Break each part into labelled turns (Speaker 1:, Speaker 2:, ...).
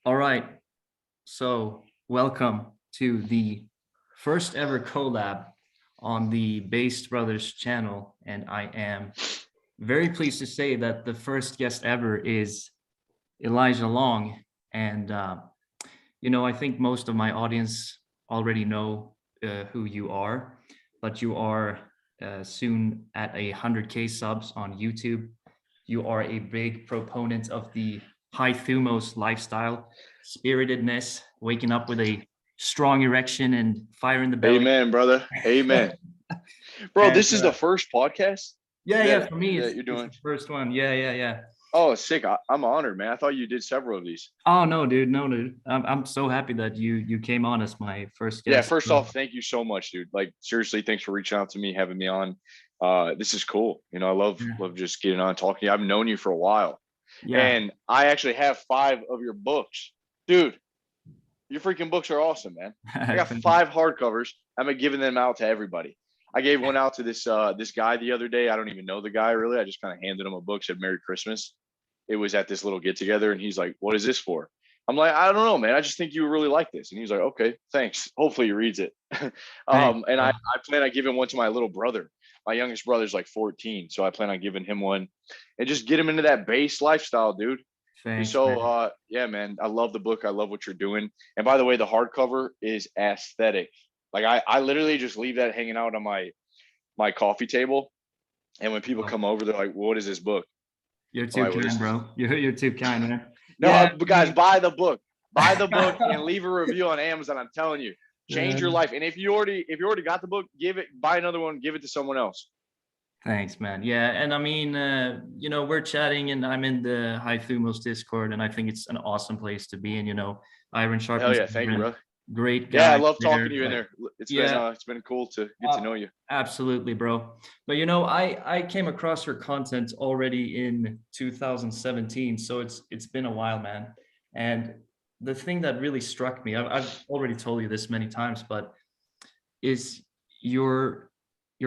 Speaker 1: All right, so welcome to the first ever collab on the Based Brothers channel, and I am very pleased to say that the first guest ever is Elijah Long. And I think most of my audience already know who you are, but you are soon at 100K subs on YouTube. You are a big proponent of the high Thumos lifestyle, spiritedness, waking up with a strong erection and fire in the belly.
Speaker 2: Amen, brother. Amen. Bro, this is the first podcast?
Speaker 1: Yeah, for me,
Speaker 2: you're doing
Speaker 1: it's the first one. Yeah.
Speaker 2: Oh, sick. I'm honored, man. I thought you did several of these.
Speaker 1: Oh, no, dude. I'm so happy that you came on as my first guest.
Speaker 2: Yeah, first off, thank you so much, dude. Like, seriously, thanks for reaching out to me, having me on. This is cool. I love just getting on, talking to you. I've known you for a while. Yeah. And I actually have 5 of your books. Dude, your freaking books are awesome, man. I got 5 hardcovers. I'm giving them out to everybody. I gave one out to this guy the other day. I don't even know the guy really. I just kind of handed him a book, said Merry Christmas. It was at this little get together, and he's like, "What is this for?" I'm like, "I don't know, man. I just think you really like this." And he's like, "Okay, thanks. Hopefully he reads it." And I plan on giving one to my little brother. My youngest brother's like 14, so I plan on giving him one and just get him into that base lifestyle, dude. Thanks, so yeah, man, I love the book. I love what you're doing. And by the way, the hardcover is aesthetic. Like I literally just leave that hanging out on my coffee table. And when people come over, they're like, "What is this book?"
Speaker 1: You're too kind, bro. You're too kind, man.
Speaker 2: No, guys, buy the book. Buy the book and leave a review on Amazon. I'm telling you, change your life. And if you already got the book, buy another one, give it to someone else.
Speaker 1: Thanks, man. Yeah, and I mean, we're chatting, and I'm in the High Thumos Discord, and I think it's an awesome place to be in. Iron sharpens.
Speaker 2: Hell yeah, thank you, bro.
Speaker 1: Great guy.
Speaker 2: Yeah, I love talking to you in there. It's been cool to get to know you.
Speaker 1: Absolutely, bro. But I came across your content already in 2017, so it's been a while, man. And the thing that really struck me, I've already told you this many times, but is your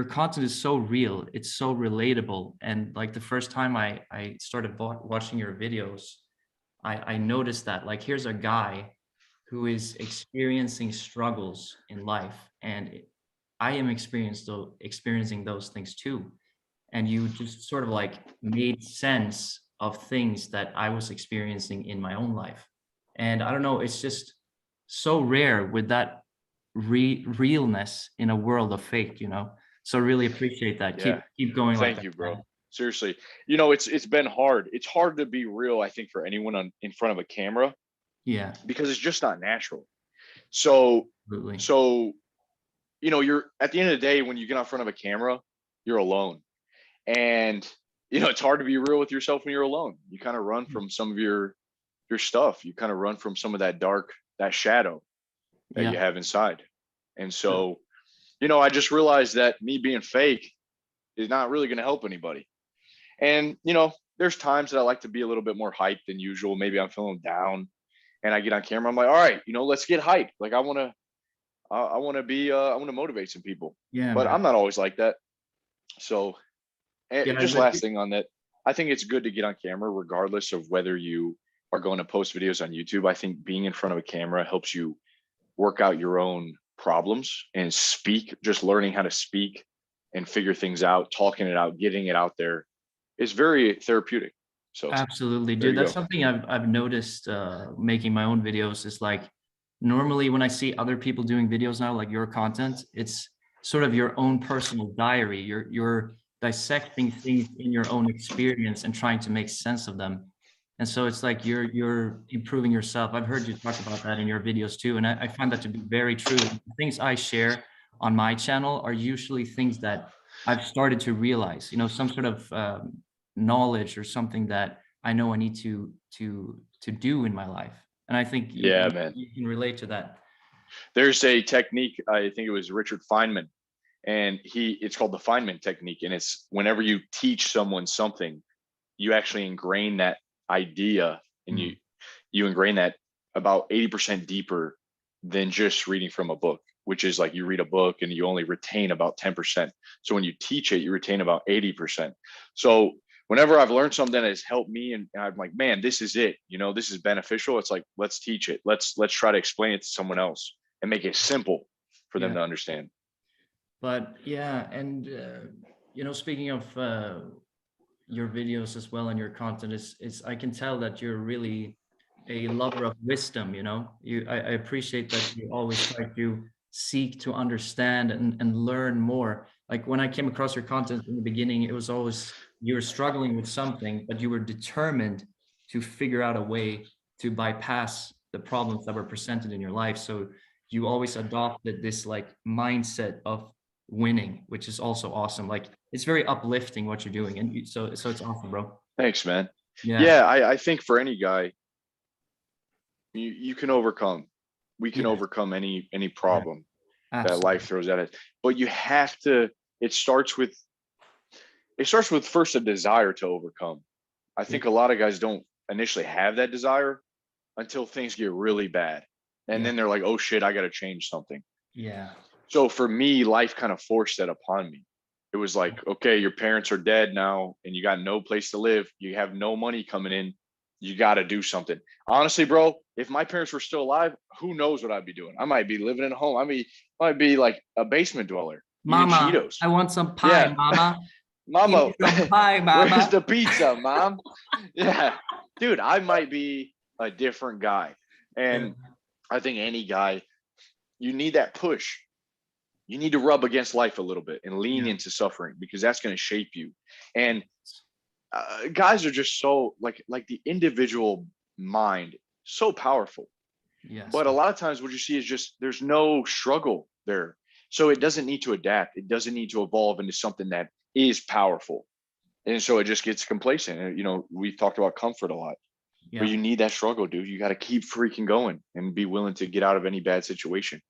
Speaker 1: content is so real, it's so relatable. And like the first time I started watching your videos, I noticed that, like, here's a guy who is experiencing struggles in life, and I am experiencing those things too. And you just sort of like made sense of things that I was experiencing in my own life. And I don't know, it's just so rare with that realness in a world of fake, So really appreciate that.
Speaker 2: Yeah.
Speaker 1: Keep going.
Speaker 2: Thank you, bro. Man. Seriously, it's been hard. It's hard to be real, I think, for anyone in front of a camera.
Speaker 1: Yeah.
Speaker 2: Because it's just not natural. So you're at the end of the day, when you get in front of a camera, you're alone. And it's hard to be real with yourself when you're alone. You kind of run from some of your stuff. You kind of run from some of that shadow that you have inside. And so, I just realized that me being fake is not really going to help anybody. And, there's times that I like to be a little bit more hyped than usual. Maybe I'm feeling down and I get on camera. I'm like, all right, let's get hyped. Like I want to motivate some people. Yeah. But man, I'm not always like that. So last thing on that, I think it's good to get on camera regardless of whether you are going to post videos on YouTube. I think being in front of a camera helps you work out your own problems and just learning how to speak and figure things out, talking it out, getting it out there is very therapeutic. So
Speaker 1: absolutely, dude. That's something I've noticed making my own videos is like, normally when I see other people doing videos now, like your content, it's sort of your own personal diary. You're dissecting things in your own experience and trying to make sense of them. And so it's like you're improving yourself. I've heard you talk about that in your videos too. And I find that to be very true. The things I share on my channel are usually things that I've started to realize, some sort of knowledge or something that I know I need to do in my life. And I think you can relate to that.
Speaker 2: There's a technique, I think it was Richard Fineman, and it's called the Fineman Technique. And it's whenever you teach someone something, you actually ingrain that idea and you ingrain that about 80% deeper than just reading from a book, which is like you read a book and you only retain about 10%. So when you teach it, you retain about 80%. So whenever I've learned something that has helped me and I'm like, man, this is it, this is beneficial. It's like, let's teach it. Let's try to explain it to someone else and make it simple for them to understand.
Speaker 1: But yeah, and speaking of your videos as well and your content, is I can tell that you're really a lover of wisdom. I appreciate that you always try to seek to understand and learn more. Like when I came across your content in the beginning, it was always you were struggling with something, but you were determined to figure out a way to bypass the problems that were presented in your life. So you always adopted this like mindset of winning, which is also awesome. Like it's very uplifting what you're doing, and so it's awesome, bro.
Speaker 2: Thanks, man.
Speaker 1: Yeah.
Speaker 2: I think for any guy, you can overcome. We can overcome any problem that life throws at us. But you have to. It starts with first a desire to overcome. I think a lot of guys don't initially have that desire until things get really bad, and then they're like, "Oh shit, I got to change something."
Speaker 1: Yeah.
Speaker 2: So for me, life kind of forced that upon me. It was like, okay, your parents are dead now and you got no place to live. You have no money coming in. You got to do something. Honestly, bro, if my parents were still alive, who knows what I'd be doing? I might be living in a home. Might be like a basement dweller.
Speaker 1: Mama,
Speaker 2: eating Cheetos.
Speaker 1: I want some pie,
Speaker 2: Yeah.
Speaker 1: mama.
Speaker 2: Mama,
Speaker 1: Some pie, mama.
Speaker 2: where's the pizza, mom? Yeah. Dude, I might be a different guy. And I think any guy, you need that push. You need to rub against life a little bit and lean into suffering, because that's going to shape you. And guys are just so like the individual mind, so powerful.
Speaker 1: Yes.
Speaker 2: But a lot of times what you see is just there's no struggle there. So it doesn't need to adapt. It doesn't need to evolve into something that is powerful. And so it just gets complacent. We've talked about comfort a lot. But you need that struggle, dude. You got to keep freaking going and be willing to get out of any bad situation.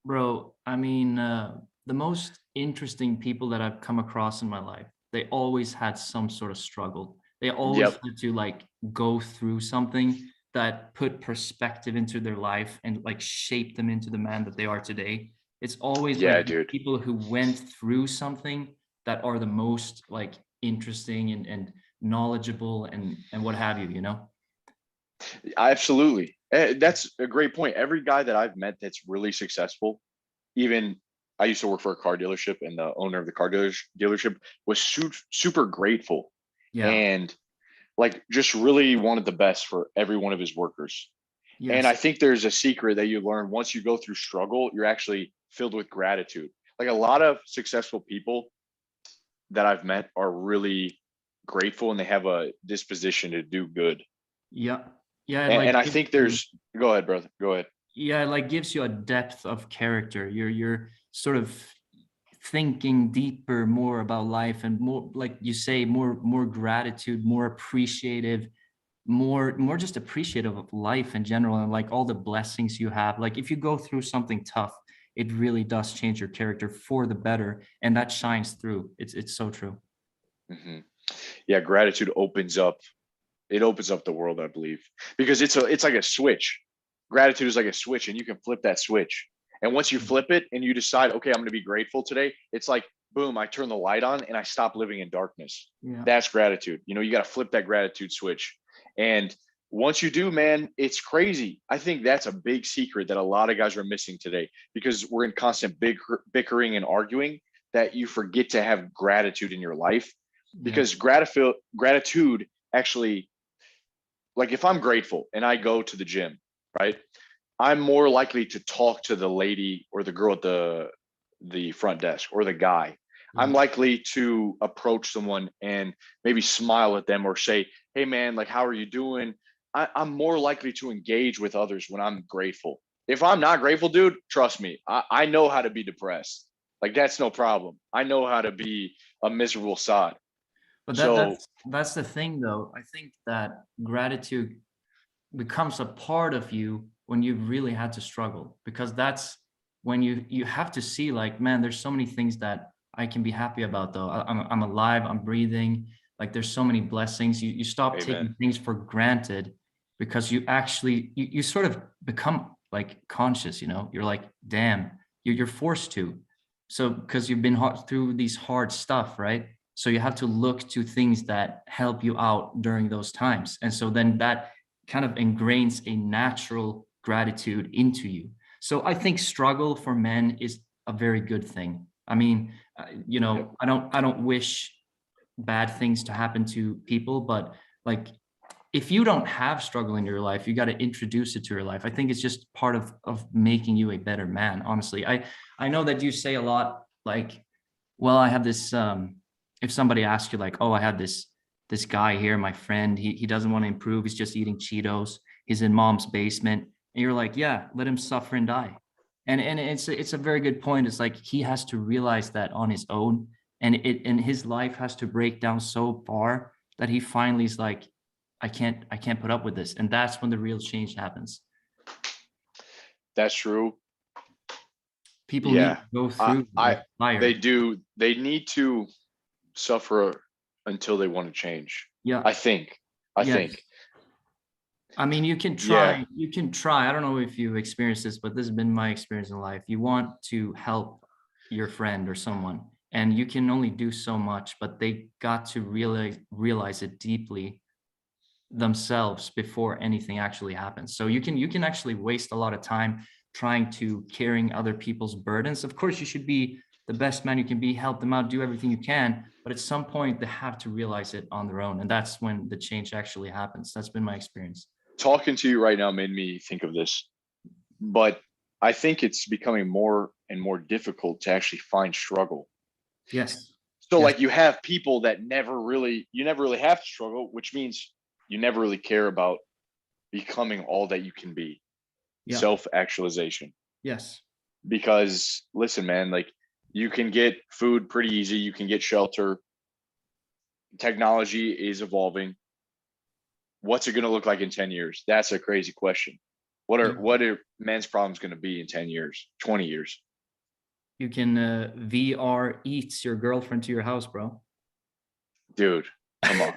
Speaker 1: Bro, I mean, the most interesting people that I've come across in my life, they always had some sort of struggle. They always had to like go through something that put perspective into their life and like shape them into the man that they are today. It's always like
Speaker 2: dude.
Speaker 1: people who went through something that are the most like interesting and knowledgeable and what have you,
Speaker 2: Absolutely. That's a great point. Every guy that I've met that's really successful, even I used to work for a car dealership, and the owner of the car dealership was super grateful and like just really wanted the best for every one of his workers. And I think there's a secret that you learn once you go through struggle, you're actually filled with gratitude. Like a lot of successful people that I've met are really grateful and they have a disposition to do good.
Speaker 1: Yeah.
Speaker 2: And I think there's, go ahead, brother. Go ahead.
Speaker 1: Yeah, it like gives you a depth of character. You're sort of thinking deeper, more about life, and more, like you say, more gratitude, more appreciative, more just appreciative of life in general, and like all the blessings you have. Like if you go through something tough, it really does change your character for the better, and that shines through. It's so true.
Speaker 2: Mm-hmm. Yeah, gratitude opens up. It opens up the world, I believe, because it's like a switch. Gratitude is like a switch, and you can flip that switch. And once you flip it and you decide, okay, I'm going to be grateful today, it's like, boom, I turn the light on and I stop living in darkness. That's gratitude. You got to flip that gratitude switch. And once you do, man, it's crazy. I think that's a big secret that a lot of guys are missing today, because we're in constant bickering and arguing, that you forget to have gratitude in your life. Because gratitude actually, like if I'm grateful and I go to the gym, right, I'm more likely to talk to the lady or the girl at the front desk, or the guy. I'm likely to approach someone and maybe smile at them or say, hey man, like, how are you doing? I'm more likely to engage with others when I'm grateful. If I'm not grateful, dude, trust me, I know how to be depressed. Like that's no problem. I know how to be a miserable sod.
Speaker 1: But that's the thing though. I think that gratitude becomes a part of you when you've really had to struggle, because that's when you have to see like, man, there's so many things that I can be happy about though. I'm alive, I'm breathing. Like there's so many blessings. You stop taking things for granted, because you actually you sort of become like conscious. You're like, damn, you're forced to. So because you've been through these hard stuff, right? So you have to look to things that help you out during those times. And so then that kind of ingrains a natural gratitude into you. So I think struggle for men is a very good thing. I mean, I don't wish bad things to happen to people, but like, if you don't have struggle in your life, you got to introduce it to your life. I think it's just part of making you a better man. Honestly, I know that you say a lot like, well, I have this, if somebody asks you like, oh, I have this guy here, my friend, he doesn't want to improve, he's just eating Cheetos, he's in mom's basement, and you're like, yeah, let him suffer and die. And it's a very good point. It's like he has to realize that on his own, and his life has to break down so far that he finally is like, I can't put up with this. And that's when the real change happens.
Speaker 2: That's true.
Speaker 1: People need to go through fire.
Speaker 2: They do. They need to suffer until they want to change.
Speaker 1: Yeah.
Speaker 2: I think.
Speaker 1: I mean, you can try. I don't know if you've experienced this, but this has been my experience in life. You want to help your friend or someone, and you can only do so much, but they got to realize it deeply themselves before anything actually happens. So you can actually waste a lot of time trying to carrying other people's burdens. Of course, you should be the best man you can be, help them out, do everything you can, but at some point they have to realize it on their own, and that's when the change actually happens. That's been my experience.
Speaker 2: Talking to you right now made me think of this, but I think it's becoming more and more difficult to actually find struggle.
Speaker 1: Yes.
Speaker 2: So like you have people that you never really have to struggle, which means you never really care about becoming all that you can be. Yeah. Self-actualization.
Speaker 1: Yes.
Speaker 2: Because listen, man, like you can get food pretty easy. You can get shelter. Technology is evolving. What's it going to look like in 10 years? That's a crazy question. What are men's problems going to be in 10 years, 20 years?
Speaker 1: You can VR eats your girlfriend to your house, bro.
Speaker 2: Dude, come on.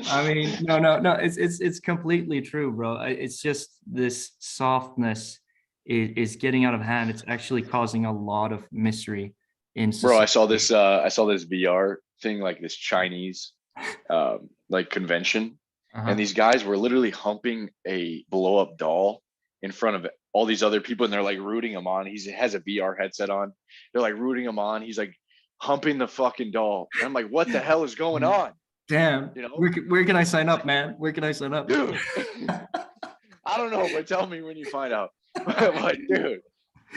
Speaker 1: I mean, no. It's completely true, bro. It's just this softness is getting out of hand. It's actually causing a lot of misery in society.
Speaker 2: Bro, I saw this VR thing, like this Chinese like convention, and these guys were literally humping a blow up doll in front of all these other people, and they're like rooting him on. He has a VR headset on. They're like rooting him on. He's like humping the fucking doll. And I'm like, what the hell is going on?
Speaker 1: Damn. You know, where can I sign up, man? Where can I sign up?
Speaker 2: Dude. I don't know, but tell me when you find out. But dude,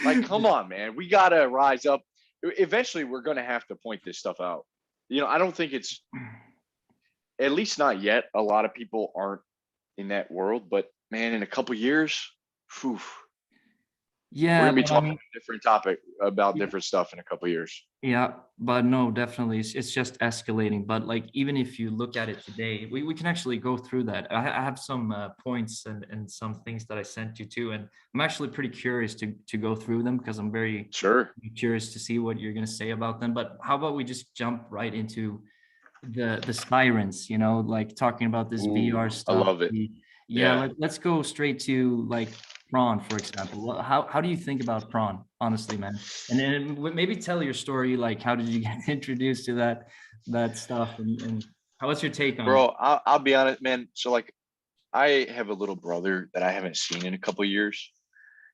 Speaker 2: like, come on, man. We gotta rise up. Eventually, we're gonna have to point this stuff out. You know, I don't think it's, at least not yet, a lot of people aren't in that world. But man, in a couple years, whew,
Speaker 1: yeah,
Speaker 2: we're gonna be talking a different topic about different stuff in a couple of years.
Speaker 1: Yeah, but no, definitely, it's just escalating. But like, even if you look at it today, we can actually go through that. I have some points and some things that I sent you to, and I'm actually pretty curious to go through them, because I'm very curious to see what you're gonna say about them. But how about we just jump right into the sirens? You know, like talking about this VR stuff.
Speaker 2: I love it.
Speaker 1: Let's go straight to like prawn, for example. How do you think about prawn, honestly, man? And then maybe tell your story, like how did you get introduced to that stuff, and what's your take on it?
Speaker 2: Bro, I'll be honest, man. So like, I have a little brother that I haven't seen in a couple of years,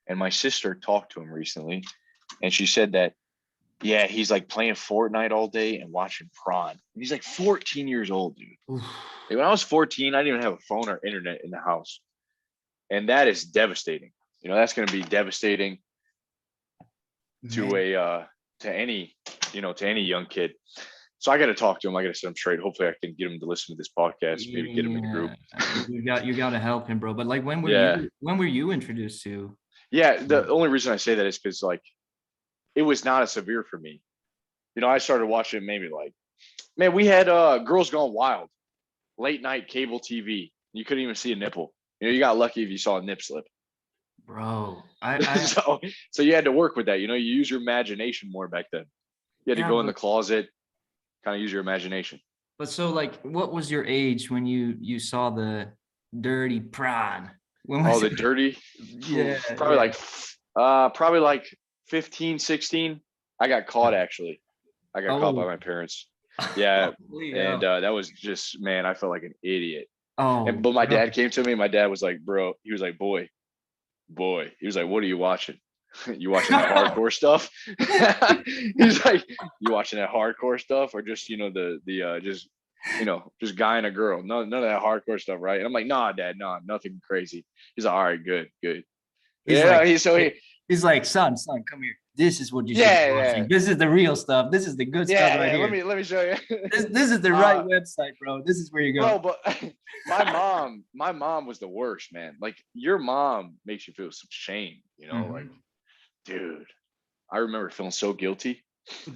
Speaker 2: and my sister talked to him recently, and she said that, yeah, he's like playing Fortnite all day and watching prawn. And he's like 14 years old, dude. Like, when I was 14, I didn't even have a phone or internet in the house. And that is devastating. You know, that's going to be devastating to any young kid. So I got to talk to him. I got to set him straight. Hopefully I can get him to listen to this podcast, maybe get him in the group.
Speaker 1: You got to help him, bro. But like, when were you introduced to?
Speaker 2: Yeah. The only reason I say that is because like, it was not as severe for me. You know, I started watching maybe like, man, we had Girls Gone Wild, late night cable TV. You couldn't even see a nipple. You know, you got lucky if you saw a nip slip.
Speaker 1: Bro,
Speaker 2: so you had to work with that. You know, you use your imagination more back then. You had to go in the closet, kind of use your imagination.
Speaker 1: But so like, what was your age when you saw the dirty prawn?
Speaker 2: The dirty? Probably like 15, 16. I got caught actually. I got caught by my parents. Yeah. And that was just, man, I felt like an idiot. But my dad came to me. My dad was like, bro, he was like, boy, he was like, what are you watching? You watching that hardcore stuff? He's like, you watching that hardcore stuff, or just, you know, the just, you know, just guy and a girl? None of that hardcore stuff, right? And I'm like, nah, Dad, nah, nothing crazy. He's like, all right, good.
Speaker 1: He's like, son, come here. This is what you should be watching. Yeah. This is the real stuff. This is the good stuff right here.
Speaker 2: Let me show you.
Speaker 1: This is the right website, bro. This is where you go.
Speaker 2: Bro, but my mom was the worst, man. Like, your mom makes you feel some shame, you know, like, dude, I remember feeling so guilty.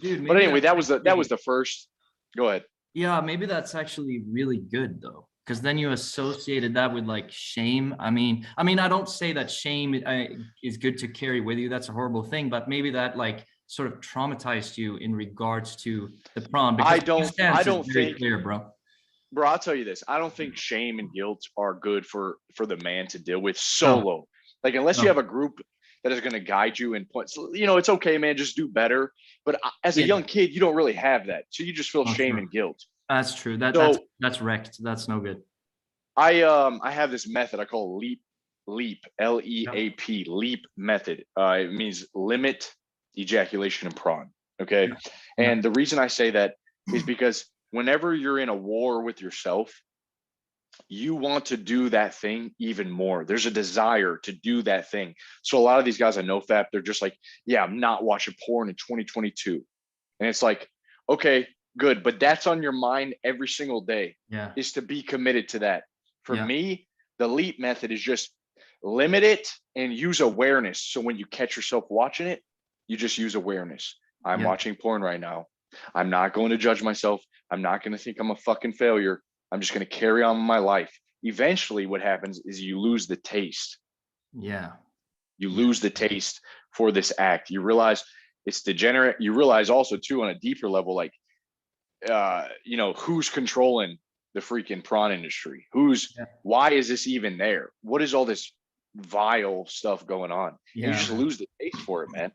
Speaker 2: Dude, but anyway, that was the first. Go ahead.
Speaker 1: Yeah, maybe that's actually really good though, because then you associated that with like shame. I mean, I don't say that shame is good to carry with you. That's a horrible thing, but maybe that like sort of traumatized you in regards to the prom. Because
Speaker 2: I don't think
Speaker 1: clear, bro.
Speaker 2: Bro, I'll tell you this. I don't think shame and guilt are good for the man to deal with solo. No. Like, unless you have a group that is going to guide you and point, you know, it's okay, man, just do better. But as a young kid, you don't really have that. So you just feel shame and guilt.
Speaker 1: That's true. That's wrecked. That's no good.
Speaker 2: I have this method I call LEAP, LEAP, LEAP method. It means limit ejaculation and prawn. Okay. Yeah. And the reason I say that is because whenever you're in a war with yourself, you want to do that thing even more. There's a desire to do that thing. So a lot of these guys I know, Fap, they're just like, yeah, I'm not watching porn in 2022. And it's like, okay, good. But that's on your mind every single day, is to be committed to that. For me, the LEAP method is just limit it and use awareness. So when you catch yourself watching it, you just use awareness. I'm watching porn right now. I'm not going to judge myself. I'm not going to think I'm a fucking failure. I'm just going to carry on with my life. Eventually what happens is you lose the taste. Yeah. You lose the taste for this act. You realize it's degenerate. You realize also too, on a deeper level, like, you know, who's controlling the freaking prawn industry? Why is this even there? What is all this vile stuff going on? Yeah. You just lose the taste for it, man.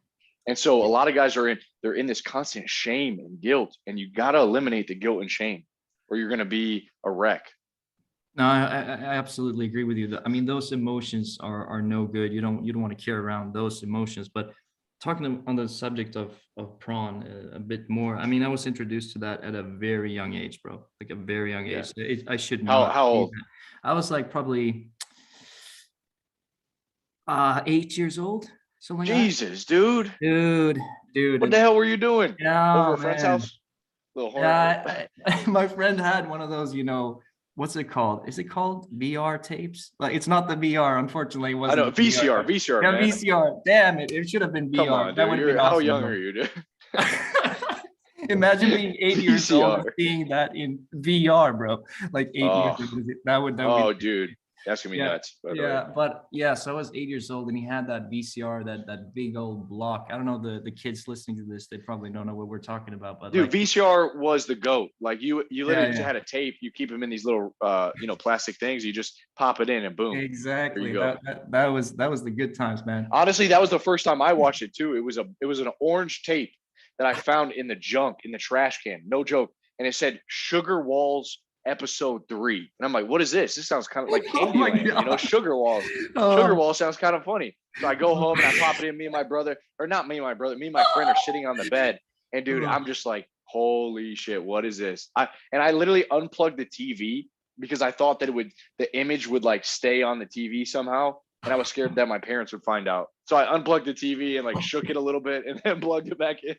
Speaker 2: And so a lot of guys they're in this constant shame and guilt, and you got to eliminate the guilt and shame, or you're going to be a wreck.
Speaker 1: No, I absolutely agree with you. I mean, those emotions are no good. You don't want to carry around those emotions. But talking on the subject of prawn a bit more, I mean, I was introduced to that at a very young age, bro. Like a very young age. I should know.
Speaker 2: How old?
Speaker 1: I was like probably 8 years old. Like
Speaker 2: Jesus, dude.
Speaker 1: Dude.
Speaker 2: What the hell were you doing?
Speaker 1: Over
Speaker 2: a friend's house?
Speaker 1: My friend had one of those, you know, what's it called? Is it called VR tapes? Like, it's not the VR, unfortunately. It wasn't.
Speaker 2: I know, VCR.
Speaker 1: Yeah, man. VCR. Damn it! It should have been VR.
Speaker 2: Come on, dude. How young are you, dude?
Speaker 1: Imagine being 8 years old and seeing that in VR, bro. Like 8 years old. That would be.
Speaker 2: Dude. That's gonna be nuts.
Speaker 1: So I was 8 years old, and he had that VCR, that big old block. I don't know, the kids listening to this, they probably don't know what we're talking about. But
Speaker 2: dude, like, VCR was the GOAT. Like, you literally just had a tape. You keep them in these little you know, plastic things. You just pop it in and boom.
Speaker 1: Exactly. That was the good times, man.
Speaker 2: Honestly, that was the first time I watched it too. It was an orange tape that I found in the trash can. No joke. And it said Sugar Walls episode 3, and I'm like, what is this? This sounds kind of like Candyland, you know, Sugar Walls. Sugar Walls sounds kind of funny. So I go home and I pop it in. Me and my friend are sitting on the bed, and dude, I'm just like, holy shit, what is this? I literally unplugged the TV because I thought that the image would like stay on the TV somehow, and I was scared that my parents would find out. So I unplugged the TV and like shook it a little bit and then plugged it back in.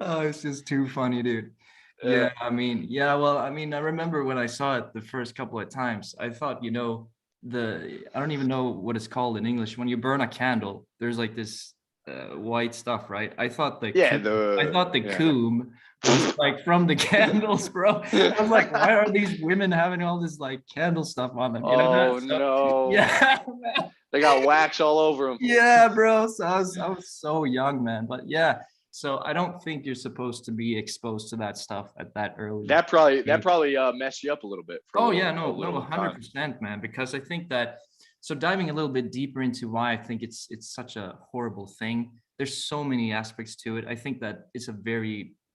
Speaker 1: Oh, it's just too funny, dude. Yeah, I mean, I remember when I saw it the first couple of times, I thought, you know, I don't even know what it's called in English. When you burn a candle, there's like this white stuff, right? I thought the coom was like from the candles, bro. I was like, why are these women having all this like candle stuff on them? You know,
Speaker 2: no.
Speaker 1: Yeah, man.
Speaker 2: They got wax all over them.
Speaker 1: Yeah, bro. So I was so young, man. But yeah. So I don't think you're supposed to be exposed to that stuff at that early.
Speaker 2: That probably messed you up a little bit.
Speaker 1: 100%, man. Because I think that, so diving a little bit deeper into why I think it's such a horrible thing. there's so many aspects to it. I think that it's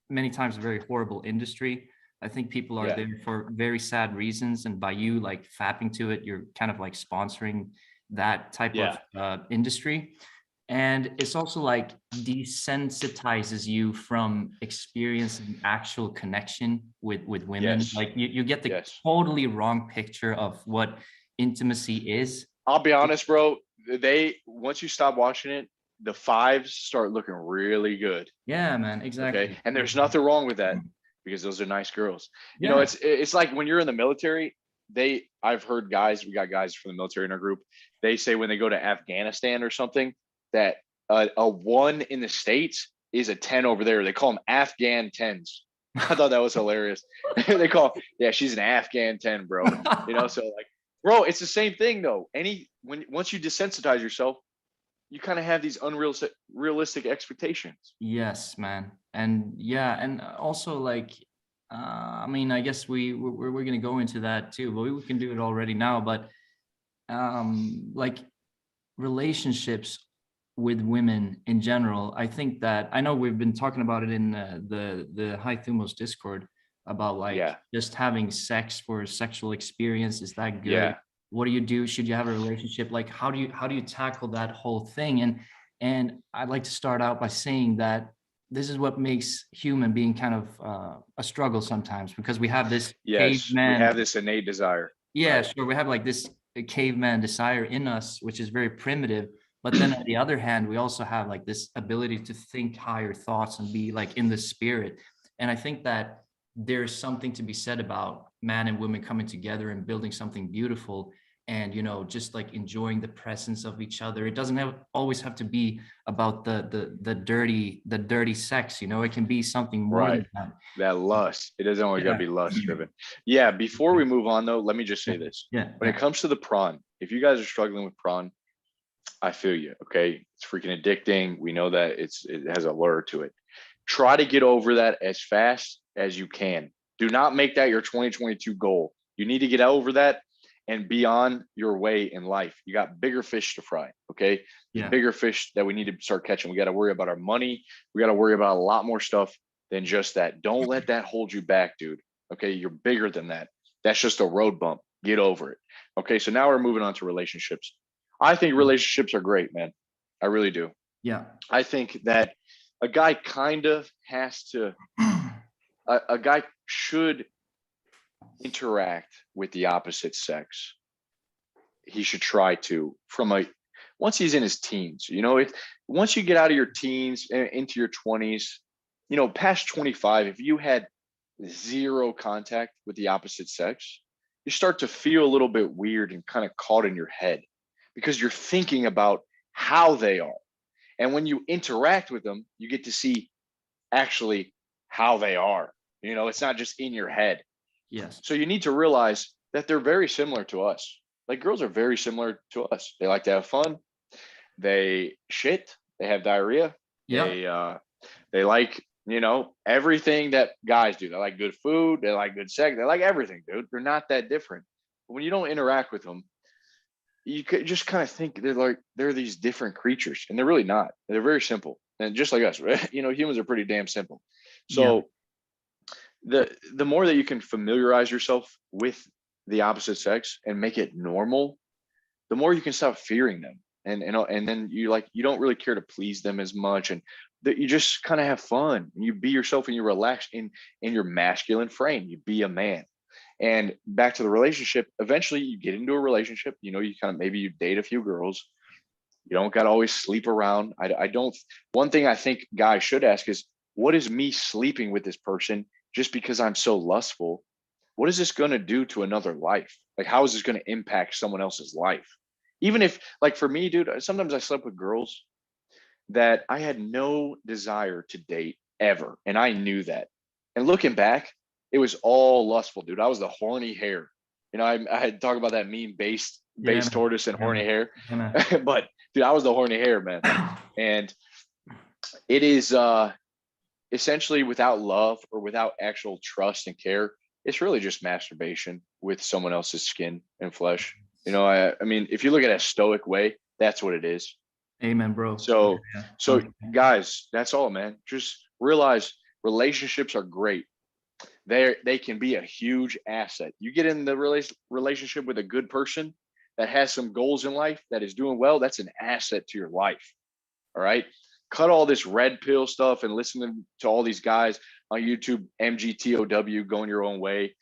Speaker 1: many times a very horrible industry. I think people are there for very sad reasons, and by you like fapping to it, you're kind of like sponsoring that type of industry. And it's also like desensitizes you from experiencing actual connection with women. Like you get the totally wrong picture of what intimacy is.
Speaker 2: I'll be honest, bro. Once you stop watching it, the fives start looking really good.
Speaker 1: Yeah, man, exactly.
Speaker 2: Okay, and there's nothing wrong with that, because those are nice girls. You know, it's like when you're in the military. I've heard we got guys from the military in our group. They say when they go to Afghanistan or something, that a 1 in the States is a 10 over there. They call them Afghan 10s. I thought that was hilarious. They call, she's an Afghan 10, bro. You know, so like, bro, it's the same thing though. Once you desensitize yourself, you kind of have these unrealistic expectations.
Speaker 1: Yes, man. And and also like, I mean, I guess we're going to go into that too, but we can do it already now. But like relationships with women in general, I think that, I know we've been talking about it in the High Thumos Discord about like just having sex for sexual experience. Is that good? What do you do? Should you have a relationship? Like, how do you tackle that whole thing? And I'd like to start out by saying that this is what makes human being kind of a struggle sometimes, because we have this caveman.
Speaker 2: We have this innate desire.
Speaker 1: Yeah, sure. We have like this caveman desire in us, which is very primitive. But then on the other hand, we also have like this ability to think higher thoughts and be like in the spirit. And I think that there's something to be said about man and women coming together and building something beautiful, and just like enjoying the presence of each other. It doesn't always have to be about the dirty sex. It can be something more than that.
Speaker 2: That lust. It doesn't always gotta be lust driven. Before we move on though, let me just say this. When it comes to the prawn, if you guys are struggling with prawn, I feel you. Okay, it's freaking addicting. We know that it has a lure to it. Try to get over that as fast as you can. Do not make that your 2022 goal. You need to get over that and be on your way in life. You got bigger fish to fry. Okay, bigger fish that we need to start catching. We got to worry about our money. We got to worry about a lot more stuff than just that. Don't let that hold you back, dude. Okay, you're bigger than that. That's just a road bump. Get over it. Okay, so now we're moving on to relationships. I think relationships are great, man. I really do.
Speaker 1: Yeah.
Speaker 2: I think that a guy kind of has to, a guy should interact with the opposite sex. He should try to, once he's in his teens, once you get out of your teens and into your 20s, past 25, if you had zero contact with the opposite sex, you start to feel a little bit weird and kind of caught in your head, because you're thinking about how they are. And when you interact with them, you get to see actually how they are. It's not just in your head.
Speaker 1: Yes.
Speaker 2: So you need to realize that they're very similar to us. Like, girls are very similar to us. They like to have fun. They shit. They have diarrhea.
Speaker 1: Yeah.
Speaker 2: They like, everything that guys do. They like good food. They like good sex. They like everything, dude. They're not that different. But when you don't interact with them, you could just kind of think they're these different creatures, and they're really not. They're very simple, and just like us, right? Humans are pretty damn simple. So the more that you can familiarize yourself with the opposite sex and make it normal, the more you can stop fearing them, and then you don't really care to please them as much, and that you just kind of have fun and you be yourself and you relax in your masculine frame. You be a man. And back to the relationship, eventually you get into a relationship, you kind of, maybe you date a few girls. You don't got to always sleep around. One thing I think guys should ask is, what is me sleeping with this person just because I'm so lustful? What is this going to do to another life? Like, how is this going to impact someone else's life? Even if, like, for me, dude, sometimes I slept with girls that I had no desire to date ever. And I knew that. And looking back, it was all lustful, dude. I was the horny hare. I had talked about that meme, base tortoise and horny hare. But dude, I was the horny hare, man. And it is essentially without love or without actual trust and care. It's really just masturbation with someone else's skin and flesh. I mean, if you look at it a stoic way, that's what it is.
Speaker 1: Amen, bro.
Speaker 2: So,
Speaker 1: Yeah.
Speaker 2: so guys, that's all, man. Just realize relationships are great. They can be a huge asset. You get in the relationship with a good person that has some goals in life, that is doing well, that's an asset to your life. All right. Cut all this red pill stuff and listen to all these guys on YouTube, MGTOW, going your own way.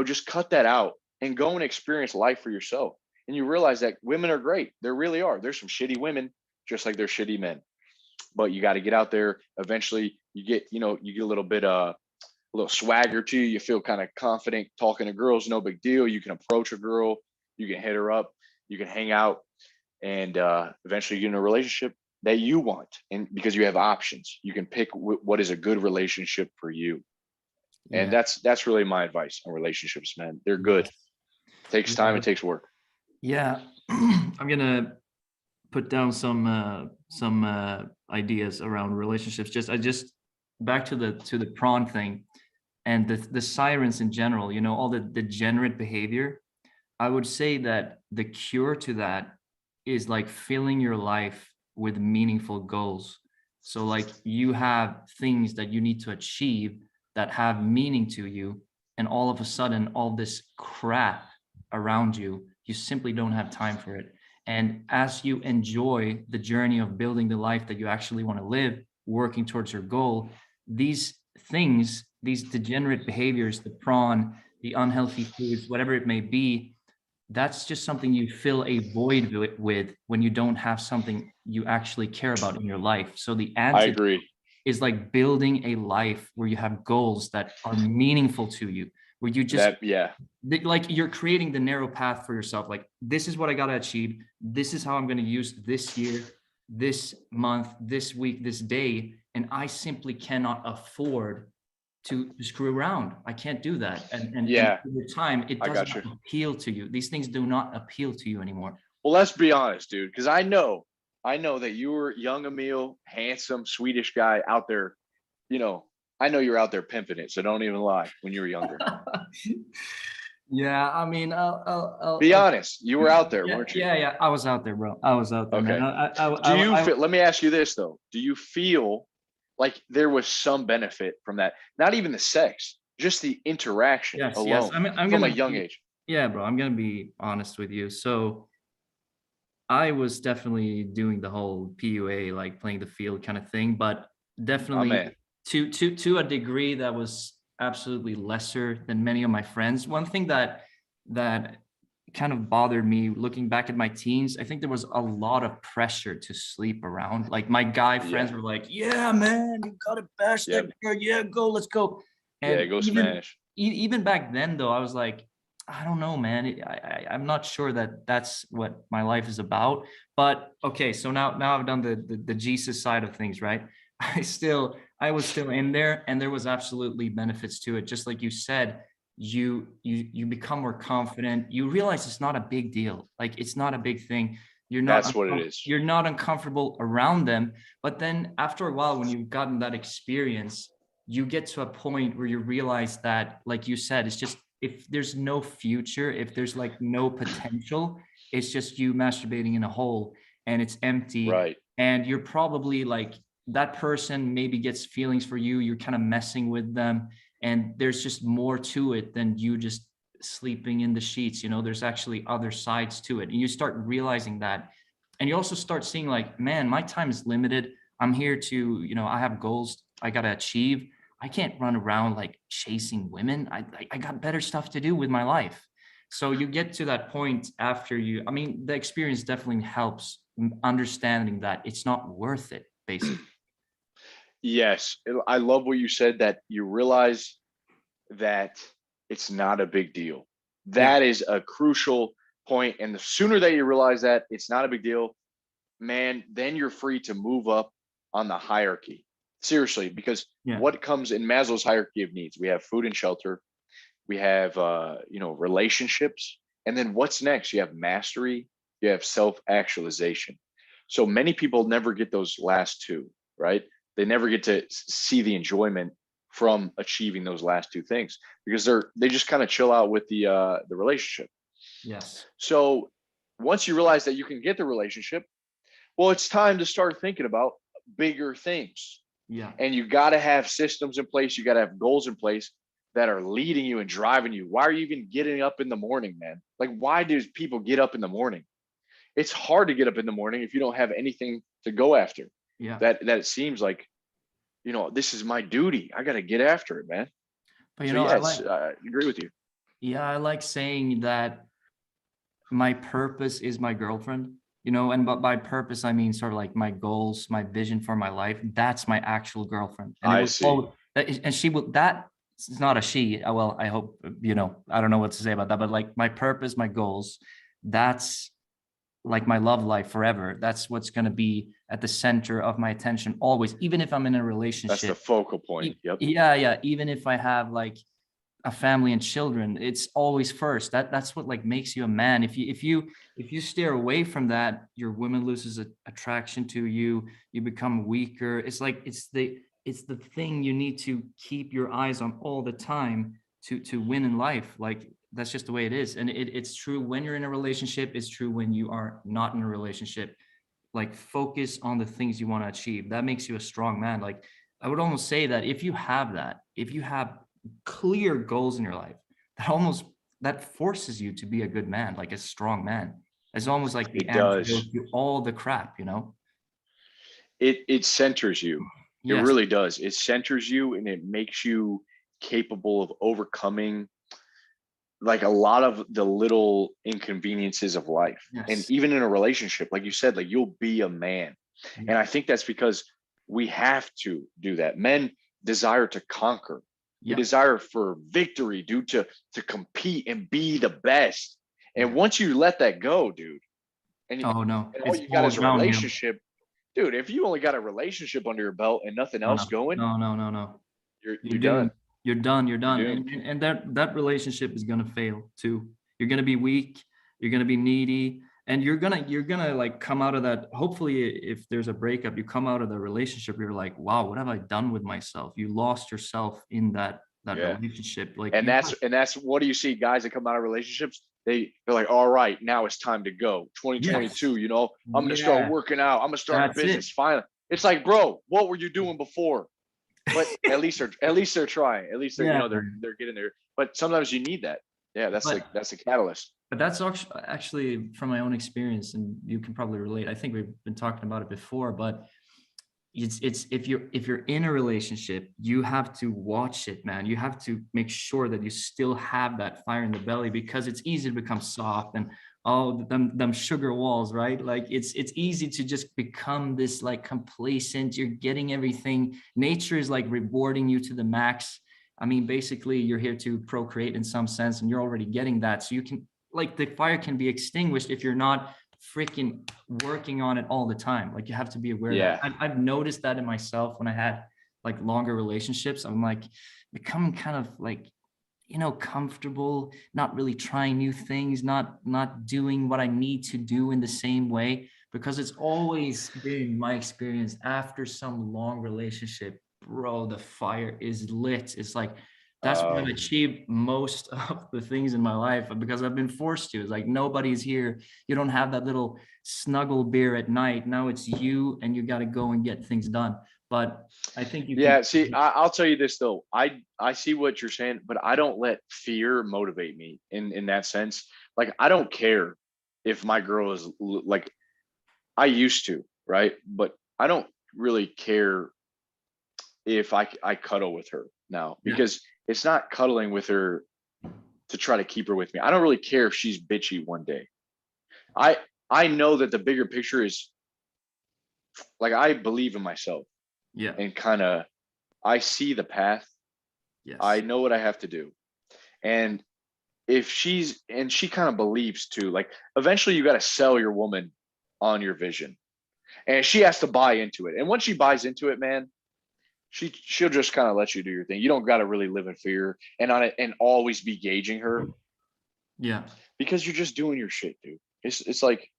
Speaker 2: Just cut that out and go and experience life for yourself. And you realize that women are great. There really are. There's some shitty women, just like there's shitty men. But you got to get out there. Eventually, you get a little bit a little swagger to you. You feel kind of confident talking to girls. No big deal. You can approach a girl. You can hit her up. You can hang out, and eventually get in a relationship that you want. And because you have options, you can pick what is a good relationship for you. And that's really my advice on relationships, man. They're good. It takes time. It takes work.
Speaker 1: Yeah. I'm gonna put down some ideas around relationships. Just back to the prawn thing and the sirens in general, all the degenerate behavior. I would say that the cure to that is like filling your life with meaningful goals. So like you have things that you need to achieve that have meaning to you, and all of a sudden all this crap around you, you simply don't have time for it. And as you enjoy the journey of building the life that you actually want to live, working towards your goal, these things, these degenerate behaviors, the prawn, the unhealthy foods, whatever it may be, that's just something you fill a void with when you don't have something you actually care about in your life. So the
Speaker 2: I
Speaker 1: antidote
Speaker 2: agree.
Speaker 1: is like building a life where you have goals that are meaningful to you, where you just like you're creating the narrow path for yourself. Like, this is what I got to achieve. This is how I'm going to use this year, this month, this week, this day. And I simply cannot afford to screw around. I can't do that. And over time, it doesn't appeal to you. These things do not appeal to you anymore.
Speaker 2: Well, let's be honest, dude, because I know that you were young Emil, handsome Swedish guy out there. I know you're out there pimping it, so don't even lie when you were younger.
Speaker 1: Yeah, I mean, I'll
Speaker 2: be honest. You were out there, weren't you?
Speaker 1: Yeah. I was out there, bro. I was out there.
Speaker 2: Okay.
Speaker 1: Man.
Speaker 2: Do you feel? Let me ask you this though. Do you feel like there was some benefit from that? Not even the sex, just the interaction alone.
Speaker 1: Yes. I'm
Speaker 2: from a young age.
Speaker 1: Yeah, bro. I'm gonna be honest with you. So I was definitely doing the whole PUA, like playing the field kind of thing, but definitely to a degree that was absolutely lesser than many of my friends. One thing that kind of bothered me looking back at my teens, I think there was a lot of pressure to sleep around. Like my guy friends were like, "Yeah, man, you gotta bash that girl. Yeah, go, let's go." And
Speaker 2: go smash.
Speaker 1: Even back then, though, I was like, I don't know, man. I'm not sure that that's what my life is about. But okay, so now I've done the Jesus side of things, right? I was still in there, and there was absolutely benefits to it. Just like you said, you become more confident. You realize it's not a big deal. Like, it's not a big thing.
Speaker 2: That's what it is.
Speaker 1: You're not uncomfortable around them. But then after a while, when you've gotten that experience, you get to a point where you realize that, like you said, it's just, if there's no future, if there's like no potential, it's just you masturbating in a hole and it's empty.
Speaker 2: Right.
Speaker 1: And you're probably like, that person maybe gets feelings for you. You're kind of messing with them. And there's just more to it than you just sleeping in the sheets. There's actually other sides to it. And you start realizing that. And you also start seeing like, man, my time is limited. I'm here to, I have goals I got to achieve. I can't run around like chasing women. I got better stuff to do with my life. So you get to that point after the experience definitely helps understanding that it's not worth it, basically.
Speaker 2: Yes. I love what you said, that you realize that it's not a big deal. That is a crucial point. And the sooner that you realize that it's not a big deal, man, then you're free to move up on the hierarchy. Seriously, because what comes in Maslow's hierarchy of needs? We have food and shelter, we have relationships, and then what's next? You have mastery, you have self-actualization. So many people never get those last two, right? They never get to see the enjoyment from achieving those last two things, because they just kind of chill out with the relationship.
Speaker 1: Yes.
Speaker 2: So once you realize that you can get the relationship, Well, it's time to start thinking about bigger things.
Speaker 1: Yeah.
Speaker 2: And you got to have systems in place. You got to have goals in place that are leading you and driving you. Why are you even getting up in the morning, man? Like, why do people get up in the morning? It's hard to get up in the morning if you don't have anything to go after.
Speaker 1: Yeah.
Speaker 2: That it seems like, this is my duty. I got to get after it, man.
Speaker 1: But
Speaker 2: So yes, I agree with you.
Speaker 1: Yeah, I like saying that my purpose is my girlfriend, and but by purpose, I mean sort of like my goals, my vision for my life. That's my actual girlfriend. And
Speaker 2: I see.
Speaker 1: And she will, that's not a she. Well, I hope, I don't know what to say about that, but like my purpose, my goals, that's like my love life forever. That's what's going to be at the center of my attention always, even if I'm in a relationship.
Speaker 2: That's the focal point. Yep.
Speaker 1: Yeah. Even if I have like a family and children, it's always first. That's what like makes you a man. If you steer away from that, your woman loses attraction to you. You become weaker. It's like it's the thing you need to keep your eyes on all the time to win in life. Like that's just the way it is. And it's true when you're in a relationship. It's true when you are not in a relationship. Like focus on the things you want to achieve. That makes you a strong man. Like I would almost say that if you have clear goals in your life, that forces you to be a good man, like a strong man. It's almost like the
Speaker 2: It does.
Speaker 1: antidote to all the crap,
Speaker 2: It centers you. It
Speaker 1: Yes.
Speaker 2: really does. It centers you, and it makes you capable of overcoming like a lot of the little inconveniences of life.
Speaker 1: Yes.
Speaker 2: And even in a relationship, like you said, like you'll be a man.
Speaker 1: Yeah.
Speaker 2: And I think that's because we have to do that. Men desire to conquer. We desire for victory, dude, to compete and be the best. And once you let that go, dude, and
Speaker 1: no,
Speaker 2: all
Speaker 1: it's
Speaker 2: you got
Speaker 1: all
Speaker 2: is a
Speaker 1: downhill.
Speaker 2: relationship, dude. If you only got a relationship under your belt and nothing else going,
Speaker 1: no.
Speaker 2: you're done.
Speaker 1: You're done.
Speaker 2: You're doomed.
Speaker 1: And that relationship is gonna fail too. You're gonna be weak. You're gonna be needy, and you're gonna like come out of that. Hopefully, if there's a breakup, you come out of the relationship. You're like, wow, what have I done with myself? You lost yourself in that relationship. Like,
Speaker 2: and that's what do you see guys that come out of relationships? They're like, all right, now it's time to go. 2022,
Speaker 1: yes.
Speaker 2: I'm gonna start working out. I'm gonna start a business. Finally, it's like, bro, what were you doing before? But at least they're trying. At least they're they're getting there. But sometimes you need that. Yeah, that's the catalyst.
Speaker 1: But that's actually from my own experience, and you can probably relate. I think we've been talking about it before, but it's if you're in a relationship, you have to watch it, man. You have to make sure that you still have that fire in the belly, because it's easy to become soft and them sugar walls, right? Like it's easy to just become this like complacent. You're getting everything. Nature is like rewarding you to the max. I mean, basically you're here to procreate in some sense, and you're already getting that. So you can, like, the fire can be extinguished if you're not freaking working on it all the time. Like you have to be aware that I've noticed that in myself when I had like longer relationships. I'm like becoming kind of like, comfortable, not really trying new things, not doing what I need to do in the same way, because it's always been my experience after some long relationship, bro, the fire is lit. It's like that's when I've achieved most of the things in my life, because I've been forced to. It's like nobody's here. You don't have that little snuggle beer at night. Now it's you, and you got to go and get things done. But I think you can.
Speaker 2: See, I'll tell you this though. I see what you're saying, but I don't let fear motivate me in that sense. Like I don't care if my girl is like, I used to, right? But I don't really care if I cuddle with her now, because it's not cuddling with her to try to keep her with me. I don't really care if she's bitchy one day. I know that the bigger picture is like, I believe in myself.
Speaker 1: Yeah.
Speaker 2: And kind of, I see the path.
Speaker 1: Yes.
Speaker 2: I know what I have to do. And if she kind of believes too, like eventually you got to sell your woman on your vision, and she has to buy into it. And once she buys into it, man, she'll just kind of let you do your thing. You don't got to really live in fear and on it and always be gauging her.
Speaker 1: Yeah.
Speaker 2: Because you're just doing your shit, dude. It's like,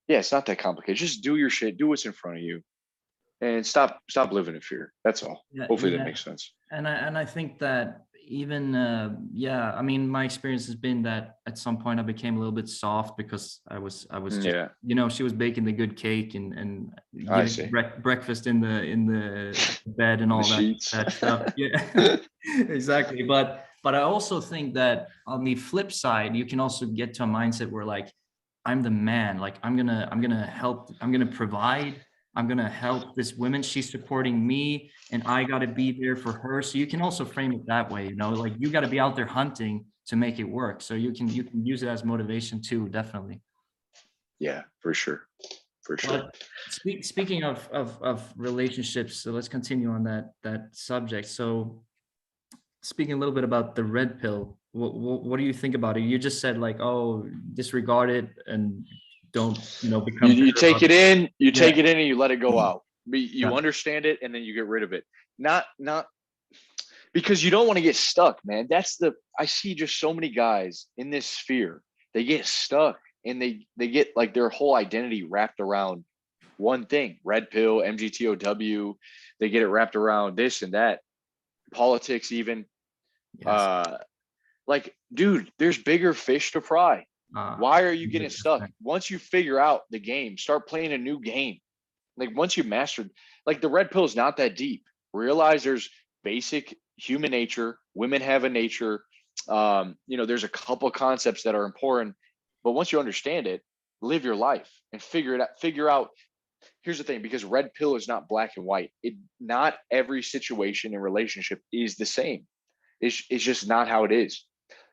Speaker 2: it's not that complicated. Just do your shit, do what's in front of you, and stop living in fear. That's all. Hopefully that makes sense.
Speaker 1: And I think that, even yeah, I mean, my experience has been that at some point I became a little bit soft because I was just,
Speaker 2: Yeah,
Speaker 1: she was baking the good cake and
Speaker 2: I
Speaker 1: giving
Speaker 2: see.
Speaker 1: breakfast in the bed and
Speaker 2: The
Speaker 1: all
Speaker 2: sheets.
Speaker 1: that stuff. Yeah, exactly. But I also think that on the flip side, you can also get to a mindset where like I'm the man, like I'm gonna help, I'm gonna provide, I'm gonna help this woman. She's supporting me, and I got to be there for her. So you can also frame it that way, like you got to be out there hunting to make it work. So you can use it as motivation too, definitely.
Speaker 2: Yeah, for sure. For sure.
Speaker 1: But speaking of relationships, so let's continue on that subject. So speaking a little bit about the red pill, what do you think about it? You just said like, oh, disregard it and don't,
Speaker 2: You
Speaker 1: become
Speaker 2: you
Speaker 1: bitter
Speaker 2: take
Speaker 1: about
Speaker 2: it
Speaker 1: it.
Speaker 2: in, you
Speaker 1: Yeah,
Speaker 2: take it in, and you let it go out. You
Speaker 1: yeah,
Speaker 2: understand it, and then you get rid of it. Not because you don't want to get stuck, man. I see just so many guys in this sphere. They get stuck, and they get like their whole identity wrapped around one thing: red pill, MGTOW. They get it wrapped around this and that, politics, even.
Speaker 1: yes,
Speaker 2: Uh, like, dude, there's bigger fish to fry. Why are you getting stuck?
Speaker 1: 100%.
Speaker 2: Once you figure out the game, start playing a new game. Like once you mastered, like the red pill is not that deep. Realize there's basic human nature. Women have a nature. There's a couple concepts that are important, but once you understand it, live your life and figure it out. Figure out. Here's the thing, because red pill is not black and white. Not every situation and relationship is the same. It's just not how it is.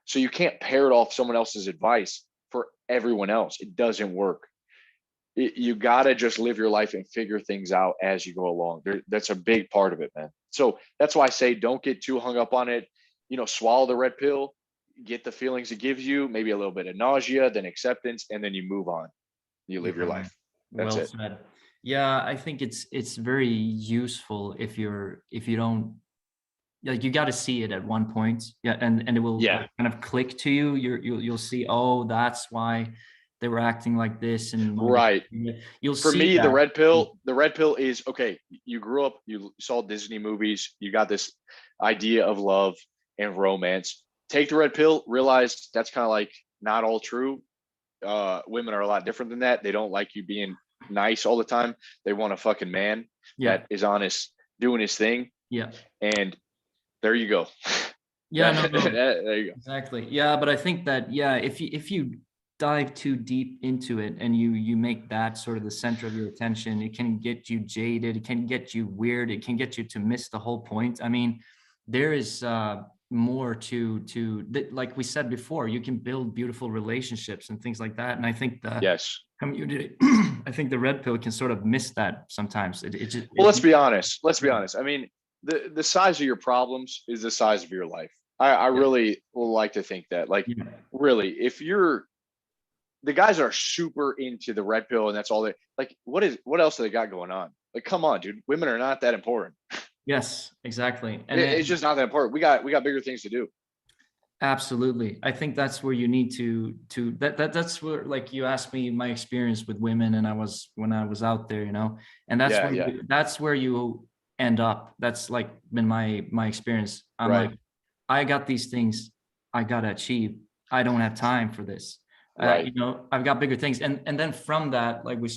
Speaker 2: So you can't parrot off someone else's advice for everyone else. It doesn't work. You got to just live your life and figure things out as you go along. That's a big part of it, man. So that's why I say don't get too hung up on it. Swallow the red pill, get the feelings it gives you, maybe a little bit of nausea, then acceptance, and then you move on. You live your
Speaker 1: Yeah, man.
Speaker 2: life. That's
Speaker 1: Well
Speaker 2: it.
Speaker 1: said. Yeah, I think it's very useful if you don't, like, you got to see it at one point. Yeah, and it will
Speaker 2: Yeah.
Speaker 1: like kind of click to you. You'll see, oh, that's why they were acting like this, and
Speaker 2: Right.
Speaker 1: you'll
Speaker 2: For
Speaker 1: see
Speaker 2: me,
Speaker 1: that.
Speaker 2: the red pill is okay. You grew up, you saw Disney movies, you got this idea of love and romance. Take the red pill, realize that's kind of like not all true. Women are a lot different than that. They don't like you being nice all the time. They want a fucking man
Speaker 1: Yeah,
Speaker 2: that is honest, doing his thing.
Speaker 1: yeah,
Speaker 2: And there you go.
Speaker 1: yeah. No, no.
Speaker 2: There you go.
Speaker 1: Exactly. Yeah, but I think that, yeah, if you dive too deep into it and you make that sort of the center of your attention, it can get you jaded, it can get you weird, it can get you to miss the whole point. I mean, there is more like we said before, you can build beautiful relationships and things like that. And I think the
Speaker 2: Yes.
Speaker 1: community, I think the red pill can sort of miss that sometimes. It just
Speaker 2: Well, let's be honest. Let's be honest. I mean, the size of your problems is the size of your life. I
Speaker 1: yeah,
Speaker 2: really like to think that. Like,
Speaker 1: yeah,
Speaker 2: really, if you're the guys are super into the red pill and that's all they like, what else do they got going on? Like, come on, dude. Women are not that important.
Speaker 1: yes, exactly. And
Speaker 2: It's just not that important. We got bigger things to do.
Speaker 1: absolutely. I think that's where you need that's where, like, you asked me my experience with women, and when I was out there, and
Speaker 2: Yeah, yeah.
Speaker 1: that's where you end up. That's like been my experience. I'm
Speaker 2: Right.
Speaker 1: like, I got these things I gotta achieve. I don't have time for this.
Speaker 2: Right.
Speaker 1: I've got bigger things. And then from that, like we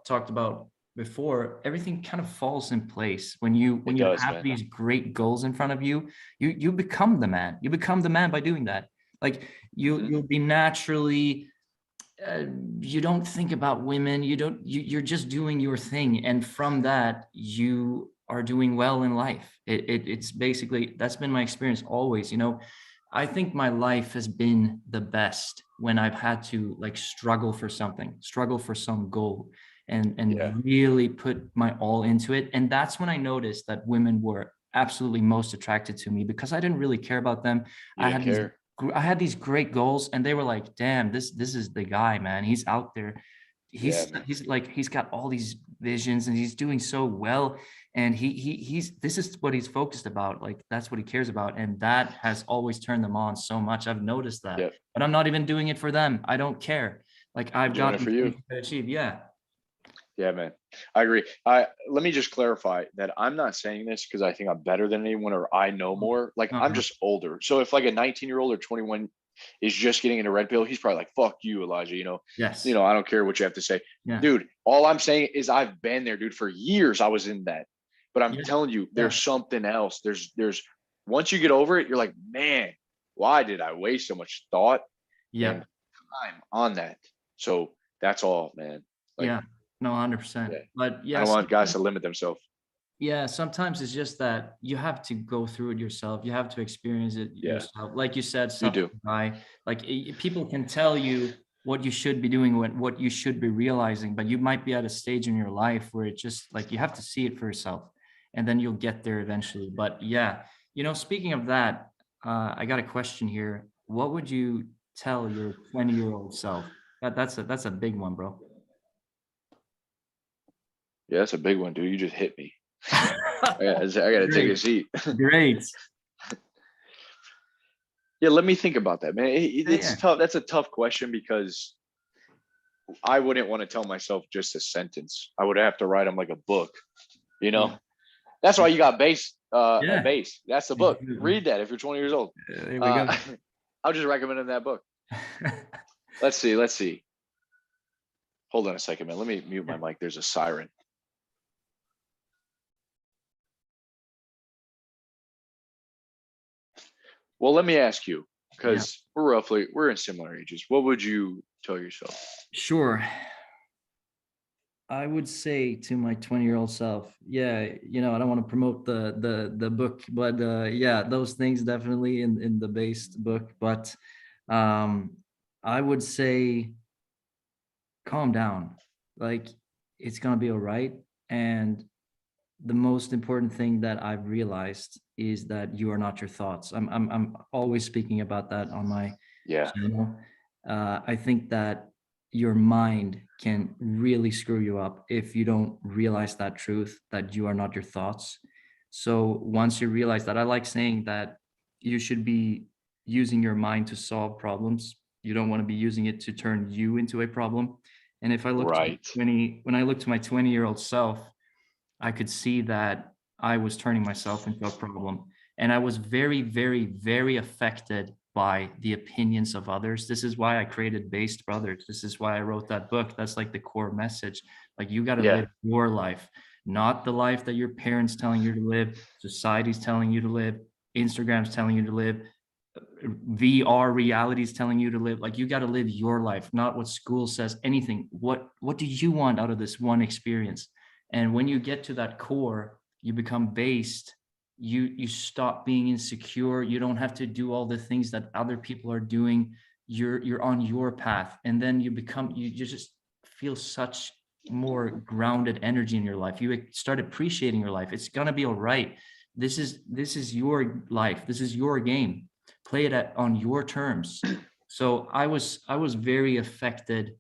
Speaker 1: talked about before, everything kind of falls in place when you
Speaker 2: It
Speaker 1: when you
Speaker 2: does,
Speaker 1: have
Speaker 2: man.
Speaker 1: these great goals in front of you. You become the man. You become the man by doing that. Like
Speaker 2: Hmm.
Speaker 1: you'll be naturally, uh, you don't think about women, you're just doing your thing, and from that you are doing well in life. It's basically, that's been my experience always. I think my life has been the best when I've had to, like, struggle for some goal,
Speaker 2: Yeah.
Speaker 1: and really put my all into it. And that's when I noticed that women were absolutely most attracted to me, because I didn't really care about them.
Speaker 2: You
Speaker 1: I
Speaker 2: didn't
Speaker 1: had these
Speaker 2: care.
Speaker 1: I had these great goals, and they were like, damn, this is the guy, man. He's out there.
Speaker 2: Yeah,
Speaker 1: He's
Speaker 2: man.
Speaker 1: he's like, he's got all these visions, and he's doing so well. And he's this is what he's focused about. Like, that's what he cares about. And that has always turned them on so much. I've noticed that.
Speaker 2: Yep.
Speaker 1: But I'm not even doing it for them. I don't care. Like,
Speaker 2: You're
Speaker 1: I've
Speaker 2: doing
Speaker 1: got
Speaker 2: it for
Speaker 1: these
Speaker 2: you.
Speaker 1: things to achieve. Yeah.
Speaker 2: Yeah, man. I agree. Let me just clarify that I'm not saying this because I think I'm better than anyone or I know more. Like I'm
Speaker 1: Uh-huh.
Speaker 2: just older. So if like a 19-year-old or 21 is just getting into red pill, he's probably like, fuck you, Elijah.
Speaker 1: Yes.
Speaker 2: I don't care what you have to say.
Speaker 1: Yeah.
Speaker 2: Dude, all I'm saying is I've been there, dude. For years I was in that. But I'm
Speaker 1: Yeah.
Speaker 2: telling you,
Speaker 1: Yeah.
Speaker 2: there's something else. There's once you get over it, you're like, man, why did I waste so much thought and
Speaker 1: Yeah.
Speaker 2: time on that? So that's all, man. Like,
Speaker 1: Yeah. No, 100%.
Speaker 2: yeah,
Speaker 1: But
Speaker 2: I
Speaker 1: yeah,
Speaker 2: don't want guys
Speaker 1: sometimes,
Speaker 2: to limit themselves.
Speaker 1: yeah, sometimes it's just that you have to go through it yourself. You have to experience it
Speaker 2: Yeah,
Speaker 1: yourself. Like you said,
Speaker 2: you
Speaker 1: suffering
Speaker 2: do.
Speaker 1: by, like people can tell you what you should be doing, what you should be realizing, but you might be at a stage in your life where it just like you have to see it for yourself, and then you'll get there eventually. But yeah, speaking of that, I got a question here. What would you tell your 20-year-old self? That's a big one, bro.
Speaker 2: Yeah, that's a big one, dude. You just hit me. I gotta take a
Speaker 1: Great,
Speaker 2: seat.
Speaker 1: great.
Speaker 2: Yeah, let me think about that, man.
Speaker 1: Yeah,
Speaker 2: It's
Speaker 1: yeah.
Speaker 2: tough. That's a tough question because I wouldn't want to tell myself just a sentence. I would have to write them like a book. You
Speaker 1: Yeah.
Speaker 2: know, that's why you got base at
Speaker 1: Yeah.
Speaker 2: base. That's the book.
Speaker 1: Absolutely.
Speaker 2: Read that if you're 20 years old.
Speaker 1: There we
Speaker 2: Uh,
Speaker 1: go.
Speaker 2: I'll just recommend that book. Let's see. Let's see. Hold on a second, man. Let me mute my
Speaker 1: Yeah.
Speaker 2: mic. There's a siren. Well, let me ask you,
Speaker 1: Yeah.
Speaker 2: because we're in similar ages. What would you tell yourself?
Speaker 1: Sure. I would say to my 20-year-old self, yeah, I don't want to promote the book, but yeah, those things definitely in the based book. But um I would say calm down. Like it's gonna be all right. And the most important thing that I've realized is that you are not your thoughts. I'm always speaking about that on my
Speaker 2: Yeah,
Speaker 1: channel. I think that your mind can really screw you up if you don't realize that truth, that you are not your thoughts. So once you realize that, I like saying that you should be using your mind to solve problems. You don't want to be using it to turn you into a problem. And if I look to
Speaker 2: right.
Speaker 1: when I look to my 20-year-old self, I could see that I was turning myself into a problem. And I was very, very, very affected by the opinions of others. This is why I created Based Brothers. This is why I wrote that book. That's like the core message. Like you got to
Speaker 2: Yeah,
Speaker 1: live your life, not the life that your parents telling you to live, society's telling you to live, Instagram's telling you to live, VR reality is telling you to live. Like you got to live your life, not what school says, anything. What do you want out of this one experience? And when you get to that core, you become based. You stop being insecure. You don't have to do all the things that other people are doing. You're on your path. And then you just feel such more grounded energy in your life. You start appreciating your life. It's gonna be all right. This is your life. This is your game. Play it on your terms. So I was very affected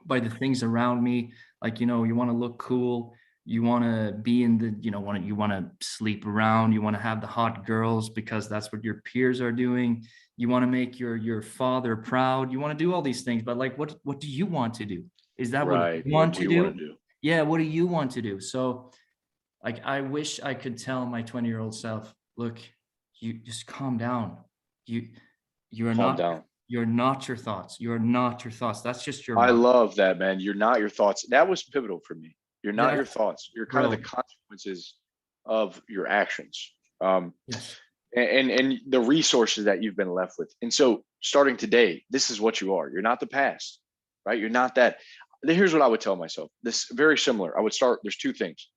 Speaker 1: by the things around me. Like, you want to look cool. You want to be in the, you want to sleep around. You want to have the hot girls because that's what your peers are doing. You want to make your father proud. You want to do all these things, but like, what do you want to do? Is that what
Speaker 2: right.
Speaker 1: you
Speaker 2: What
Speaker 1: want
Speaker 2: do
Speaker 1: to
Speaker 2: you want
Speaker 1: do?
Speaker 2: to do?
Speaker 1: Yeah. What do you want to do? So like, I wish I could tell my 20-year-old self, look, you just calm down. You, you're
Speaker 2: Calm
Speaker 1: not,
Speaker 2: down.
Speaker 1: you're not your thoughts. You're not your thoughts. That's just your
Speaker 2: I
Speaker 1: mind.
Speaker 2: love that, man. You're not your thoughts. That was pivotal for me. You're not your
Speaker 1: That's,
Speaker 2: thoughts. You're kind of the
Speaker 1: bro.
Speaker 2: consequences of your actions. Um,
Speaker 1: Yes.
Speaker 2: and the resources that you've been left with. And so starting today, this is what you are. You're not the past, right? You're not that. Here's what I would tell myself. This very similar. I would start, there's two things.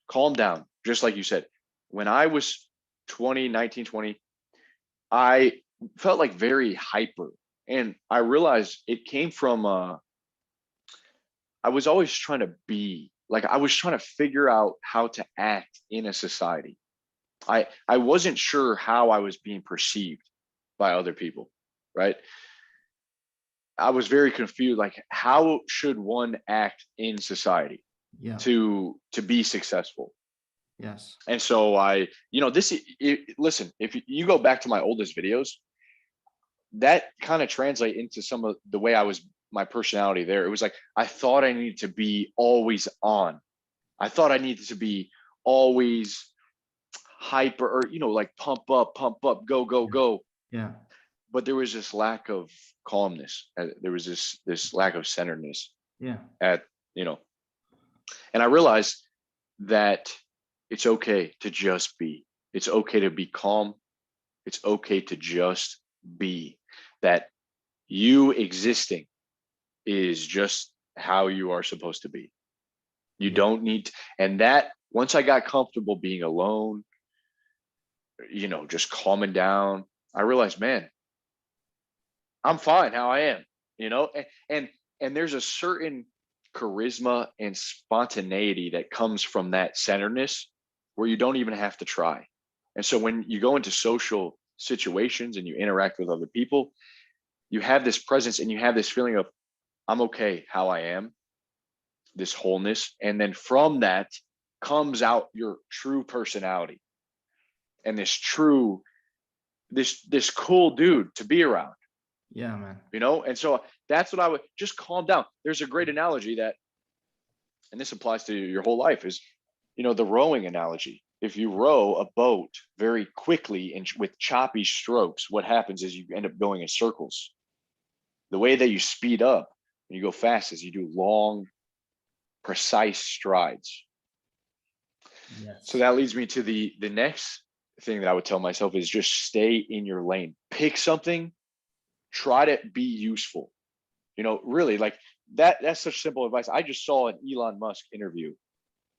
Speaker 2: Calm down, just like you said. When I was 20, 19, 20, I felt like very hyper. And I realized it came from I was always trying to be like I was trying to figure out how to act in a society. I wasn't sure how I was being perceived by other people, right? I was very confused like how should one act in society
Speaker 1: Yeah.
Speaker 2: to be successful?
Speaker 1: Yes.
Speaker 2: And so listen, if you go back to my oldest videos, that kind of translate into some of the way I was my personality there. It was like, I thought I needed to be always on. I thought I needed to be always hyper, or, like pump up, go, go, go.
Speaker 1: Yeah.
Speaker 2: But there was this lack of calmness. There was this lack of centeredness
Speaker 1: Yeah.
Speaker 2: at, and I realized that it's okay to just be. It's okay to be calm. It's okay to just be. That you existing is just how you are supposed to be. You don't need to, and that once I got comfortable being alone, just calming down, I realized, man, I'm fine how I am, and there's a certain charisma and spontaneity that comes from that centeredness where you don't even have to try. And so when you go into social situations and you interact with other people, you have this presence and you have this feeling of, I'm okay how I am, this wholeness. And then from that comes out your true personality and this cool dude to be around.
Speaker 1: Yeah, man.
Speaker 2: And so that's what I would just calm down. There's a great analogy that, and this applies to your whole life, is, the rowing analogy. If you row a boat very quickly and with choppy strokes, what happens is you end up going in circles. The way that you speed up and you go fast is you do long, precise strides.
Speaker 1: Yes.
Speaker 2: So that leads me to the next thing that I would tell myself is just stay in your lane. Pick something, try to be useful. Really, like that's such simple advice. I just saw an Elon Musk interview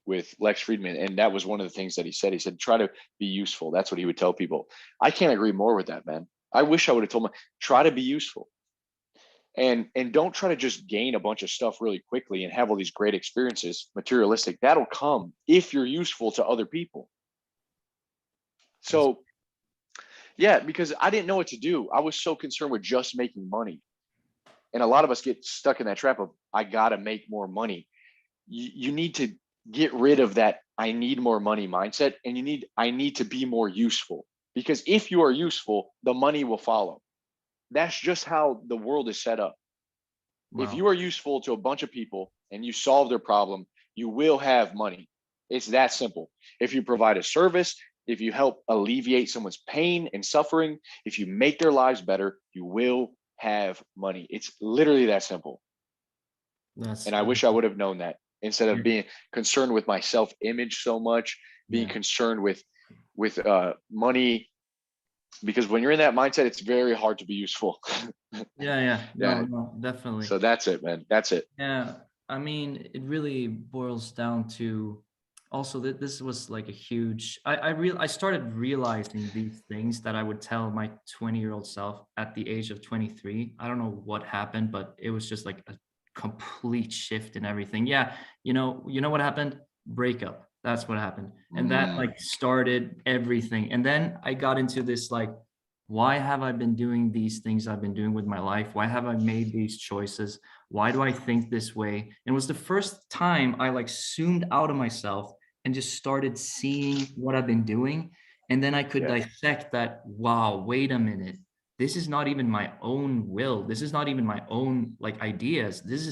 Speaker 2: with Lex Friedman, and that was one of the things that he said. He said, try to be useful. That's what he would tell people. I can't agree more with that, man. I wish I would have told him, try to be useful. And don't try to just gain a bunch of stuff really quickly and have all these great experiences, materialistic. That'll come if you're useful to other people. So yeah, because I didn't know what to do. I was so concerned with just making money. And a lot of us get stuck in that trap of, I got to make more money. You need to get rid of that I need more money mindset, and I need to be more useful. Because if you are useful, the money will follow. That's just how the world is set up. Wow. If you are useful to a bunch of people and you solve their problem, you will have money. It's that simple. If you provide a service, if you help alleviate someone's pain and suffering, if you make their lives better, you will have money. It's literally that simple. And I wish I would have known that, instead of being concerned with my self-image so much, being concerned with money, because when you're in that mindset, it's very hard to be useful.
Speaker 1: No, definitely.
Speaker 2: So that's it, man. That's it.
Speaker 1: Yeah, I mean, it really boils down to also that this was like a huge, I started realizing these things that I would tell my 20-year-old self at the age of 23. I don't know what happened, but it was just like a complete shift in everything. Yeah, you know what happened? Breakup. That's what happened. And that like started everything. And then I got into this like, why have I been doing these things I've been doing with my life? Why have I made these choices? Why do I think this way? And it was the first time I like zoomed out of myself and just started seeing what I've been doing. And then I could dissect that, wow, wait a minute. This is not even my own will. This is not even my own like ideas. This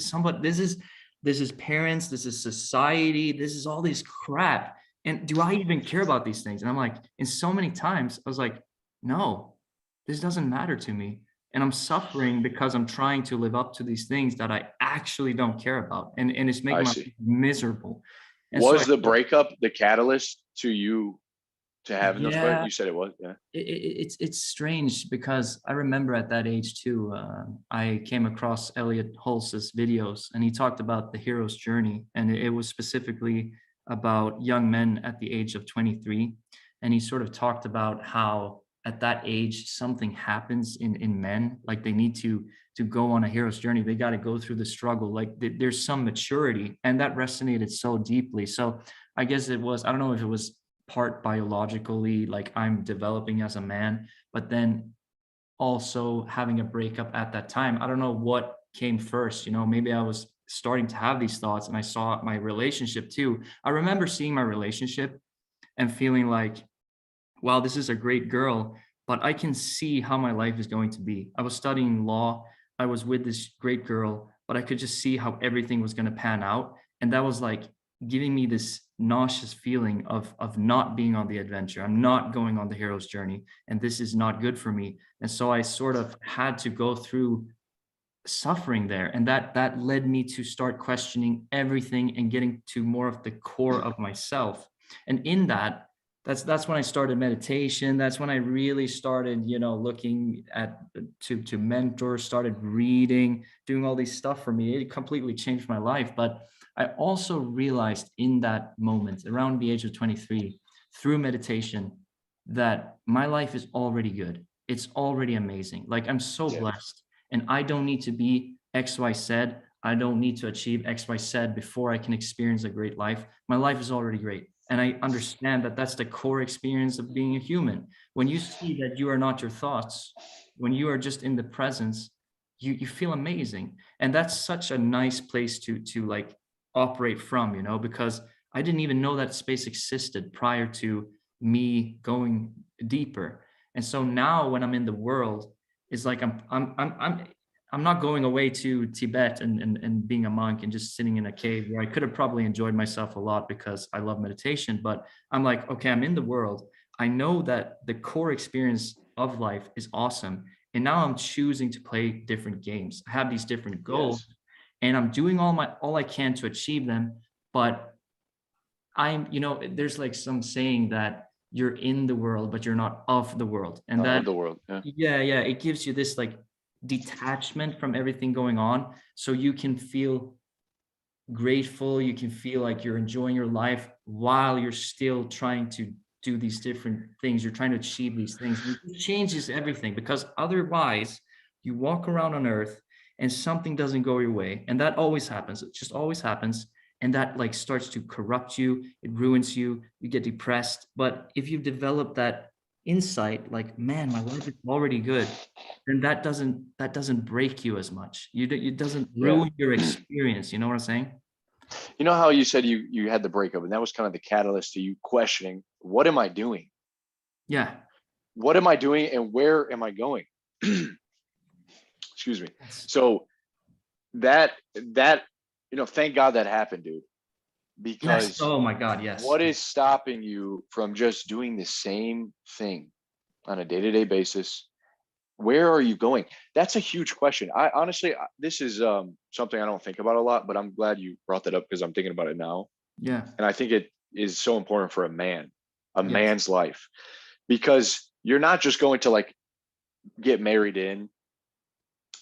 Speaker 1: is parents, this is society, this is all this crap. And do I even care about these things? And I'm like, and so many times I was like, no, this doesn't matter to me. And I'm suffering because I'm trying to live up to these things that I actually don't care about. And it's making me miserable. And
Speaker 2: was the breakup the catalyst to you to having those questions? You said it was, yeah.
Speaker 1: It's strange because I remember at that age too, I came across Elliot Hulse's videos, and he talked about the hero's journey, and it was specifically about young men at the age of 23. And he sort of talked about how at that age something happens in men, like they need to go on a hero's journey. They got to go through the struggle, like there's some maturity, and that resonated so deeply. So I guess it was, I don't know if it was part biologically, like I'm developing as a man, but then also having a breakup at that time. I don't know what came first, maybe I was starting to have these thoughts and I saw my relationship too. I remember seeing my relationship and feeling like, wow, this is a great girl, but I can see how my life is going to be. I was studying law. I was with this great girl, but I could just see how everything was going to pan out. And that was like giving me this nauseous feeling of not being on the adventure. I'm not going on the hero's journey, and this is not good for me. And so I sort of had to go through suffering there, and that led me to start questioning everything and getting to more of the core of myself. And in that, that's when I started meditation. That's when I really started, looking at to mentors, started reading, doing all these stuff for me. It completely changed my life. But I also realized in that moment, around the age of 23, through meditation, that my life is already good. It's already amazing. Like, I'm so blessed, and I don't need to be X, Y, Z. I don't need to achieve X, Y, Z before I can experience a great life. My life is already great. And I understand that that's the core experience of being a human. When you see that you are not your thoughts, when you are just in the presence, you feel amazing. And that's such a nice place to like operate from, because I didn't even know that space existed prior to me going deeper. And so now when I'm in the world, it's like I'm not going away to Tibet and being a monk and just sitting in a cave where I could have probably enjoyed myself a lot because I love meditation. But I'm like, okay, I'm in the world. I know that the core experience of life is awesome. And now I'm choosing to play different games. I have these different goals, and I'm doing all I can to achieve them. But there's like some saying that you're in the world, but you're not of the world. And that,
Speaker 2: of the world.
Speaker 1: yeah, it gives you this like detachment from everything going on, so you can feel grateful, you can feel like you're enjoying your life while you're still trying to do these different things, you're trying to achieve these things. It changes everything, because otherwise you walk around on earth and something doesn't go your way, and that always happens. It just always happens, and that like starts to corrupt you, it ruins you, you get depressed. But if you've developed that insight, like, man, my life is already good, then that doesn't break you as much. It doesn't ruin your experience. You know what I'm saying?
Speaker 2: You know how you said you had the breakup, and that was kind of the catalyst to you questioning, what am I doing?
Speaker 1: Yeah.
Speaker 2: What am I doing, and where am I going? Excuse me. So that thank God that happened, dude. Because
Speaker 1: yes. Oh my God, yes.
Speaker 2: What is stopping you from just doing the same thing on a day-to-day basis? Where are you going? That's a huge question. I honestly, this is something I don't think about a lot, but I'm glad you brought that up because I'm thinking about it now.
Speaker 1: Yeah.
Speaker 2: And I think it is so important for a man's life, because you're not just going to like get married in,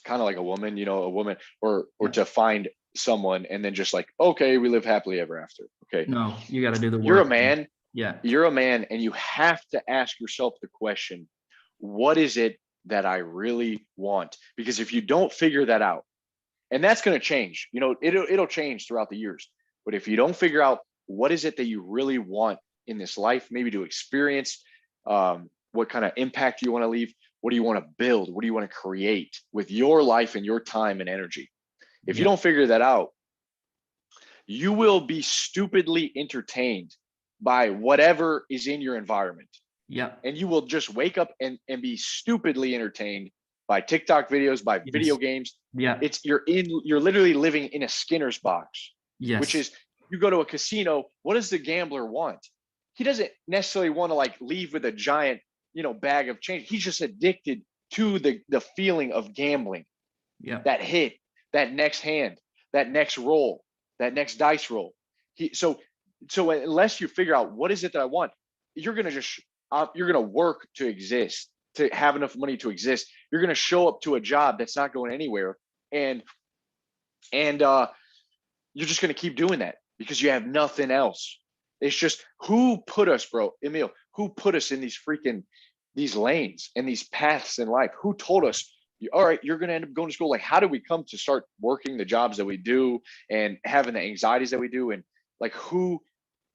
Speaker 2: kind of like a woman, or to find someone and then just like, okay, we live happily ever after. Okay.
Speaker 1: No, you got to do the work.
Speaker 2: You're a man.
Speaker 1: Yeah.
Speaker 2: You're a man, and you have to ask yourself the question, what is it that I really want? Because if you don't figure that out, and that's going to change, it'll change throughout the years. But if you don't figure out what is it that you really want in this life, maybe to experience, what kind of impact you want to leave, what do you want to build, what do you want to create with your life and your time and energy? If you don't figure that out, you will be stupidly entertained by whatever is in your environment.
Speaker 1: Yeah.
Speaker 2: And you will just wake up and be stupidly entertained by TikTok videos, by video games.
Speaker 1: Yeah.
Speaker 2: You're literally living in a Skinner's box.
Speaker 1: Yes.
Speaker 2: Which is, you go to a casino, what does the gambler want? He doesn't necessarily want to like leave with a giant, bag of change. He's just addicted to the feeling of gambling.
Speaker 1: Yeah.
Speaker 2: That hit, that next hand, that next roll, that next dice roll. So unless you figure out what is it that I want, you're going to work to exist, to have enough money to exist. You're going to show up to a job that's not going anywhere. And you're just going to keep doing that because you have nothing else. It's just, who put us, bro, Emil, who put us in these lanes and these paths in life? Who told us, all right, you're going to end up going to school? Like, how did we come to start working the jobs that we do and having the anxieties that we do? And like, who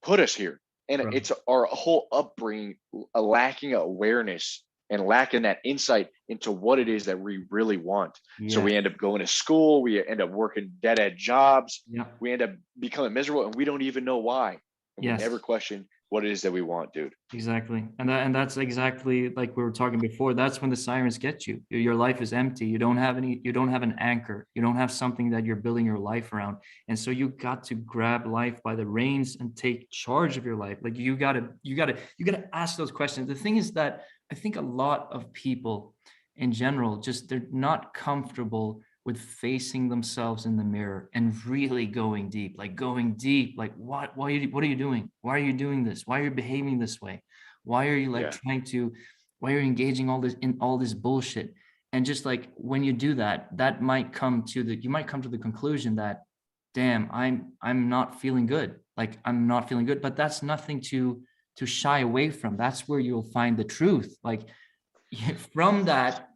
Speaker 2: put us here? And it's our whole upbringing, lacking awareness and lacking that insight into what it is that we really want. So we end up going to school, we end up working dead-end jobs, we end up becoming miserable, and we don't even know why. and we never question what it is that we want, dude.
Speaker 1: Exactly. And that's exactly like we were talking before. That's when the sirens get you. Your life is empty. You don't have an anchor. You don't have something that you're building your life around. And so you got to grab life by the reins and take charge of your life. Like you gotta ask those questions. The thing is that I think a lot of people in general, just they're not comfortable with facing themselves in the mirror and really going deep, like what are you doing? Why are you doing this? Why are you behaving this way? Why are you why are you engaging all this bullshit? And just like when you do that, you might come to the conclusion that, damn, I'm not feeling good. Like I'm not feeling good, but that's nothing to shy away from. That's where you'll find the truth. Like from that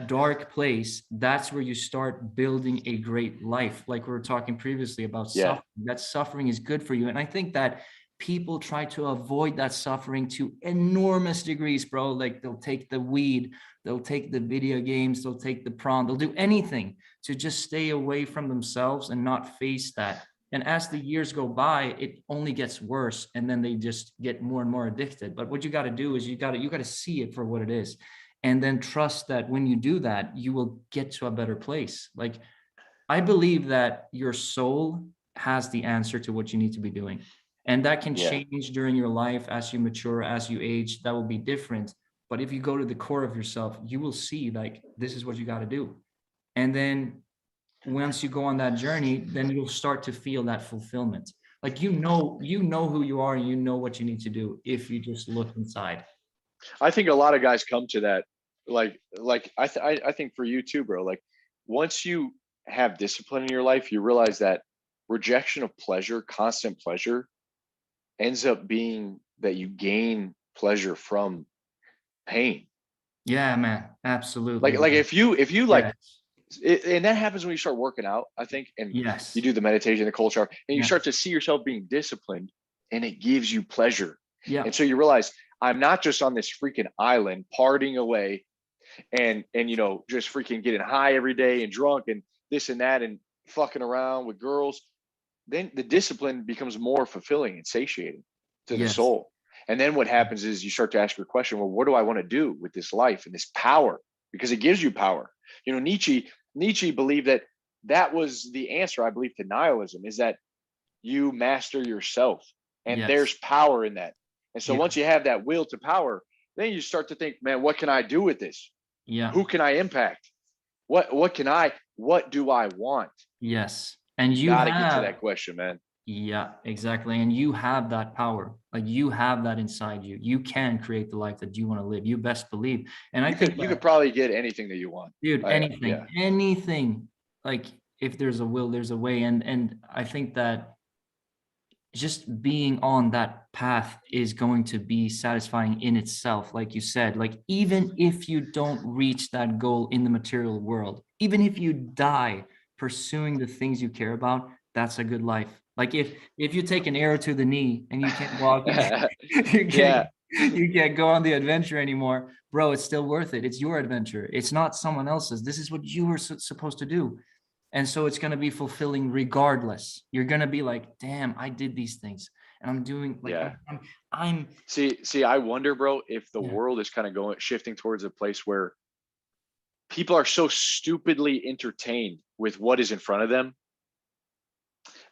Speaker 1: dark place, that's where you start building a great life. Like we were talking previously about suffering, that suffering is good for you. And I think that people try to avoid that suffering to enormous degrees, bro. Like they'll take the weed, they'll take the video games, they'll take the prom, they'll do anything to just stay away from themselves and not face that. And as the years go by, it only gets worse, and then they just get more and more addicted. But what you got to do is you got to see it for what it is, and then trust that when you do that, you will get to a better place. Like I believe that your soul has the answer to what you need to be doing, and that can change during your life as you mature, as you age. That will be different. But if you go to the core of yourself, you will see like this is what you got to do. And then once you go on that journey, then you'll start to feel that fulfillment. Like you know who you are, and you know what you need to do if you just look inside.
Speaker 2: I think a lot of guys come to that, I think for you too, bro. Like once you have discipline in your life, you realize that rejection of pleasure, constant pleasure, ends up being that you gain pleasure from pain.
Speaker 1: Yeah, man, absolutely.
Speaker 2: Like if you
Speaker 1: Yes.
Speaker 2: and that happens when you start working out, I think, and
Speaker 1: Yes.
Speaker 2: you do the meditation, the cold shower, and you
Speaker 1: Yes.
Speaker 2: start to see yourself being disciplined, and it gives you pleasure.
Speaker 1: Yeah.
Speaker 2: And so you realize I'm not just on this freaking island partying away and just freaking getting high every day and drunk and this and that and fucking around with girls. Then the discipline becomes more fulfilling and satiating to the
Speaker 1: Yes.
Speaker 2: soul. And then what happens is you start to ask your question, well, what do I want to do with this life and this power? Because it gives you power. Nietzsche believed that was the answer, I believe, to nihilism, is that you master yourself, and there's power in that. And so once you have that will to power, then you start to think, man, what can I do with this?
Speaker 1: Yeah.
Speaker 2: Who can I impact? What do I want?
Speaker 1: Yes. And you
Speaker 2: got to get to that question, man.
Speaker 1: Yeah, exactly. And you have that power. Like you have that inside you. You can create the life that you want to live. You best believe. And I think
Speaker 2: you could probably get anything that you want.
Speaker 1: Dude, anything. Like if there's a will, there's a way. And I think that just being on that path is going to be satisfying in itself. Like you said, like even if you don't reach that goal in the material world, even if you die pursuing the things you care about, that's a good life. Like if you take an arrow to the knee and you can't walk, you can't go on the adventure anymore, bro, it's still worth it. It's your adventure. It's not someone else's. This is what you were supposed to do. And so it's going to be fulfilling regardless. You're going to be like, damn, I did these things and I'm doing like, I'm
Speaker 2: see, I wonder, bro, if the world is kind of shifting towards a place where people are so stupidly entertained with what is in front of them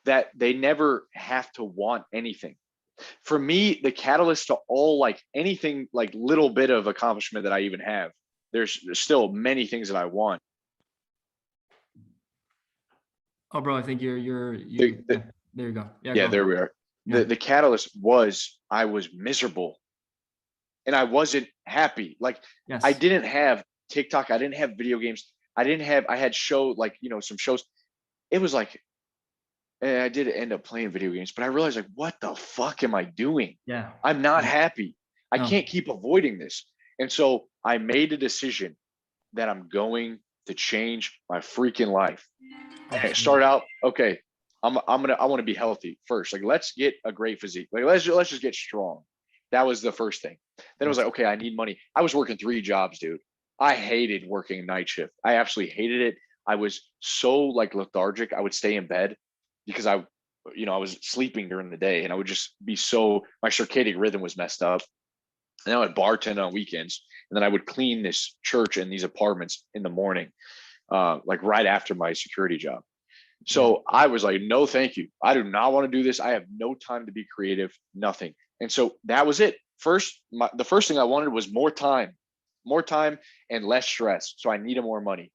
Speaker 2: that they never have to want anything. For me, the catalyst to all, like anything, like little bit of accomplishment that I even have, there's still many things that I want.
Speaker 1: Oh, bro, I think there you go.
Speaker 2: Yeah, there we are. The catalyst was I was miserable and I wasn't happy. Like I didn't have TikTok. I didn't have video games. I had some shows. It was like, and I did end up playing video games, but I realized like, what the fuck am I doing?
Speaker 1: Yeah.
Speaker 2: I'm not happy. I can't keep avoiding this. And so I made a decision that I'm going to change my freaking life. Okay, start out, okay, I want to be healthy first. Like, let's get a great physique. Like, let's just get strong. That was the first thing. Then it was like, okay, I need money. I was working 3 jobs, dude. I hated working night shift. I absolutely hated it. I was so like lethargic. I would stay in bed because I was sleeping during the day, and I would just be my circadian rhythm was messed up. And I would bartend on weekends, and then I would clean this church and these apartments in the morning, like right after my security job. So I was like, no, thank you. I do not want to do this. I have no time to be creative, nothing. And so that was it. The first thing I wanted was more time and less stress. So I needed more money,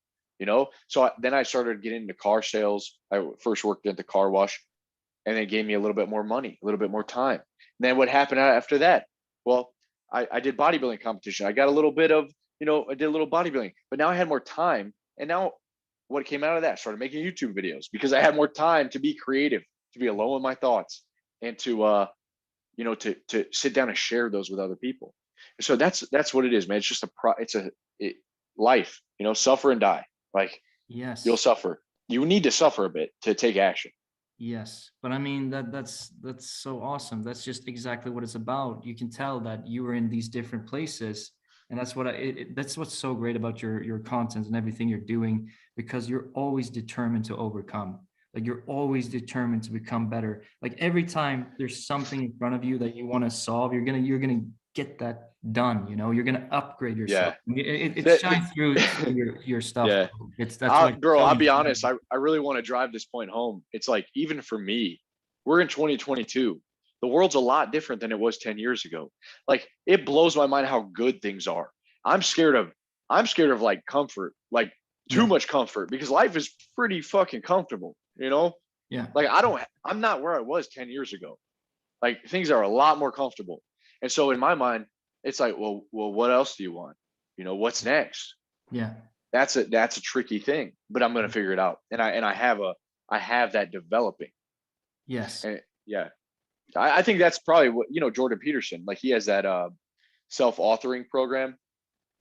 Speaker 2: So then I started getting into car sales. I first worked at the car wash, and they gave me a little bit more money, a little bit more time. And then what happened after that? Well, I did bodybuilding competition. I got a little bit of, I did a little bodybuilding, but now I had more time. And now what came out of that? Started making YouTube videos because I had more time to be creative, to be alone with my thoughts, and to to sit down and share those with other people. So that's what it is, man. It's just life, suffer and die. Like,
Speaker 1: yes,
Speaker 2: you'll suffer. You need to suffer a bit to take action.
Speaker 1: yes, but I mean that's so awesome. That's just exactly what it's about. You can tell that you were in these different places, and that's what that's what's so great about your content and everything you're doing, because you're always determined to overcome. Like, you're always determined to become better. Like, every time there's something in front of you that you want to solve, you're gonna get that done. You're gonna upgrade yourself.
Speaker 2: Yeah.
Speaker 1: It shines through your stuff.
Speaker 2: Yeah.
Speaker 1: That's why,
Speaker 2: Bro, I'll be honest. I really want to drive this point home. It's like, even for me, we're in 2022. The world's a lot different than it was 10 years ago. Like, it blows my mind how good things are. I'm scared of like comfort, like too much comfort, because life is pretty fucking comfortable,
Speaker 1: Yeah.
Speaker 2: Like, I'm not where I was 10 years ago. Like, things are a lot more comfortable. And so in my mind, it's like, well, what else do you want? What's next?
Speaker 1: Yeah.
Speaker 2: That's a tricky thing, but I'm going to figure it out. And I have that developing.
Speaker 1: Yes.
Speaker 2: And yeah, I think that's probably what, Jordan Peterson, like, he has that self-authoring program.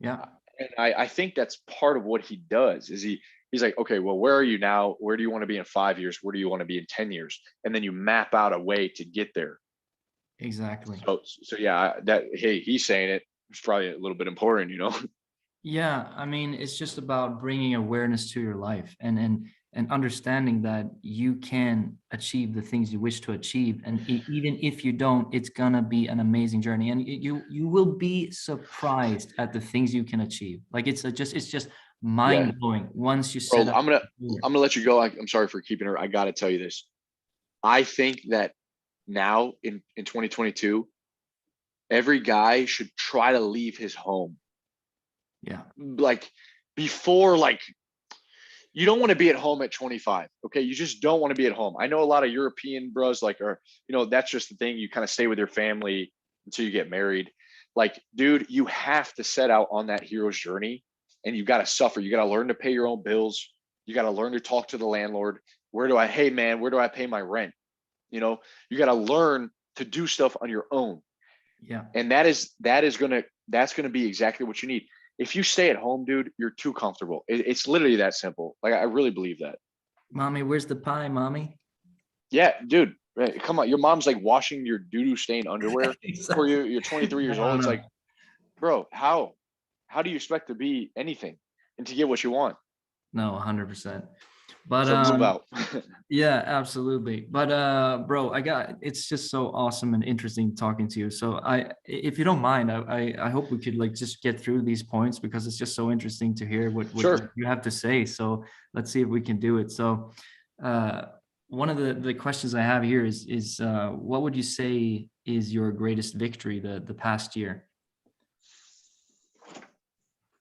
Speaker 1: Yeah.
Speaker 2: And I think that's part of what he does is he's like, okay, well, where are you now? Where do you want to be in 5 years? Where do you want to be in 10 years? And then you map out a way to get there.
Speaker 1: Exactly.
Speaker 2: So yeah, hey, he's saying it's probably a little bit important,
Speaker 1: Yeah, I mean, it's just about bringing awareness to your life, and understanding that you can achieve the things you wish to achieve, and even if you don't, it's gonna be an amazing journey, and you will be surprised at the things you can achieve. Like, it's just
Speaker 2: Yeah.
Speaker 1: mind blowing once you
Speaker 2: Bro,
Speaker 1: set up.
Speaker 2: I'm gonna let you go. I'm sorry for keeping her. I gotta tell you this. I think that now in 2022, every guy should try to leave his home.
Speaker 1: Yeah.
Speaker 2: Like, before, like, you don't want to be at home at 25. Okay. You just don't want to be at home. I know a lot of European bros, like, that's just the thing. You kind of stay with your family until you get married. Like, dude, you have to set out on that hero's journey, and you got to suffer. You got to learn to pay your own bills. You got to learn to talk to the landlord. Hey man, where do I pay my rent? You got to learn to do stuff on your own.
Speaker 1: Yeah.
Speaker 2: And that's going to be exactly what you need. If you stay at home, dude, you're too comfortable. It's literally that simple. Like, I really believe that.
Speaker 1: Mommy, where's the pie, mommy?
Speaker 2: Yeah, dude, come on. Your mom's like washing your doo-doo stained underwear for
Speaker 1: Exactly.
Speaker 2: you. You're 23 years
Speaker 1: No,
Speaker 2: old. It's
Speaker 1: no.
Speaker 2: like, bro, how do you expect to be anything and to get what you want?
Speaker 1: No, 100%. But
Speaker 2: So move out.
Speaker 1: yeah, absolutely. But bro, it's just so awesome and interesting talking to you. So if you don't mind, I hope we could, like, just get through these points, because it's just so interesting to hear what
Speaker 2: Sure.
Speaker 1: you have to say. So let's see if we can do it. So one of the questions I have here is what would you say is your greatest victory the past year?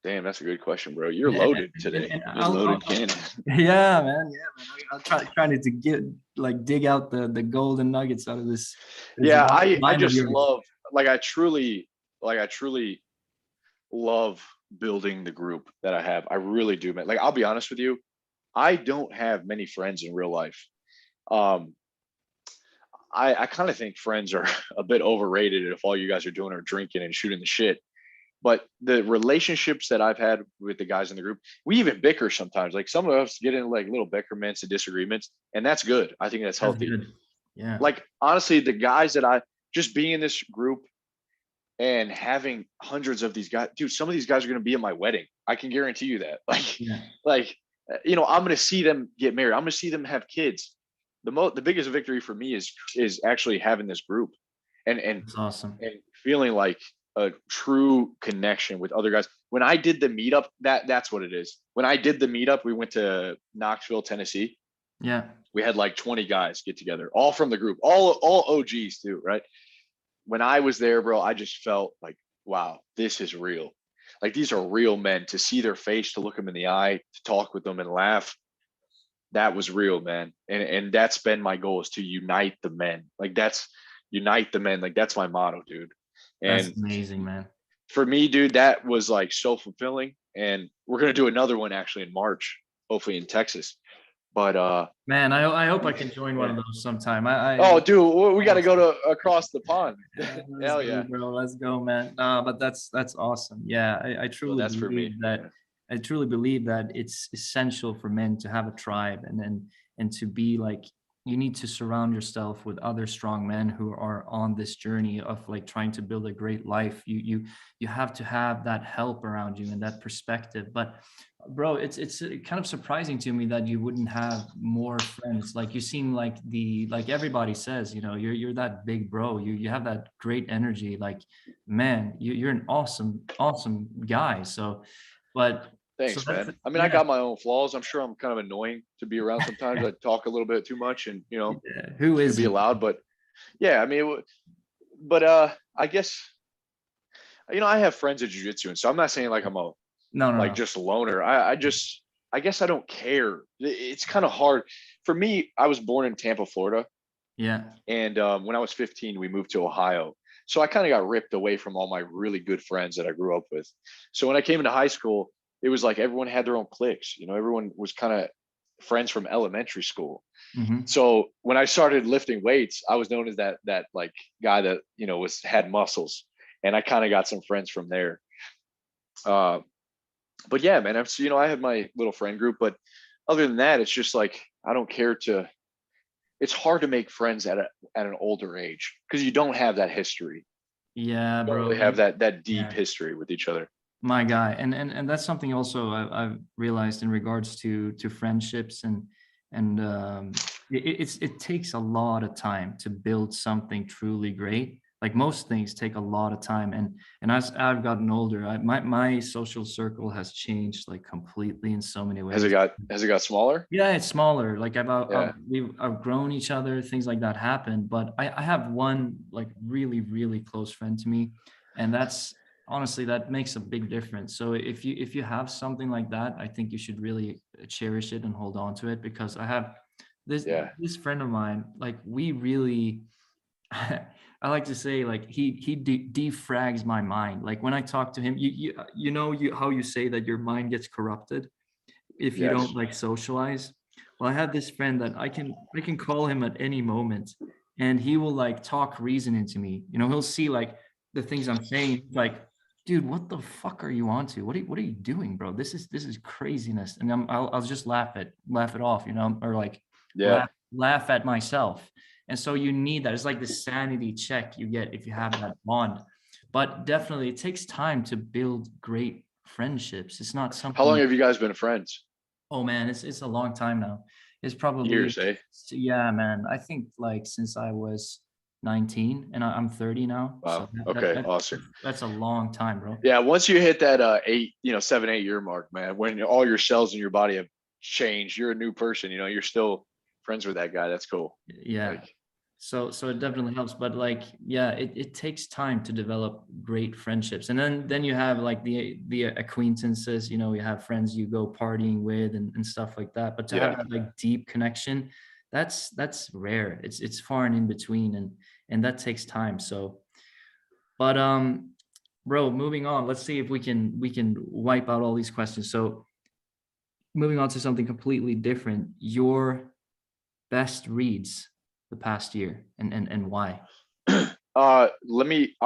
Speaker 2: Damn, that's a good question, bro. You're loaded today.
Speaker 1: And
Speaker 2: You're loaded cannon.
Speaker 1: yeah, man. I'll trying to dig out the golden nuggets out of this
Speaker 2: Yeah, I
Speaker 1: mind of
Speaker 2: just
Speaker 1: yours.
Speaker 2: love, like, I truly love building the group that I have. I really do, man. Like, I'll be honest with you, I don't have many friends in real life. Um, I kind of think friends are a bit overrated if all you guys are doing are drinking and shooting the shit. But the relationships that I've had with the guys in the group, we even bicker sometimes. Like, some of us get in like little bickerments and disagreements, and that's good. I think that's
Speaker 1: That's
Speaker 2: healthy.
Speaker 1: good. Yeah.
Speaker 2: Like, honestly, the guys that I just being in this group and having hundreds of these guys, dude, some of these guys are going to be at my wedding. I can guarantee you that. Like,
Speaker 1: Yeah.
Speaker 2: like, I'm going to see them get married. I'm going to see them have kids. the biggest victory for me is actually having this group and
Speaker 1: That's awesome.
Speaker 2: and feeling like a true connection with other guys. When I did the meetup, that's what it is. When I did the meetup, we went to Knoxville, Tennessee.
Speaker 1: Yeah.
Speaker 2: We had like 20 guys get together, all from the group, all OGs too, right? When I was there, bro, I just felt like, wow, this is real. Like these are real men. To see their face, to look them in the eye, to talk with them and laugh, that was real, man. And that's been my goal, is to unite the men. Like that's unite the men. Like that's my motto, dude.
Speaker 1: That's
Speaker 2: And
Speaker 1: amazing, man.
Speaker 2: for me, dude, that was like so fulfilling. And we're gonna do another one actually in March, hopefully in Texas. But
Speaker 1: Man, I hope I can join one
Speaker 2: yeah.
Speaker 1: of those sometime.
Speaker 2: Oh, dude, we got to go to across the pond.
Speaker 1: Let's
Speaker 2: Hell
Speaker 1: go,
Speaker 2: yeah.
Speaker 1: bro. Let's go, man. But that's awesome. Yeah, I
Speaker 2: Well,
Speaker 1: truly
Speaker 2: that's for me.
Speaker 1: believe that. I truly believe that it's essential for men to have a tribe, and to be like, you need to surround yourself with other strong men who are on this journey of like trying to build a great life. You have to have that help around you and that perspective. But bro, it's kind of surprising to me that you wouldn't have more friends. Like you seem like like everybody says, you're that big bro. You have that great energy. Like, man, you're an awesome guy. So, but so
Speaker 2: Thanks,
Speaker 1: that's
Speaker 2: man. I mean, I
Speaker 1: yeah.
Speaker 2: got my own flaws. I'm sure I'm kind of annoying to be around sometimes. I talk a little bit too much and,
Speaker 1: Yeah. Who
Speaker 2: can be
Speaker 1: isn't?
Speaker 2: loud, but yeah, I mean, but I guess, I have friends at jiu-jitsu, and so I'm not saying like I'm a
Speaker 1: No, no,
Speaker 2: like
Speaker 1: no.
Speaker 2: just a loner. I guess I don't care. It's kind of hard for me. I was born in Tampa, Florida,
Speaker 1: Yeah.
Speaker 2: and when I was 15, we moved to Ohio. So I kind of got ripped away from all my really good friends that I grew up with. So when I came into high school, it was like everyone had their own cliques. Everyone was kind of friends from elementary school.
Speaker 1: Hmm.
Speaker 2: So when I started lifting weights, I was known as that like guy that had muscles, and I kind of got some friends from there. Uh, but yeah, man, I had my little friend group, but other than that, it's just like I don't care to. It's hard to make friends at an older age because you don't have that history.
Speaker 1: Yeah,
Speaker 2: You don't
Speaker 1: bro.
Speaker 2: really have that deep
Speaker 1: Yeah.
Speaker 2: history with each other.
Speaker 1: My guy, and that's something also I've realized in regards to friendships, and it takes a lot of time to build something truly great. Like most things take a lot of time, and as I've gotten older, my social circle has changed like completely in so many
Speaker 2: Has it
Speaker 1: ways.
Speaker 2: got smaller?
Speaker 1: Yeah, it's smaller. Like
Speaker 2: Yeah.
Speaker 1: we've outgrown each other, things like that happen. But I have one like really, really close friend to me, and that's honestly that makes a big difference. So if you have something like that, I think you should really cherish it and hold on to it, because I have this
Speaker 2: Yeah.
Speaker 1: this friend of mine, like we really I like to say like he defrags my mind. Like when I talk to him, how you say that your mind gets corrupted if you don't
Speaker 2: Yes.
Speaker 1: like socialize. Well, I have this friend that I can call him at any moment, and he will like talk reason into me. He'll see like the things I'm saying, like, dude, what the fuck are you onto? What are you doing, bro? This is craziness. And I'll just laugh it off, or like
Speaker 2: Yeah.
Speaker 1: laugh at myself. And so you need that. It's like the sanity check you get if you have that bond. But definitely, it takes time to build great friendships. It's not
Speaker 2: How long
Speaker 1: something.
Speaker 2: have you guys been friends?
Speaker 1: Oh man, it's a long time now. It's probably,
Speaker 2: Years, eh?
Speaker 1: yeah, man. I think like since I was 19, and I'm 30 now. So
Speaker 2: Wow. Okay. Awesome.
Speaker 1: that's a long time, bro.
Speaker 2: Yeah. Once you hit that 7, 8 year mark, man, when all your cells in your body have changed, you're a new person. You're still friends with that guy. That's cool.
Speaker 1: Yeah.
Speaker 2: Like,
Speaker 1: So it definitely helps, but like, yeah, it takes time to develop great friendships. And then you have like the acquaintances, you have friends you go partying with and stuff like that. But to have
Speaker 2: yeah.
Speaker 1: that like deep connection, that's rare. It's far and in between, and that takes time. So, but bro, moving on. Let's see if we can wipe out all these questions. So moving on to something completely different. Your best reads the past year, and why?
Speaker 2: I'll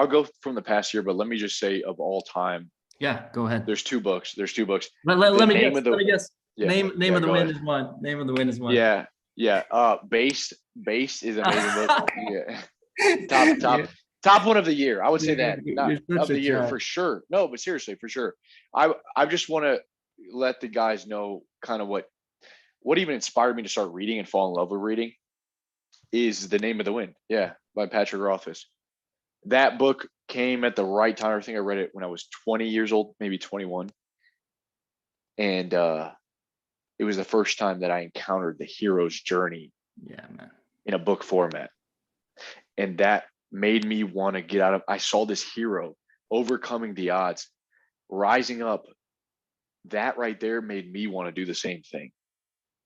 Speaker 2: go from the past year, but let me just say of all time,
Speaker 1: Yeah, go ahead.
Speaker 2: there's two books.
Speaker 1: Let
Speaker 2: The
Speaker 1: me
Speaker 2: name
Speaker 1: guess.
Speaker 2: of the
Speaker 1: Let me guess.
Speaker 2: Yeah.
Speaker 1: Name
Speaker 2: Yeah.
Speaker 1: of the
Speaker 2: Go
Speaker 1: wind
Speaker 2: ahead.
Speaker 1: is one. Name of the wind is one.
Speaker 2: Yeah. Yeah. Based is an amazing book. Yeah. Top, top,
Speaker 1: Yeah,
Speaker 2: top one of the year. I would say
Speaker 1: yeah,
Speaker 2: that, not
Speaker 1: you're such
Speaker 2: of
Speaker 1: a
Speaker 2: the year
Speaker 1: chat.
Speaker 2: for sure. No, but seriously, for sure. I just want to let the guys know kind of what even inspired me to start reading and fall in love with reading. is The Name of the Wind. Yeah, by Patrick Rothfuss. That book came at the right time. I think I read it when I was 20 years old, maybe 21. And it was the first time that I encountered the hero's journey in a book format. And that made me want to get out of, I saw this hero overcoming the odds, rising up. That right there made me want to do the same thing.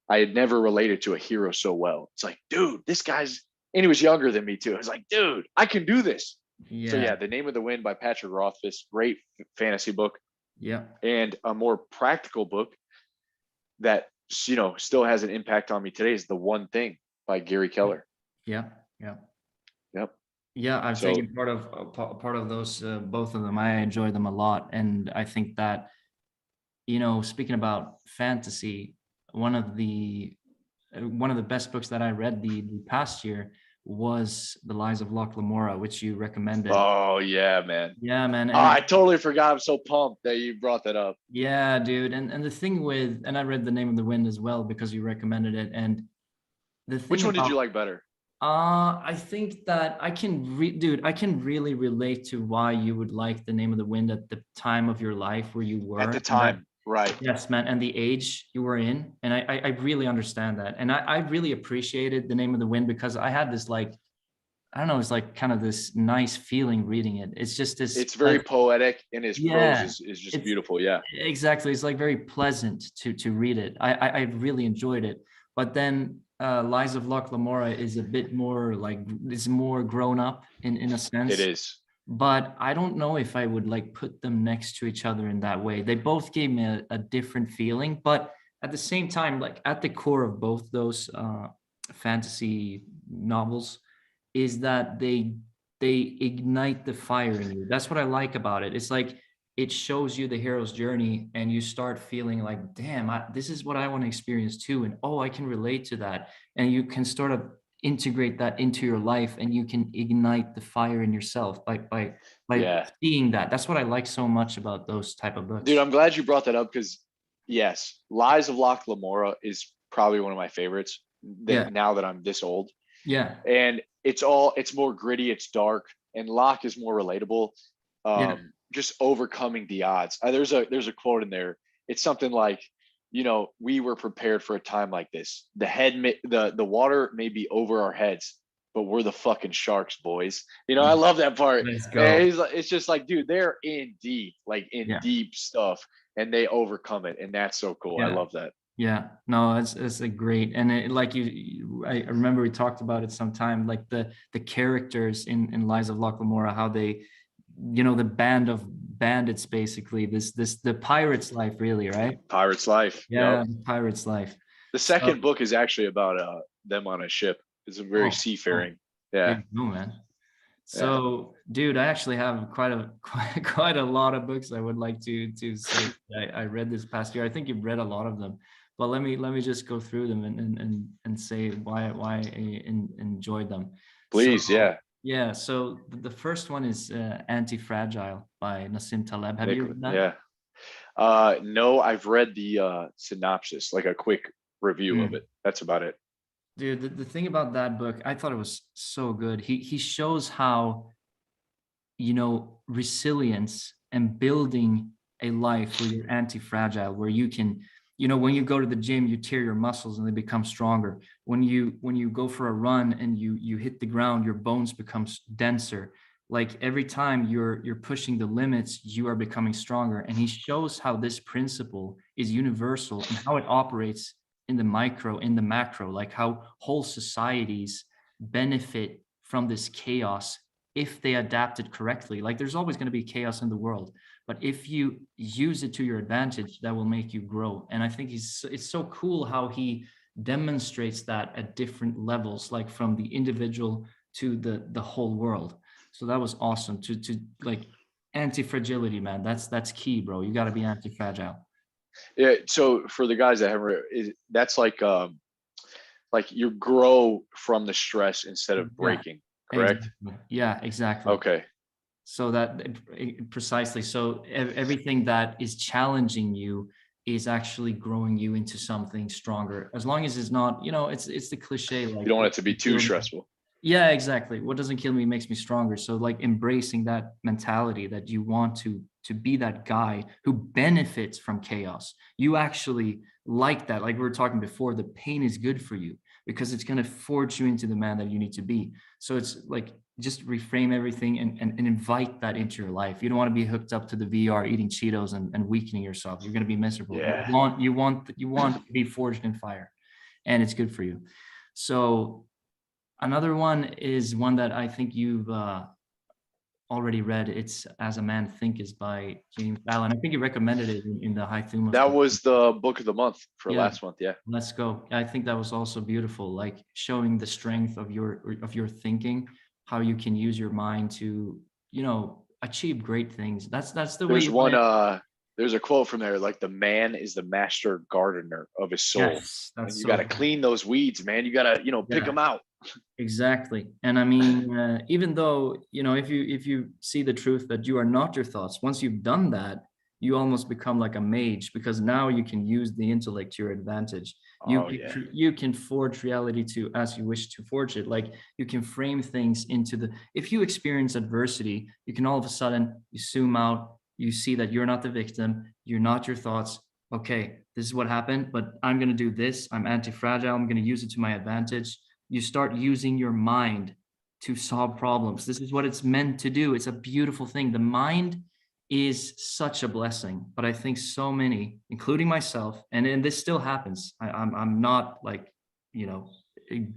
Speaker 2: I had never related to a hero so well. It's like, dude, this guy's, and he was younger than me too. I was like, dude, I can do this. So yeah, The Name of the Wind by Patrick Rothfuss, great fantasy book.
Speaker 1: Yeah.
Speaker 2: And a more practical book that, you know, still has an impact on me today is The One Thing by Gary Keller.
Speaker 1: Yeah. Yeah.
Speaker 2: Yep.
Speaker 1: Yeah, I've taken part of those, both of them. I enjoy them a lot, and I think that, you know, speaking about fantasy, one of the best books that I read the past year was The Lies of Locke Lamora, which you recommended.
Speaker 2: Oh yeah, man.
Speaker 1: Yeah, man.
Speaker 2: And I totally forgot. I'm so pumped that you brought that up.
Speaker 1: Yeah, dude. And the thing with, and I read The Name of the Wind as well because you recommended it. And the thing,
Speaker 2: which one did you like better?
Speaker 1: I think that I can really relate to why you would like The Name of the Wind at the time of your life where you were.
Speaker 2: At the time, right.
Speaker 1: Yes, man. And the age you were in. And I really understand that. And I really appreciated The Name of the Wind because I had this, like, I don't know, it's like kind of this nice feeling reading it. It's just this.
Speaker 2: It's very poetic, and his prose is just beautiful. Yeah,
Speaker 1: exactly. It's like very pleasant to read it. I really enjoyed it. But then Lies of Locke Lamora is a bit more like, it's more grown up in a sense.
Speaker 2: It is.
Speaker 1: But I don't know if I would like put them next to each other in that way. They both gave me a different feeling, but at the same time, like at the core of both those fantasy novels is that they ignite the fire in you. That's what I like about it. It's like it shows you the hero's journey and you start feeling like, damn, this is what I want to experience too. And I can relate to that. And you can sort of integrate that into your life and you can ignite the fire in yourself by seeing that. That's what I like so much about those type of books.
Speaker 2: Dude, I'm glad you brought that up because yes, Lies of Locke Lamora is probably one of my favorites now that I'm this old.
Speaker 1: Yeah.
Speaker 2: And it's more gritty, it's dark, and Locke is more relatable. Just overcoming the odds. There's a quote in there. It's something like, you know, we were prepared for a time like this. The water may be over our heads, but we're the fucking sharks, boys. You know, I love that part.
Speaker 1: Let's go.
Speaker 2: It's just like, dude, they're in deep, deep stuff, and they overcome it, and that's so cool. I love that.
Speaker 1: Yeah, no, it's a great, and I remember we talked about it sometime, like the characters in Lies of Locke Lamora, how they, you know, the band of bandits, basically the pirate's life, really, right?
Speaker 2: Pirate's life.
Speaker 1: Yeah, pirate's life.
Speaker 2: The second book is actually about them on a ship. It's a very seafaring. Yeah.
Speaker 1: No, man. So, dude, I actually have quite a lot of books I would like to say I read this past year. I think you've read a lot of them, but let me just go through them and say why I enjoyed them.
Speaker 2: Please,
Speaker 1: yeah. So the first one is Anti-Fragile by Nassim Taleb. Have you read that?
Speaker 2: Yeah. No, I've read the synopsis, like a quick review of it. That's about it.
Speaker 1: Dude, the thing about that book, I thought it was so good. He shows how, you know, resilience and building a life where you're anti-fragile, where you can, you know, when you go to the gym, you tear your muscles and they become stronger. When you go for a run and you hit the ground, your bones become denser. Like every time you're pushing the limits, you are becoming stronger. And he shows how this principle is universal and how it operates in the micro, in the macro, like how whole societies benefit from this chaos if they adapt it correctly. Like there's always going to be chaos in the world, but if you use it to your advantage, that will make you grow. And I think it's so cool how he demonstrates that at different levels, like from the individual to the whole world. So that was awesome to like anti-fragility, man. That's key, bro. You got to be anti-fragile.
Speaker 2: Yeah. So for the guys that haven't, that's like you grow from the stress instead of breaking, correct?
Speaker 1: Exactly. Yeah, exactly.
Speaker 2: Okay.
Speaker 1: So that precisely. So everything that is challenging you, is actually growing you into something stronger. As long as it's not, it's the cliche, like,
Speaker 2: You don't want it to be too stressful.
Speaker 1: Yeah, exactly. What doesn't kill me makes me stronger. So like embracing that mentality that you want to be that guy who benefits from chaos. You actually like that. Like we were talking before, the pain is good for you because it's going to forge you into the man that you need to be. So it's like just reframe everything and invite that into your life. You don't want to be hooked up to the VR, eating Cheetos and weakening yourself. You're going to be miserable.
Speaker 2: Yeah.
Speaker 1: You want to be forged in fire, and it's good for you. So another one is one that I think you've already read. It's As a Man Thinketh by James Allen. I think you recommended it in the High Thumos.
Speaker 2: That was the book of the month for last month. Yeah.
Speaker 1: Let's go. I think that was also beautiful, like showing the strength of your thinking, how you can use your mind to, achieve great things. That's the way.
Speaker 2: There's a quote from there, like the man is the master gardener of his soul.
Speaker 1: Yes, that's
Speaker 2: and you
Speaker 1: so
Speaker 2: got to
Speaker 1: good.
Speaker 2: clean those weeds, man. You got to, pick them out.
Speaker 1: Exactly. And I mean, even though, if you see the truth that you are not your thoughts, once you've done that, you almost become like a mage, because now you can use the intellect to your advantage. You can forge reality to as you wish to forge it. Like you can frame things if you experience adversity, you can all of a sudden, you zoom out, you see that you're not the victim, you're not your thoughts. Okay, this is what happened, but I'm going to do this. I'm anti-fragile. I'm going to use it to my advantage. You start using your mind to solve problems. This is what it's meant to do. It's a beautiful thing. The mind is such a blessing, but I think so many, including myself, and this still happens. I'm not like,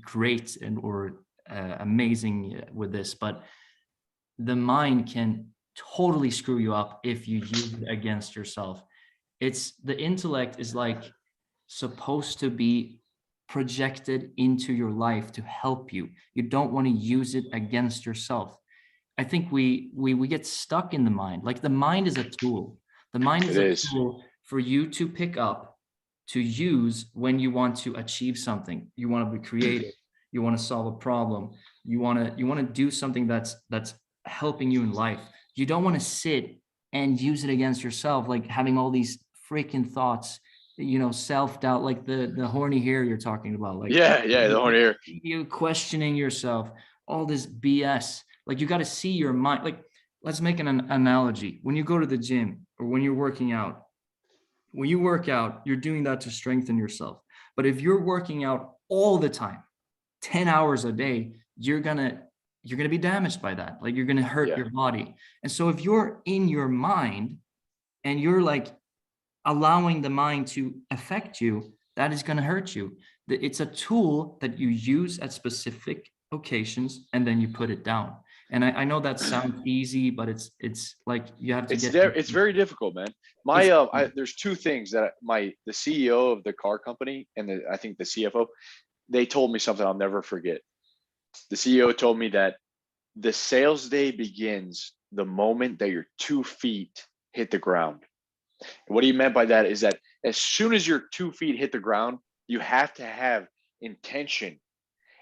Speaker 1: great or amazing with this, but the mind can totally screw you up if you use it against yourself. The intellect is like supposed to be projected into your life to help you. You don't want to use it against yourself. I think we get stuck in the mind. Like the mind is a tool. The mind is a tool for you to pick up, to use when you want to achieve something. You want to be creative. You want to solve a problem. You want to do something that's helping you in life. You don't want to sit and use it against yourself, like having all these freaking thoughts, self-doubt, like the horny hair you're talking about. Like
Speaker 2: the horny hair.
Speaker 1: You questioning yourself, all this BS. Like you got to see your mind. Like let's make an analogy. When you go to the gym or when you're working out, when you work out, you're doing that to strengthen yourself. But if you're working out all the time, 10 hours a day, you're gonna be damaged by that. Like you're gonna hurt your body. And so if you're in your mind and you're like allowing the mind to affect you, that is going to hurt you. It's a tool that you use at specific occasions and then you put it down. And I know that sounds easy, but it's like you have to
Speaker 2: it's very difficult, man. There's two things that the CEO of the car company and I think the CFO, they told me something I'll never forget. The CEO told me that the sales day begins the moment that your 2 feet hit the ground. And what he meant by that is that as soon as your 2 feet hit the ground, you have to have intention,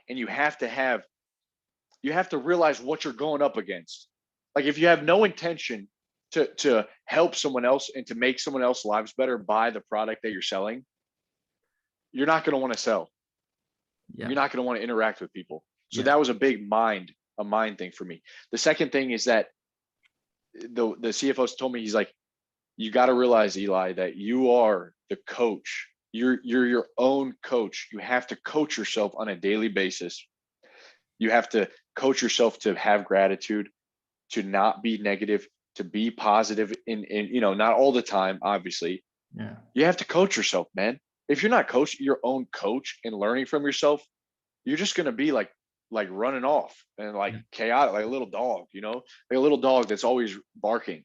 Speaker 2: and you have to realize what you're going up against. Like if you have no intention to help someone else and to make someone else's lives better by the product that you're selling, you're not going to want to sell. Yeah. You're not going to want to interact with people. So that was a big mind thing for me. The second thing is that the CFO told me, he's like, you got to realize, Eli, that you are the coach. You're your own coach. You have to coach yourself on a daily basis. You have to coach yourself to have gratitude, to not be negative, to be positive in not all the time, obviously.
Speaker 1: Yeah.
Speaker 2: You have to coach yourself, man. If you're not your own coach and learning from yourself, you're just going to be like running off and like chaotic, like a little dog, like a little dog that's always barking.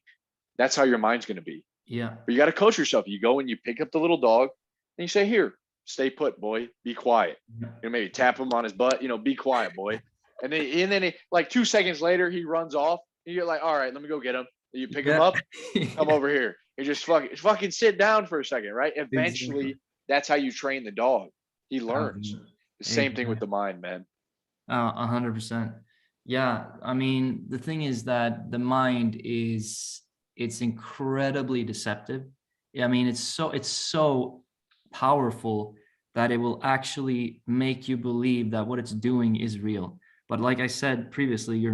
Speaker 2: That's how your mind's going to be.
Speaker 1: Yeah.
Speaker 2: But you got to coach yourself. You go and you pick up the little dog and you say, here, stay put, boy, be quiet. Maybe tap him on his butt, be quiet, boy. And then like 2 seconds later, he runs off and you're like, all right, let me go get him. And you pick him up, come over here. You just fucking sit down for a second, right? Eventually, that's how you train the dog. He learns. The same thing with the mind, man.
Speaker 1: 100%. Yeah. I mean, the thing is that the mind it's incredibly deceptive. I mean, it's so powerful that it will actually make you believe that what it's doing is real. But like I said previously, you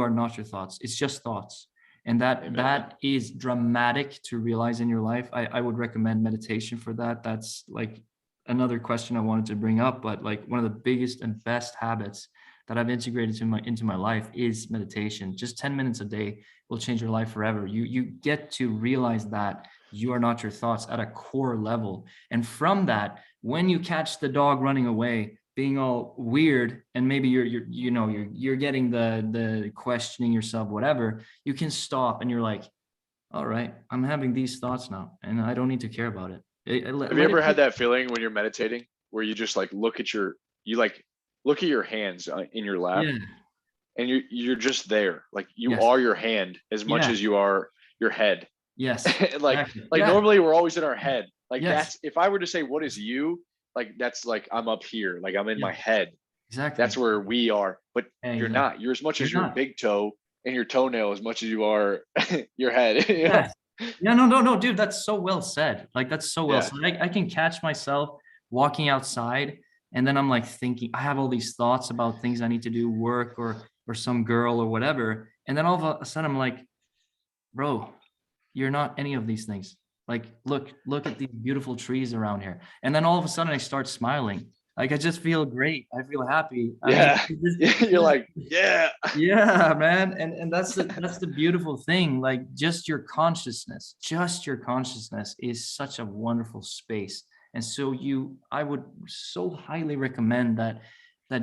Speaker 1: are not your thoughts. It's just thoughts. And that is dramatic to realize in your life. I would recommend meditation for that. That's like another question I wanted to bring up, but like one of the biggest and best habits that I've integrated into my life is meditation. Just 10 minutes a day will change your life forever. You get to realize that you are not your thoughts at a core level. And from that, when you catch the dog running away, being all weird, and maybe you're getting the questioning yourself, whatever, you can stop and you're like, all right, I'm having these thoughts now, and I don't need to care about it.
Speaker 2: Have you ever had that feeling when you're meditating where you just like look at your hands in your lap,
Speaker 1: Yeah.
Speaker 2: and you're just there, like you
Speaker 1: Yes.
Speaker 2: are your hand as much
Speaker 1: Yeah.
Speaker 2: as you are your head.
Speaker 1: Yes.
Speaker 2: like
Speaker 1: Exactly.
Speaker 2: like
Speaker 1: Yeah.
Speaker 2: normally we're always in our head. Like
Speaker 1: Yes.
Speaker 2: that's, if I were to say what is you, like that's like I'm up here, like I'm in
Speaker 1: Yeah.
Speaker 2: my head.
Speaker 1: Exactly.
Speaker 2: That's where we are. But you're
Speaker 1: Exactly.
Speaker 2: not. You're as much as
Speaker 1: You're
Speaker 2: your
Speaker 1: not.
Speaker 2: big toe and your toenail as much as you are your head. You know?
Speaker 1: Yes. Yeah, no, dude, that's so well said. Like, that's so well
Speaker 2: Yeah.
Speaker 1: said. I can catch myself walking outside, and then I'm like thinking, I have all these thoughts about things I need to do, work or some girl or whatever. And then all of a sudden I'm like, bro, you're not any of these things. Like, look at these beautiful trees around here. And then all of a sudden I start smiling. Like, I just feel great. I feel happy. I mean,
Speaker 2: Yeah. You're like, yeah.
Speaker 1: yeah, man. And that's the beautiful thing. Like, just your consciousness is such a wonderful space. And so I would so highly recommend that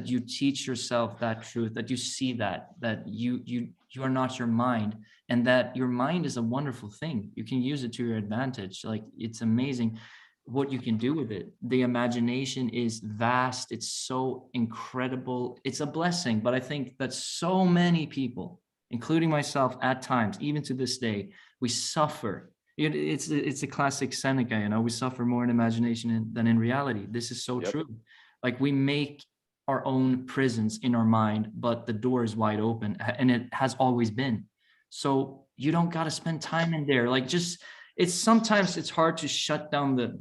Speaker 1: you teach yourself that truth, that you see that you are not your mind, and that your mind is a wonderful thing. You can use it to your advantage. Like, it's amazing what you can do with it. The imagination is vast. It's so incredible. It's a blessing. But I think that so many people, including myself at times, even to this day, we suffer. It's a classic Seneca, we suffer more in imagination than in reality. This is so
Speaker 2: Yep.
Speaker 1: true. Like, we make our own prisons in our mind, but the door is wide open, and it has always been. So you don't got to spend time in there. Like, just, sometimes it's hard to shut down the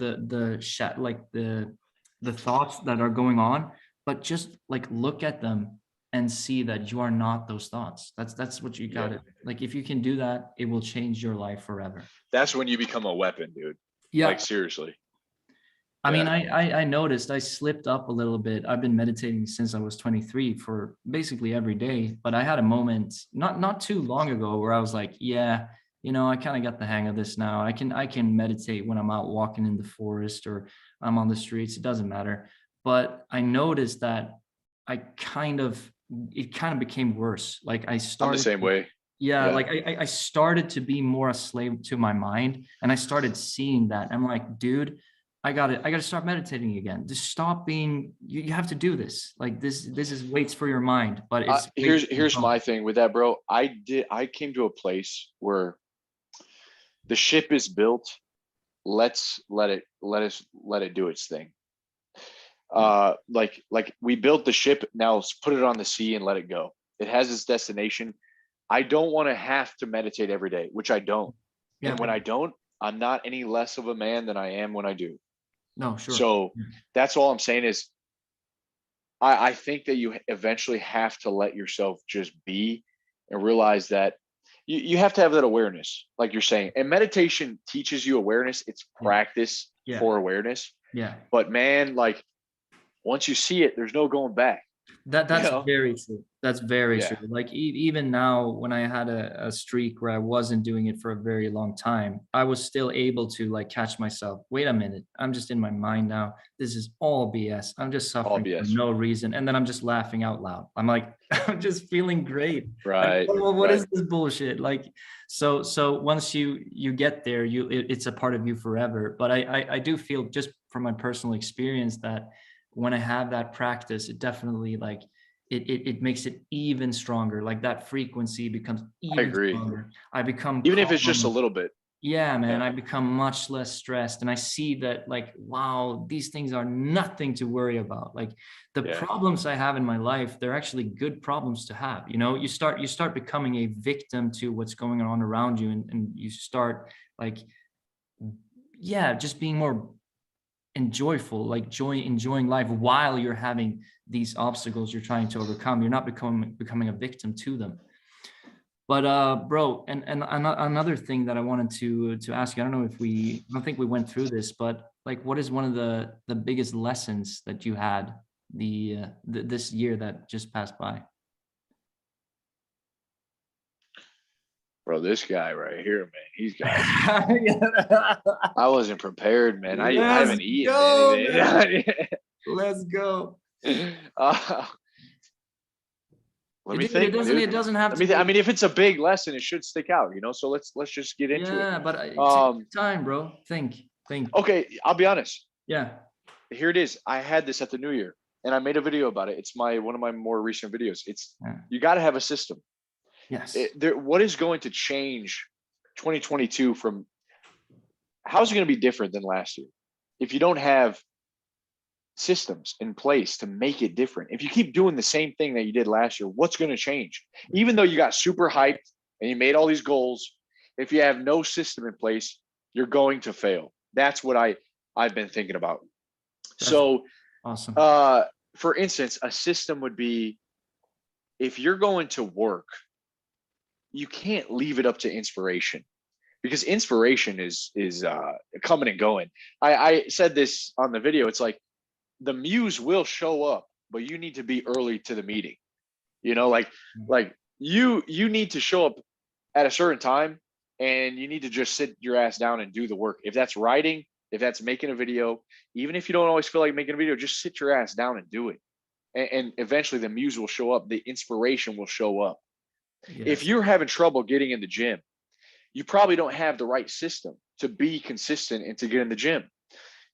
Speaker 1: thoughts that are going on, but just like look at them and see that you are not those thoughts. That's what you got to, like, if you can do that, it will change your life forever.
Speaker 2: That's when you become a weapon, dude.
Speaker 1: Yeah.
Speaker 2: Like, seriously.
Speaker 1: I mean, I noticed I slipped up a little bit. I've been meditating since I was 23 for basically every day, but I had a moment not too long ago where I was like, yeah, I kind of got the hang of this now. I can meditate when I'm out walking in the forest or I'm on the streets. It doesn't matter. But I noticed that it kind of became worse. Like,
Speaker 2: I'm the same way.
Speaker 1: Yeah, like I started to be more a slave to my mind, and I started seeing that. I'm like, dude, I gotta start meditating again. Just stop being, you have to do this. Like, this is weights for your mind, but it's
Speaker 2: here's my thing with that, bro. I came to a place where the ship is built. Let's let it do its thing. Like we built the ship, now let's put it on the sea and let it go. It has its destination. I don't want to have to meditate every day, which I don't.
Speaker 1: Yeah.
Speaker 2: And when I don't, I'm not any less of a man than I am when I do.
Speaker 1: No, sure.
Speaker 2: So that's all I'm saying is I think that you eventually have to let yourself just be and realize that you have to have that awareness, like you're saying. And meditation teaches you awareness. It's practice for awareness.
Speaker 1: Yeah.
Speaker 2: But man, like, once you see it, there's no going back.
Speaker 1: That's very true. That's very
Speaker 2: Yeah.
Speaker 1: true. Like, even now, when I had a streak where I wasn't doing it for a very long time, I was still able to like catch myself. Wait a minute, I'm just in my mind now. This is all BS. I'm just suffering for
Speaker 2: BS.
Speaker 1: no reason. And then I'm just laughing out loud. I'm like, I'm just feeling great.
Speaker 2: Right.
Speaker 1: Like, well, what is this bullshit? Like, so once you get there, it's a part of you forever. But I do feel, just from my personal experience, that when I have that practice, it definitely, like, it makes it even stronger. Like, that frequency becomes even stronger. I become,
Speaker 2: even if it's just a little bit.
Speaker 1: Yeah, man. I become much less stressed, and I see that, like, wow, these things are nothing to worry about. Like, the problems I have in my life, they're actually good problems to have. You start becoming a victim to what's going on around you, and you start, like, yeah, just being more enjoyful, like enjoying life while you're having these obstacles you're trying to overcome. You're not becoming a victim to them. But bro, and another thing that I wanted to ask you, I don't think we went through this, but like, what is one of the biggest lessons that you had this year that just passed by?
Speaker 2: Bro, this guy right here, man, he's got. I wasn't prepared, man. I
Speaker 1: Let's
Speaker 2: haven't eaten
Speaker 1: go,
Speaker 2: anything.
Speaker 1: Let's go.
Speaker 2: Let me
Speaker 1: Dude,
Speaker 2: think, dude.
Speaker 1: it doesn't have to
Speaker 2: I
Speaker 1: be.
Speaker 2: mean, if it's a big lesson, it should stick out, you know. So let's just get into it.
Speaker 1: Yeah, but take your time, bro. Think.
Speaker 2: Okay, I'll be honest.
Speaker 1: Yeah.
Speaker 2: Here it is. I had this at the New Year, and I made a video about it. It's one of my more recent videos. You got to have a system.
Speaker 1: Yes.
Speaker 2: What is going to change 2022 from? How's it going to be different than last year if you don't have systems in place to make it different? If you keep doing the same thing that you did last year, what's going to change? Even though you got super hyped and you made all these goals, if you have no system in place, you're going to fail. That's what I've been thinking about.
Speaker 1: That's
Speaker 2: so
Speaker 1: awesome.
Speaker 2: For instance, a system would be, if you're going to work, you can't leave it up to inspiration, because inspiration is coming and going. I said this on the video. It's like, the muse will show up, but you need to be early to the meeting. You know, like you need to show up at a certain time, and you need to just sit your ass down and do the work. If that's writing, if that's making a video, even if you don't always feel like making a video, just sit your ass down and do it. And eventually the muse will show up, the inspiration will show up. Yes. If you're having trouble getting in the gym, you probably don't have the right system to be consistent and to get in the gym.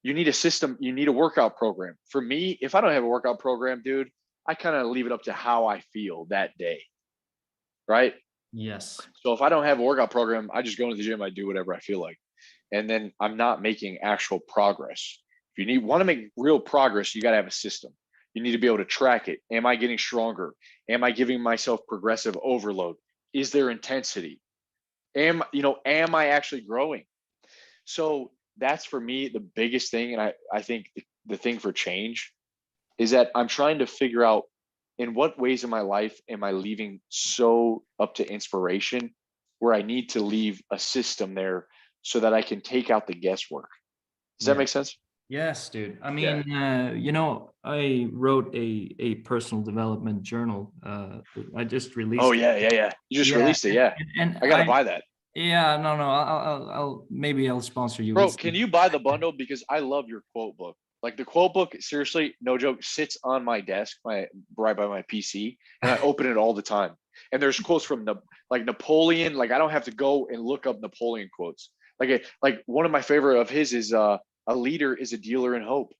Speaker 2: You need a system. You need a workout program. For me, if I don't have a workout program, dude, I kind of leave it up to how I feel that day. Right?
Speaker 1: Yes.
Speaker 2: So if I don't have a workout program, I just go into the gym. I do whatever I feel like. And then I'm not making actual progress. If you want to make real progress, you got to have a system. You need to be able to track it. Am I getting stronger? Am I giving myself progressive overload? Is there intensity? Am I actually growing? So that's, for me, the biggest thing. And I think the thing for change is that I'm trying to figure out, in what ways in my life am I leaving so up to inspiration, where I need to leave a system there so that I can take out the guesswork. Does that make sense?
Speaker 1: Yes, dude. I mean, I wrote a personal development journal. I just released.
Speaker 2: Oh yeah. You just released it, yeah. And I gotta buy that.
Speaker 1: Yeah, no. I'll sponsor you.
Speaker 2: Bro, can you buy the bundle? Because I love your quote book. Like, the quote book, seriously, no joke, sits on my desk, right by my PC, and I open it all the time. And there's quotes from Napoleon. Like, I don't have to go and look up Napoleon quotes. Like one of my favorite of his is a leader is a dealer in hope.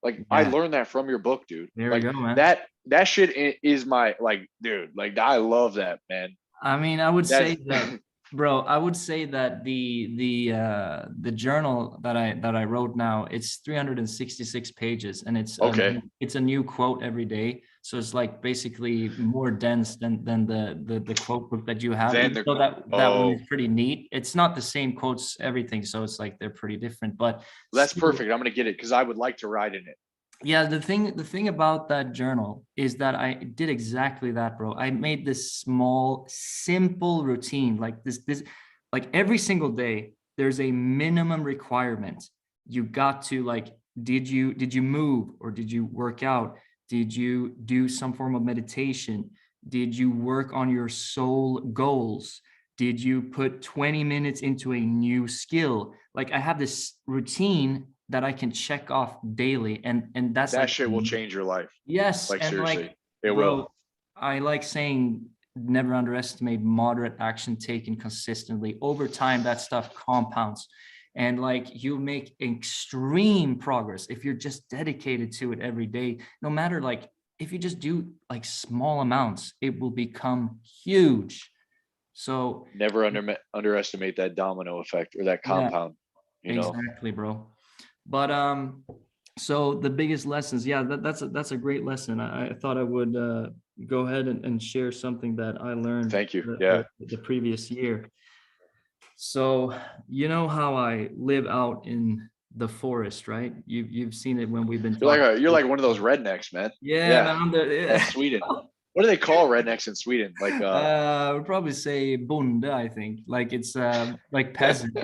Speaker 2: Like, I learned that from your book, dude.
Speaker 1: There you go, man.
Speaker 2: That shit is my, like, dude, like, I love that, man.
Speaker 1: I mean, I would say that, bro, I would say that the journal that I wrote now, it's 366 pages, and it's a new quote every day. So it's like basically more dense than the quote book that you have. So that one is pretty neat. It's not the same quotes, everything. So it's like they're pretty different. But
Speaker 2: that's perfect. I'm gonna get it because I would like to write in it.
Speaker 1: Yeah, the thing about that journal is that I did exactly that, bro. I made this small, simple routine, like this, like every single day, there's a minimum requirement. You got to, like, did you move, or did you work out? Did you do some form of meditation? Did you work on your soul goals? Did you put 20 minutes into a new skill? Like, I have this routine that I can check off daily, and that
Speaker 2: shit will change your life.
Speaker 1: Yes,
Speaker 2: like,
Speaker 1: and
Speaker 2: seriously,
Speaker 1: like,
Speaker 2: it will.
Speaker 1: I like saying, never underestimate moderate action taken consistently. Over time, that stuff compounds, and like, you make extreme progress if you're just dedicated to it every day. No matter, like, if you just do like small amounts, it will become huge. So
Speaker 2: never underestimate that domino effect, or that compound.
Speaker 1: Exactly, bro. But so the biggest lessons, that's a great lesson. I thought I would go ahead and share something that I learned.
Speaker 2: Thank you.
Speaker 1: The previous year. So you know how I live out in the forest, right? You've seen it when we've been talking.
Speaker 2: You're like one of those rednecks, man.
Speaker 1: Yeah,
Speaker 2: Yeah,
Speaker 1: man. I'm the,
Speaker 2: that's
Speaker 1: yeah.
Speaker 2: Sweden. What do they call rednecks in Sweden? Like
Speaker 1: We'll probably say bonde, I think. Like it's like peasant.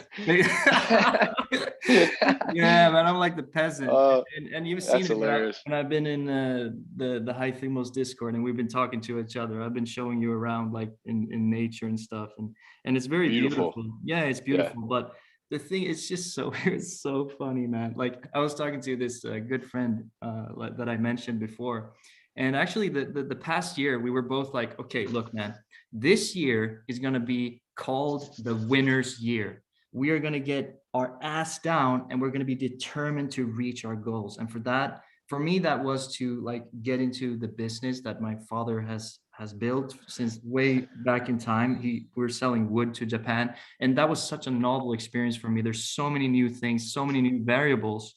Speaker 1: Yeah, man, I'm like the peasant.
Speaker 2: uh,
Speaker 1: And you've seen
Speaker 2: that's
Speaker 1: it
Speaker 2: hilarious.
Speaker 1: when I've been in the High Thumos Discord and we've been talking to each other. I've been showing you around like in nature and stuff, and it's very
Speaker 2: Beautiful.
Speaker 1: beautiful. Yeah, it's
Speaker 2: Yeah.
Speaker 1: beautiful. But the thing is just so it's so funny, man. Like I was talking to this good friend that I mentioned before, and actually the past year we were both like, okay, look, man, this year is gonna be called the winner's year. We are going to get our ass down and we're going to be determined to reach our goals. And for me, that was to like get into the business that my father has built since way back in time. We're selling wood to Japan, and that was such a novel experience for me. There's so many new things, so many new variables,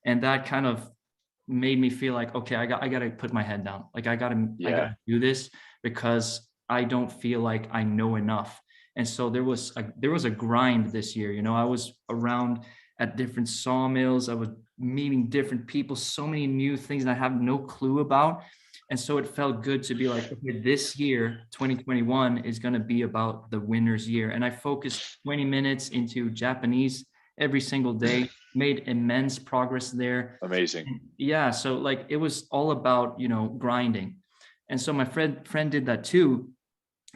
Speaker 1: and that kind of made me feel like, okay, I got to put my head down. Like I got
Speaker 2: Yeah.
Speaker 1: to do this because I don't feel like I know enough. And so there was a grind this year. You know, I was around at different sawmills. I was meeting different people, so many new things that I have no clue about. And so it felt good to be like, okay, this year, 2021, is going to be about the winner's year. And I focused 20 minutes into Japanese every single day, made immense progress there.
Speaker 2: Amazing.
Speaker 1: Yeah, so like it was all about, you know, grinding. And so my friend did that too,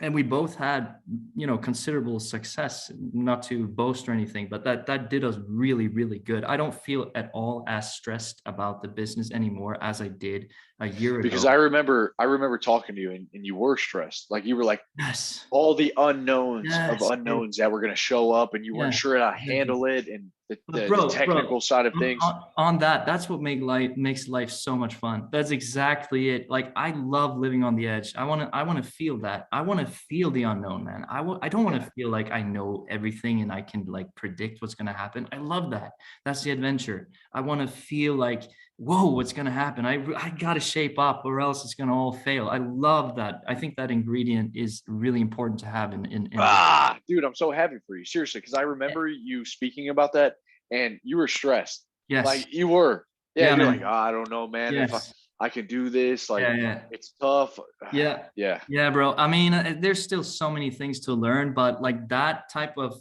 Speaker 1: and we both had, you know, considerable success, not to boast or anything, but that did us really, really good. I don't feel at all as stressed about the business anymore as I did a year
Speaker 2: Because
Speaker 1: ago.
Speaker 2: I remember talking to you and you were stressed. Like you were like
Speaker 1: Yes,
Speaker 2: all the unknowns of
Speaker 1: yes, bro.
Speaker 2: unknowns that were going to show up and you weren't
Speaker 1: Yeah,
Speaker 2: sure how to
Speaker 1: exactly.
Speaker 2: handle it and
Speaker 1: But
Speaker 2: the
Speaker 1: bro,
Speaker 2: technical side of things.
Speaker 1: on that, that's what makes life so much fun. That's exactly it. Like I love living on the edge. I want to feel that. I want to feel the unknown, man. I don't want
Speaker 2: Yeah.
Speaker 1: to feel like I know everything and I can like predict what's going to happen. I love that. That's the adventure. I want to feel like, whoa, what's going to happen? I got to shape up or else it's going to all fail. I love that. I think that ingredient is really important to have in life.
Speaker 2: Dude, I'm so happy for you. Seriously, because I remember you speaking about that and you were stressed.
Speaker 1: Yes.
Speaker 2: Like you were. Yeah,
Speaker 1: Yeah,
Speaker 2: you're like,
Speaker 1: man.
Speaker 2: oh, I don't know, man, if
Speaker 1: Yes.
Speaker 2: I can do this. Like
Speaker 1: Yeah, yeah.
Speaker 2: it's tough.
Speaker 1: Yeah.
Speaker 2: Yeah.
Speaker 1: Yeah, bro. I mean, there's still so many things to learn, but like that type of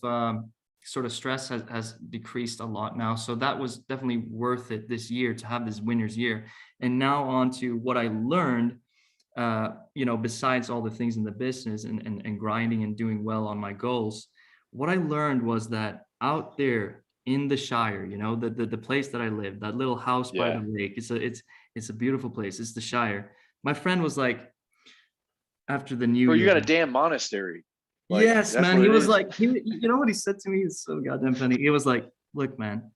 Speaker 1: sort of stress has decreased a lot now. So that was definitely worth it this year to have this winner's year. And now on to what I learned, you know, besides all the things in the business and grinding and doing well on my goals, what I learned was that out there in the Shire, you know, the place that I live, that little house by
Speaker 2: Yeah.
Speaker 1: the lake, it's a beautiful place. It's the Shire. My friend was like, after the new
Speaker 2: Bro, you
Speaker 1: year.
Speaker 2: got a damn monastery. Like
Speaker 1: Yes,
Speaker 2: that's
Speaker 1: man.
Speaker 2: what
Speaker 1: He
Speaker 2: it
Speaker 1: was
Speaker 2: is.
Speaker 1: like, you know what he said to me? It's so goddamn funny. He was like, look, man,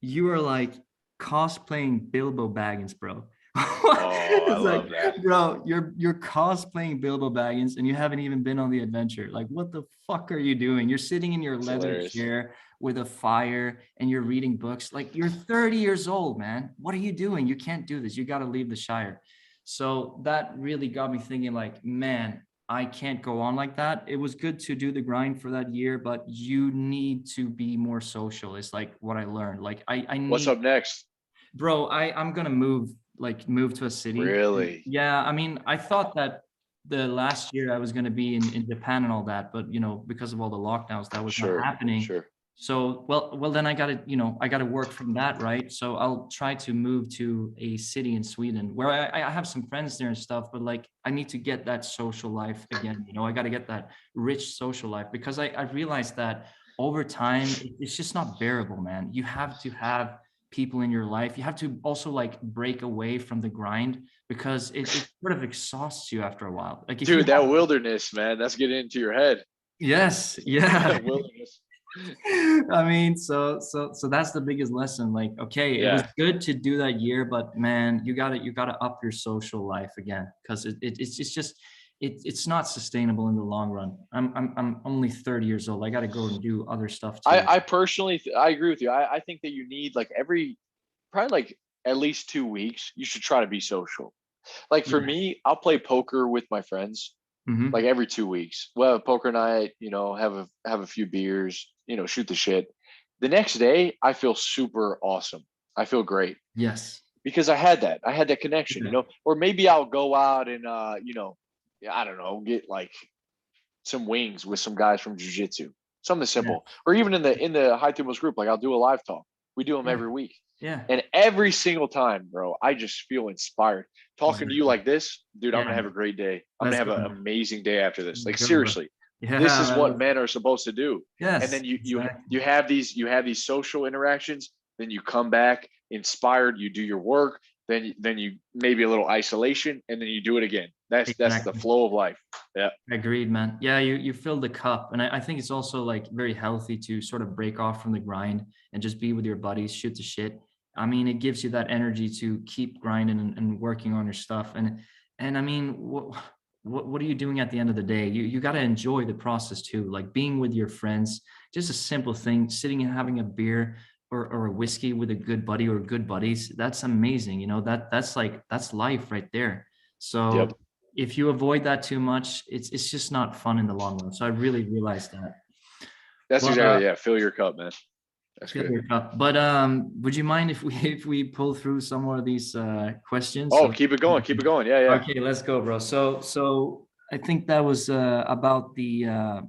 Speaker 1: you are like cosplaying Bilbo Baggins, bro.
Speaker 2: Oh, I
Speaker 1: It's like,
Speaker 2: love that.
Speaker 1: bro, you're cosplaying Bilbo Baggins and you haven't even been on the adventure. Like, what the fuck are you doing? You're sitting in your
Speaker 2: It's
Speaker 1: leather
Speaker 2: hilarious.
Speaker 1: chair with a fire and you're reading books. Like, you're 30 years old, man. What are you doing? You can't do this. You got to leave the Shire. So that really got me thinking, like, man, I can't go on like that. It was good to do the grind for that year, but you need to be more social. It's like what I learned. Like I
Speaker 2: What's
Speaker 1: need,
Speaker 2: up next?
Speaker 1: bro, I'm gonna move, like move to a city.
Speaker 2: Really?
Speaker 1: Yeah, I mean, I thought that the last year I was gonna be in Japan and all that, but you know, because of all the lockdowns, that was not
Speaker 2: Sure.
Speaker 1: happening.
Speaker 2: Sure.
Speaker 1: So, well, then I gotta, you know, I gotta work from that, right? So I'll try to move to a city in Sweden where I have some friends there and stuff, but like I need to get that social life again. You know, I gotta get that rich social life because I realized that over time it's just not bearable, man. You have to have people in your life. You have to also like break away from the grind because it sort of exhausts you after a while. Like if you
Speaker 2: Dude, that
Speaker 1: have,
Speaker 2: wilderness, man, that's getting into your head.
Speaker 1: yes, yeah.
Speaker 2: Wilderness.
Speaker 1: I mean, so that's the biggest lesson. Like, okay, it was
Speaker 2: Yeah.
Speaker 1: good to do that year, but man, you gotta up your social life again because it's just it's not sustainable in the long run. I'm only 30 years old. I gotta go and do other stuff too.
Speaker 2: I personally, I agree with you. I think that you need like probably like at least 2 weeks, you should try to be social. Like for
Speaker 1: Yeah.
Speaker 2: me, I'll play poker with my friends like every 2 weeks. Well, poker night, you know, have a few beers, you know, shoot the shit. The next day, I feel super awesome. I feel great
Speaker 1: Yes.
Speaker 2: because I had that connection, you
Speaker 1: Yeah.
Speaker 2: know. Or maybe I'll go out and you know, I don't know, get like some wings with some guys from jiu-jitsu, something
Speaker 1: Yeah.
Speaker 2: simple. Or even in the high Thumos group, like I'll do a live talk. We do them
Speaker 1: Yeah.
Speaker 2: every week.
Speaker 1: Yeah.
Speaker 2: And every single time, bro, I just feel inspired. Talking to you
Speaker 1: Exactly.
Speaker 2: like this, dude, I'm
Speaker 1: Yeah.
Speaker 2: gonna have a great day. I'm gonna
Speaker 1: Let's
Speaker 2: have
Speaker 1: go,
Speaker 2: an
Speaker 1: bro.
Speaker 2: amazing day after this. Like
Speaker 1: Let's go, bro.
Speaker 2: seriously,
Speaker 1: Yeah,
Speaker 2: this is
Speaker 1: man.
Speaker 2: what men are supposed to do. And
Speaker 1: Yes,
Speaker 2: then you
Speaker 1: exactly.
Speaker 2: have these social interactions. Then you come back inspired. You do your work. Then you maybe a little isolation, and then you do it again. That's the
Speaker 1: Exactly.
Speaker 2: flow of life. Yeah.
Speaker 1: Agreed, man. Yeah, you fill the cup. And I think it's also like very healthy to sort of break off from the grind and just be with your buddies, shoot the shit. I mean, it gives you that energy to keep grinding and working on your stuff. And I mean, what are you doing at the end of the day? You got to enjoy the process too, like being with your friends, just a simple thing, sitting and having a beer or a whiskey with a good buddy or good buddies. That's amazing. You know, that's life right there.
Speaker 2: Yep.
Speaker 1: So if you avoid that too much, it's just not fun in the long run. So I really realized that.
Speaker 2: That's
Speaker 1: But
Speaker 2: exactly, yeah. Fill your cup, man. That's
Speaker 1: fill
Speaker 2: good.
Speaker 1: your cup. But would you mind if we if we pull through some more of these questions?
Speaker 2: Oh,
Speaker 1: So
Speaker 2: keep it going. Keep it going. Yeah, yeah.
Speaker 1: okay, let's go, bro. So I think that was about the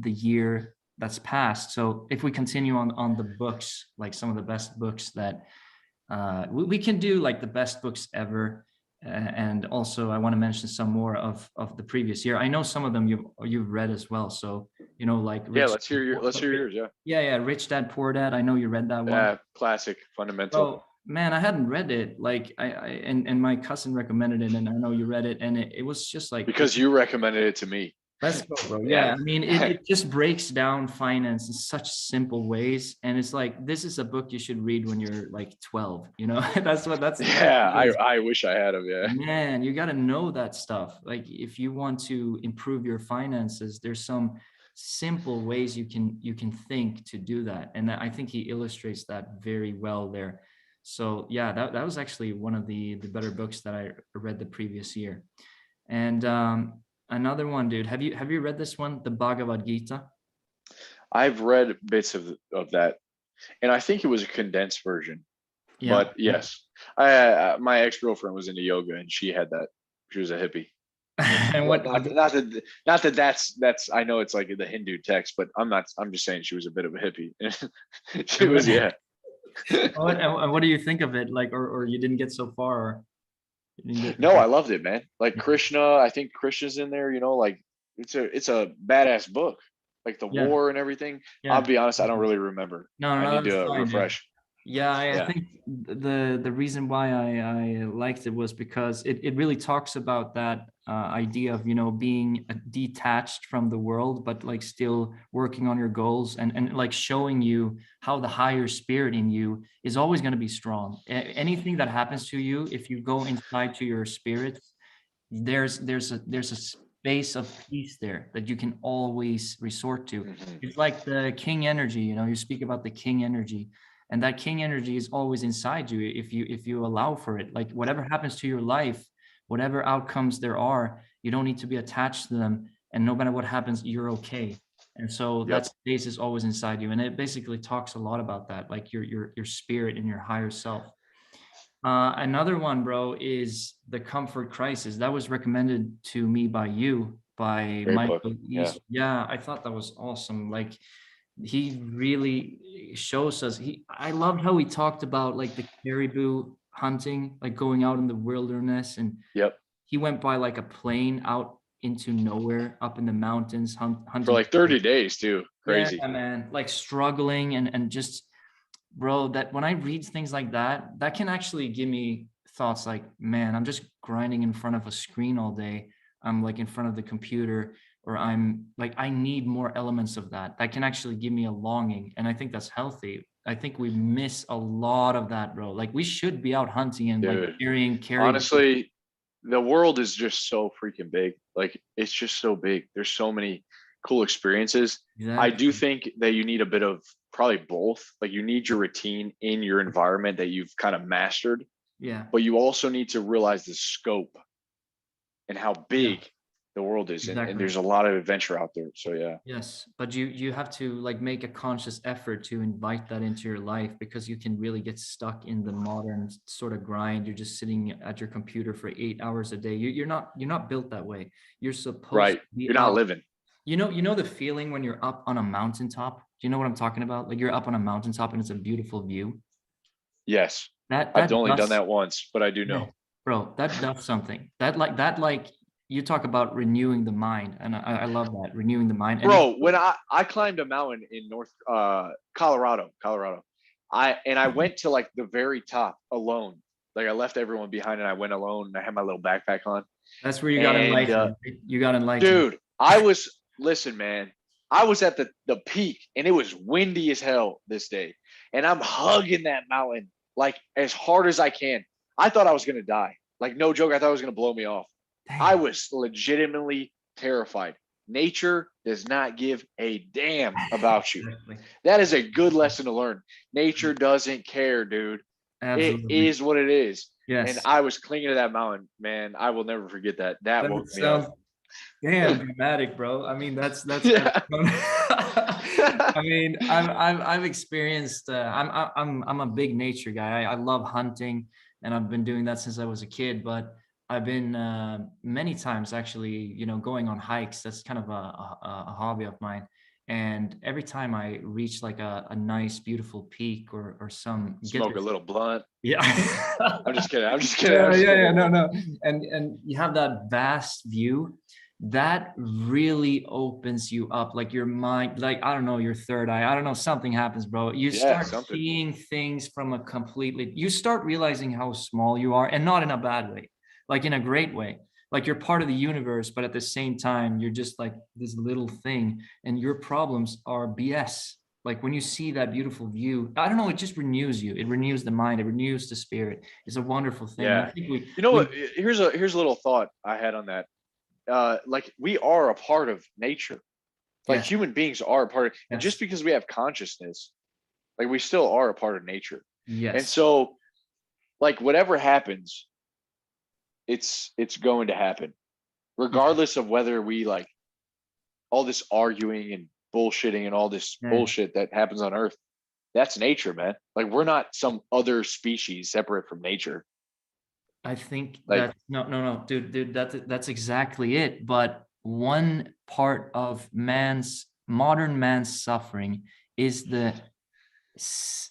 Speaker 1: year that's passed. So if we continue on the books, like some of the best books that we can do, like the best books ever. And also I want to mention some more of the previous year. I know some of them you've read as well. So, you know, like
Speaker 2: Yeah,
Speaker 1: Rich,
Speaker 2: let's hear yours. Yeah.
Speaker 1: yeah, yeah, Rich Dad Poor Dad. I know you read that one.
Speaker 2: Classic, fundamental.
Speaker 1: Oh man, I hadn't read it. Like and my cousin recommended it, and I know you read it, and it was just like
Speaker 2: Because you recommended it to me.
Speaker 1: let's go, bro.
Speaker 2: Yeah.
Speaker 1: Yeah, I mean, it just breaks down finance in such simple ways, and it's like this is a book you should read when you're like 12. You know, that's
Speaker 2: Yeah,
Speaker 1: it is.
Speaker 2: I wish I had him. Yeah.
Speaker 1: Man, you got to know that stuff. Like if you want to improve your finances, there's some simple ways you can think to do that, and I think he illustrates that very well there. So yeah, that was actually one of the better books that I read the previous year. And another one, dude, have you read this one, the Bhagavad Gita?
Speaker 2: I've read bits of that, and I think it was a condensed version.
Speaker 1: Yeah.
Speaker 2: But yes, I my ex girlfriend was into yoga, and she had that. She was a hippie.
Speaker 1: And
Speaker 2: Well,
Speaker 1: what
Speaker 2: not that that's. I know it's like the Hindu text, but I'm not. I'm just saying she was a bit of a hippie. She
Speaker 1: and what,
Speaker 2: was, yeah.
Speaker 1: and what do you think of it? Like, or you didn't get so far, or you didn't
Speaker 2: No,
Speaker 1: get
Speaker 2: I loved it, man. Like Krishna, I think Krishna's in there. You know, like it's a badass book. Like the
Speaker 1: yeah.
Speaker 2: war and everything. I'll
Speaker 1: Yeah.
Speaker 2: be honest, I don't really remember.
Speaker 1: No,
Speaker 2: I
Speaker 1: no,
Speaker 2: need
Speaker 1: that's
Speaker 2: to
Speaker 1: fine, dude.
Speaker 2: refresh.
Speaker 1: Yeah, I
Speaker 2: Yeah.
Speaker 1: think the reason why I liked it was because it really talks about that idea of, you know, being detached from the world, but like still working on your goals and like showing you how the higher spirit in you is always going to be strong. Anything that happens to you, if you go inside to your spirit, there's a space of peace there that you can always resort to.
Speaker 2: Mhm.
Speaker 1: It's like the king energy, you know, you speak about the king energy, and that king energy is always inside you if you allow for it. Like whatever happens to your life, whatever outcomes there are, you don't need to be attached to them, and no matter what happens, you're okay. And so that
Speaker 2: Yep.
Speaker 1: space is always inside you, and it basically talks a lot about that, like your spirit and your higher self. Another one, bro, is The Comfort Crisis. That was recommended to me by you, by
Speaker 2: Great book.
Speaker 1: Michael
Speaker 2: Yeah.
Speaker 1: East. Yeah, I thought that was awesome. Like he really shows us. I loved how he talked about like the caribou hunting, like going out in the wilderness, and
Speaker 2: Yep.
Speaker 1: he went by like a plane out into nowhere, up in the mountains,
Speaker 2: For
Speaker 1: hunting.
Speaker 2: like 30 days too.
Speaker 1: Yeah,
Speaker 2: Crazy.
Speaker 1: man, like struggling and just, bro, that when I read things like that, that can actually give me thoughts like, man, I'm just grinding in front of a screen all day. I'm like in front of the computer, or I'm like, I need more elements of that. That can actually give me a longing. And I think that's healthy. I think we miss a lot of that, bro. Like we should be out hunting and like
Speaker 2: Dude.
Speaker 1: carrying carry.
Speaker 2: Honestly, the world is just so freaking big. Like it's just so big. There's so many cool experiences. I do
Speaker 1: Exactly.
Speaker 2: think that you need a bit of probably both. Like you need your routine in your environment that you've kind of mastered,
Speaker 1: Yeah.
Speaker 2: but you also need to realize the scope and how
Speaker 1: Yeah.
Speaker 2: big The world is,
Speaker 1: Exactly.
Speaker 2: and there's a lot of adventure out there. So yeah.
Speaker 1: Yes, but you have to like make a conscious effort to invite that into your life, because you can really get stuck in the modern sort of grind. You're just sitting at your computer for 8 hours a day. You're not built that way. You're supposed
Speaker 2: Right.
Speaker 1: to be
Speaker 2: You're not
Speaker 1: up.
Speaker 2: living.
Speaker 1: You know the feeling when you're up on a mountaintop? Do you know what I'm talking about? Like you're up on a mountaintop and it's a beautiful view.
Speaker 2: Yes.
Speaker 1: That
Speaker 2: I've
Speaker 1: that
Speaker 2: only done
Speaker 1: does,
Speaker 2: that once, but I do
Speaker 1: yeah,
Speaker 2: know.
Speaker 1: bro, that does something. That you talk about renewing the mind, and I love that, renewing the mind. And
Speaker 2: Bro, when I climbed a mountain in North Colorado. I went to like the very top alone. Like I left everyone behind and I went alone and I had my little backpack on.
Speaker 1: that's where you got
Speaker 2: And
Speaker 1: enlightened. You got enlightened.
Speaker 2: dude, listen, man, I was at the peak and it was windy as hell this day. And I'm hugging that mountain like as hard as I can. I thought I was gonna die. Like no joke, I thought it was gonna blow me off. I
Speaker 1: Damn.
Speaker 2: was legitimately terrified. Nature does not give a damn about you.
Speaker 1: Exactly.
Speaker 2: That is a good lesson to learn. Nature doesn't care, dude. It
Speaker 1: Absolutely.
Speaker 2: is what it is. And
Speaker 1: Yes.
Speaker 2: I was clinging to that mountain, man. I will never forget that. That
Speaker 1: That
Speaker 2: woke me up.
Speaker 1: sounds damn dramatic, bro. I mean, that's
Speaker 2: Yeah.
Speaker 1: I mean, I've experienced. I'm a big nature guy. I love hunting, and I've been doing that since I was a kid. But I've been many times actually, going on hikes. That's kind of a hobby of mine. And every time I reach like a nice, beautiful peak or some get
Speaker 2: Smoke a
Speaker 1: this,
Speaker 2: little blunt.
Speaker 1: yeah.
Speaker 2: I'm just kidding. I'm just kidding. I'm
Speaker 1: Yeah,
Speaker 2: just
Speaker 1: yeah, yeah,
Speaker 2: kidding.
Speaker 1: no, no. And you have that vast view that really opens you up, like your mind, like I don't know, your third eye. I don't know, something happens, bro. You
Speaker 2: Yeah,
Speaker 1: start
Speaker 2: something.
Speaker 1: seeing things from a completely, you start realizing how small you are, and not in a bad way, like in a great way. Like you're part of the universe, but at the same time, you're just like this little thing, and your problems are BS. Like when you see that beautiful view, I don't know, it just renews you. It renews the mind, it renews the spirit. It's a wonderful thing. And I
Speaker 2: Yeah.
Speaker 1: think we
Speaker 2: You know
Speaker 1: we
Speaker 2: what? Here's a little thought I had on that. Like we are a part of nature. Like
Speaker 1: yes,
Speaker 2: human beings are a part of, and just
Speaker 1: yes,
Speaker 2: because we have consciousness, like we still are a part of nature. And
Speaker 1: yes.
Speaker 2: so, like whatever happens, it's going to happen,
Speaker 1: Yeah,
Speaker 2: regardless of whether we like all this arguing and bullshitting and all this
Speaker 1: yeah.
Speaker 2: bullshit that happens on Earth. That's nature, man. Like we're not some other species separate from nature.
Speaker 1: I think
Speaker 2: Like,
Speaker 1: that no, no, no, dude, that's exactly it. But one part of modern man's suffering is the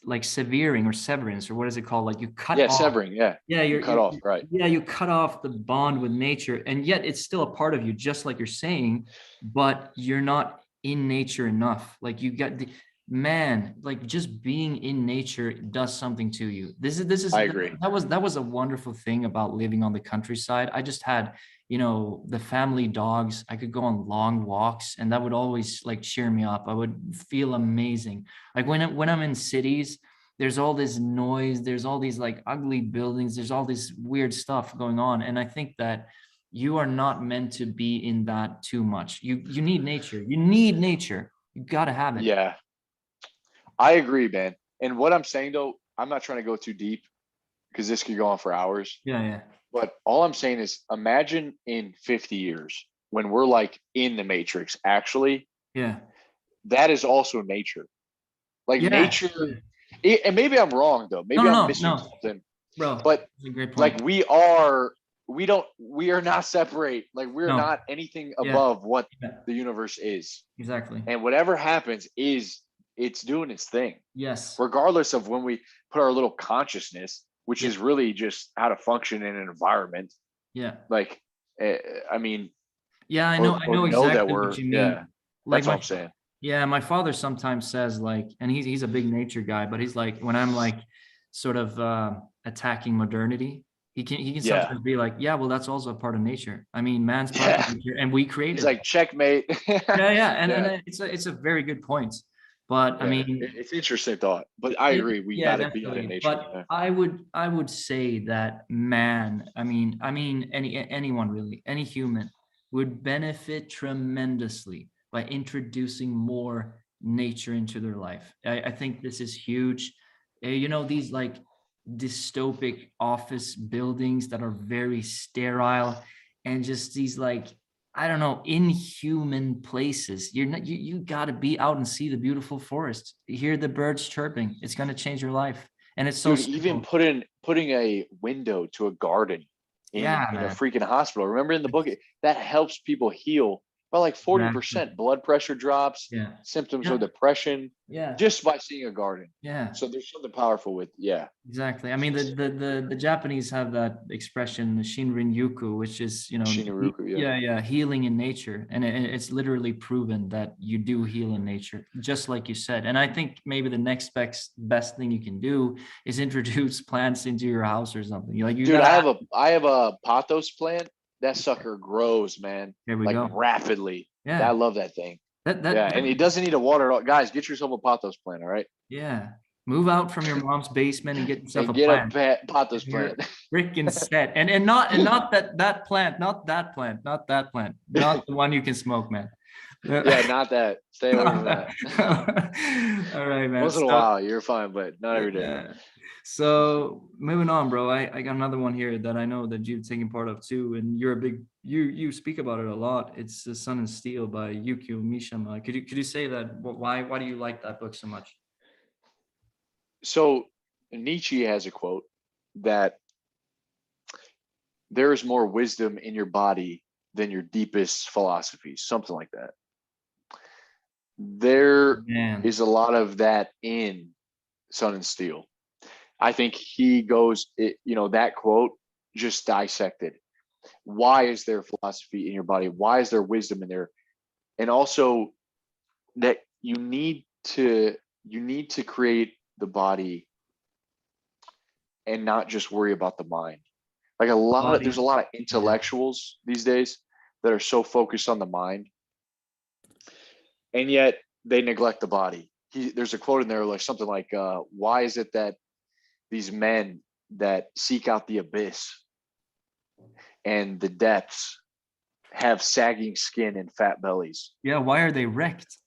Speaker 1: like severing or severance, or what is it called? Like you cut
Speaker 2: yeah,
Speaker 1: off.
Speaker 2: severing. Yeah,
Speaker 1: Yeah,
Speaker 2: you cut off, right?
Speaker 1: yeah, you cut off the bond with nature, and yet it's still a part of you, just like you're saying, but you're not in nature enough. Like you got the man, like just being in nature does something to you. This is
Speaker 2: I agree.
Speaker 1: that was a wonderful thing about living on the countryside. I just had, the family dogs. I could go on long walks, and that would always like cheer me up. I would feel amazing. Like when I'm in cities, there's all this noise, there's all these like ugly buildings, there's all this weird stuff going on, and I think that you are not meant to be in that too much. You need nature, you got to have it.
Speaker 2: Yeah, I agree, man. And what I'm saying though, I'm not trying to go too deep because this could go on for hours.
Speaker 1: Yeah, yeah,
Speaker 2: But all I'm saying is imagine in 50 years when we're like in the matrix, actually,
Speaker 1: yeah,
Speaker 2: that is also nature. Like
Speaker 1: yeah,
Speaker 2: nature,
Speaker 1: yeah.
Speaker 2: and maybe I'm wrong though.
Speaker 1: No,
Speaker 2: Maybe
Speaker 1: no,
Speaker 2: I'm
Speaker 1: no,
Speaker 2: missing
Speaker 1: no,
Speaker 2: something.
Speaker 1: bro,
Speaker 2: But
Speaker 1: that's a great
Speaker 2: like
Speaker 1: point.
Speaker 2: we are not separate. Like we're
Speaker 1: No,
Speaker 2: not anything
Speaker 1: yeah,
Speaker 2: above what
Speaker 1: yeah,
Speaker 2: the universe is.
Speaker 1: exactly.
Speaker 2: And whatever happens is it's doing its thing,
Speaker 1: Yes,
Speaker 2: regardless of when we put our little consciousness, which
Speaker 1: yeah,
Speaker 2: is really just how to function in an environment.
Speaker 1: yeah,
Speaker 2: Like, I mean,
Speaker 1: yeah, I
Speaker 2: or
Speaker 1: know
Speaker 2: know that
Speaker 1: exactly what
Speaker 2: we're,
Speaker 1: you
Speaker 2: yeah,
Speaker 1: mean. Like
Speaker 2: that's all
Speaker 1: my
Speaker 2: I'm saying.
Speaker 1: Yeah, my father sometimes says like, and he's a big nature guy, but he's like, when I'm like sort of attacking modernity, he can
Speaker 2: Yeah.
Speaker 1: sometimes be like, yeah, well, that's also a part of nature. I mean, man's part of
Speaker 2: Yeah.
Speaker 1: nature, and we
Speaker 2: He's
Speaker 1: created
Speaker 2: like,
Speaker 1: that.
Speaker 2: checkmate.
Speaker 1: Yeah, yeah, and
Speaker 2: Yeah.
Speaker 1: it's a very good point. But I
Speaker 2: Yeah.
Speaker 1: mean,
Speaker 2: It's interesting thought, but I agree. We
Speaker 1: yeah,
Speaker 2: got to be out in
Speaker 1: definitely.
Speaker 2: nature.
Speaker 1: But
Speaker 2: Yeah.
Speaker 1: I would say that man, I mean anyone really, any human would benefit tremendously by introducing more nature into their life. I think this is huge. These like dystopic office buildings that are very sterile, and just these like I don't know, inhuman places. You're not, you got to be out and see the beautiful forest, hear the birds chirping. It's going to change your life. And it's so
Speaker 2: Dude, even
Speaker 1: simple.
Speaker 2: putting a window to a garden
Speaker 1: Yeah,
Speaker 2: in a
Speaker 1: man.
Speaker 2: freaking hospital. Remember in the book, that helps people heal by like
Speaker 1: Exactly.
Speaker 2: 40%. Blood pressure drops,
Speaker 1: Yeah.
Speaker 2: symptoms
Speaker 1: Yeah.
Speaker 2: of depression,
Speaker 1: Yeah.
Speaker 2: just by seeing a garden.
Speaker 1: Yeah.
Speaker 2: So there's something powerful with, yeah.
Speaker 1: Exactly. I mean, the Japanese have that expression, Shinrin Yuku, which is,
Speaker 2: Shinruku, yeah.
Speaker 1: yeah, healing in nature. And it's literally proven that you do heal in nature, just like you said. And I think maybe the next best thing you can do is introduce plants into your house or something. Like you
Speaker 2: Dude,
Speaker 1: gotta,
Speaker 2: I have a pothos plant. That sucker grows, man,
Speaker 1: here we
Speaker 2: like
Speaker 1: go.
Speaker 2: rapidly. I
Speaker 1: Yeah.
Speaker 2: love that thing.
Speaker 1: That,
Speaker 2: Yeah,
Speaker 1: that,
Speaker 2: and
Speaker 1: that,
Speaker 2: it doesn't need a water at all. Guys, get yourself a pothos plant, all right?
Speaker 1: yeah. Move out from your mom's basement and get yourself
Speaker 2: And
Speaker 1: a
Speaker 2: get
Speaker 1: plant.
Speaker 2: a pothos
Speaker 1: You're
Speaker 2: plant.
Speaker 1: freaking set. And not that plant, not that plant, not that plant, not the one you can smoke, man.
Speaker 2: Yeah, not that. Stay away from that.
Speaker 1: All right, man.
Speaker 2: Once in a
Speaker 1: So
Speaker 2: while, you're fine, but not every day.
Speaker 1: yeah. So moving on, bro. I got another one here that I know that you've taken part of too, and you're a big you speak about it a lot. It's The Sun and Steel by Yukio Mishima. Could you say that? Why do you like that book so much?
Speaker 2: So Nietzsche has a quote that there is more wisdom in your body than your deepest philosophies, something like that. There
Speaker 1: Man.
Speaker 2: is a lot of that in Sun and Steel. I think he goes, that quote just dissected. Why is there philosophy in your body? Why is there wisdom in there? And also that you need to create the body and not just worry about the mind. Like there's
Speaker 1: Body.
Speaker 2: a lot of
Speaker 1: Yeah.
Speaker 2: intellectuals these days that are so focused on the mind, and yet they neglect the body. There's a quote in there like something like, "Why is it that these men that seek out the abyss and the depths have sagging skin and fat bellies?
Speaker 1: Yeah. Why are they wrecked?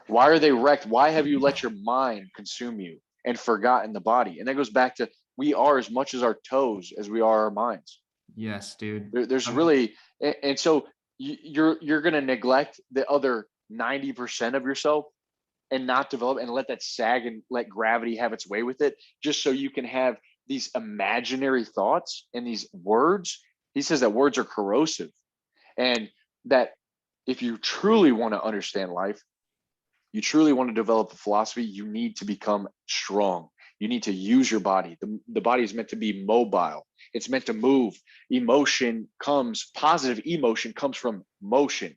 Speaker 2: Why are they wrecked? Why have you let your mind consume you and forgotten the body?" And that goes back to, we are as much as our toes as we are our minds.
Speaker 1: Yes, dude.
Speaker 2: There's
Speaker 1: Um,
Speaker 2: really, and so you're going to neglect the other 90% of yourself and not develop and let that sag and let gravity have its way with it, just so you can have these imaginary thoughts and these words. He says that words are corrosive, and that if you truly want to understand life, you truly want to develop a philosophy, you need to become strong. You need to use your body. The body is meant to be mobile. It's meant to move. Positive emotion comes from motion.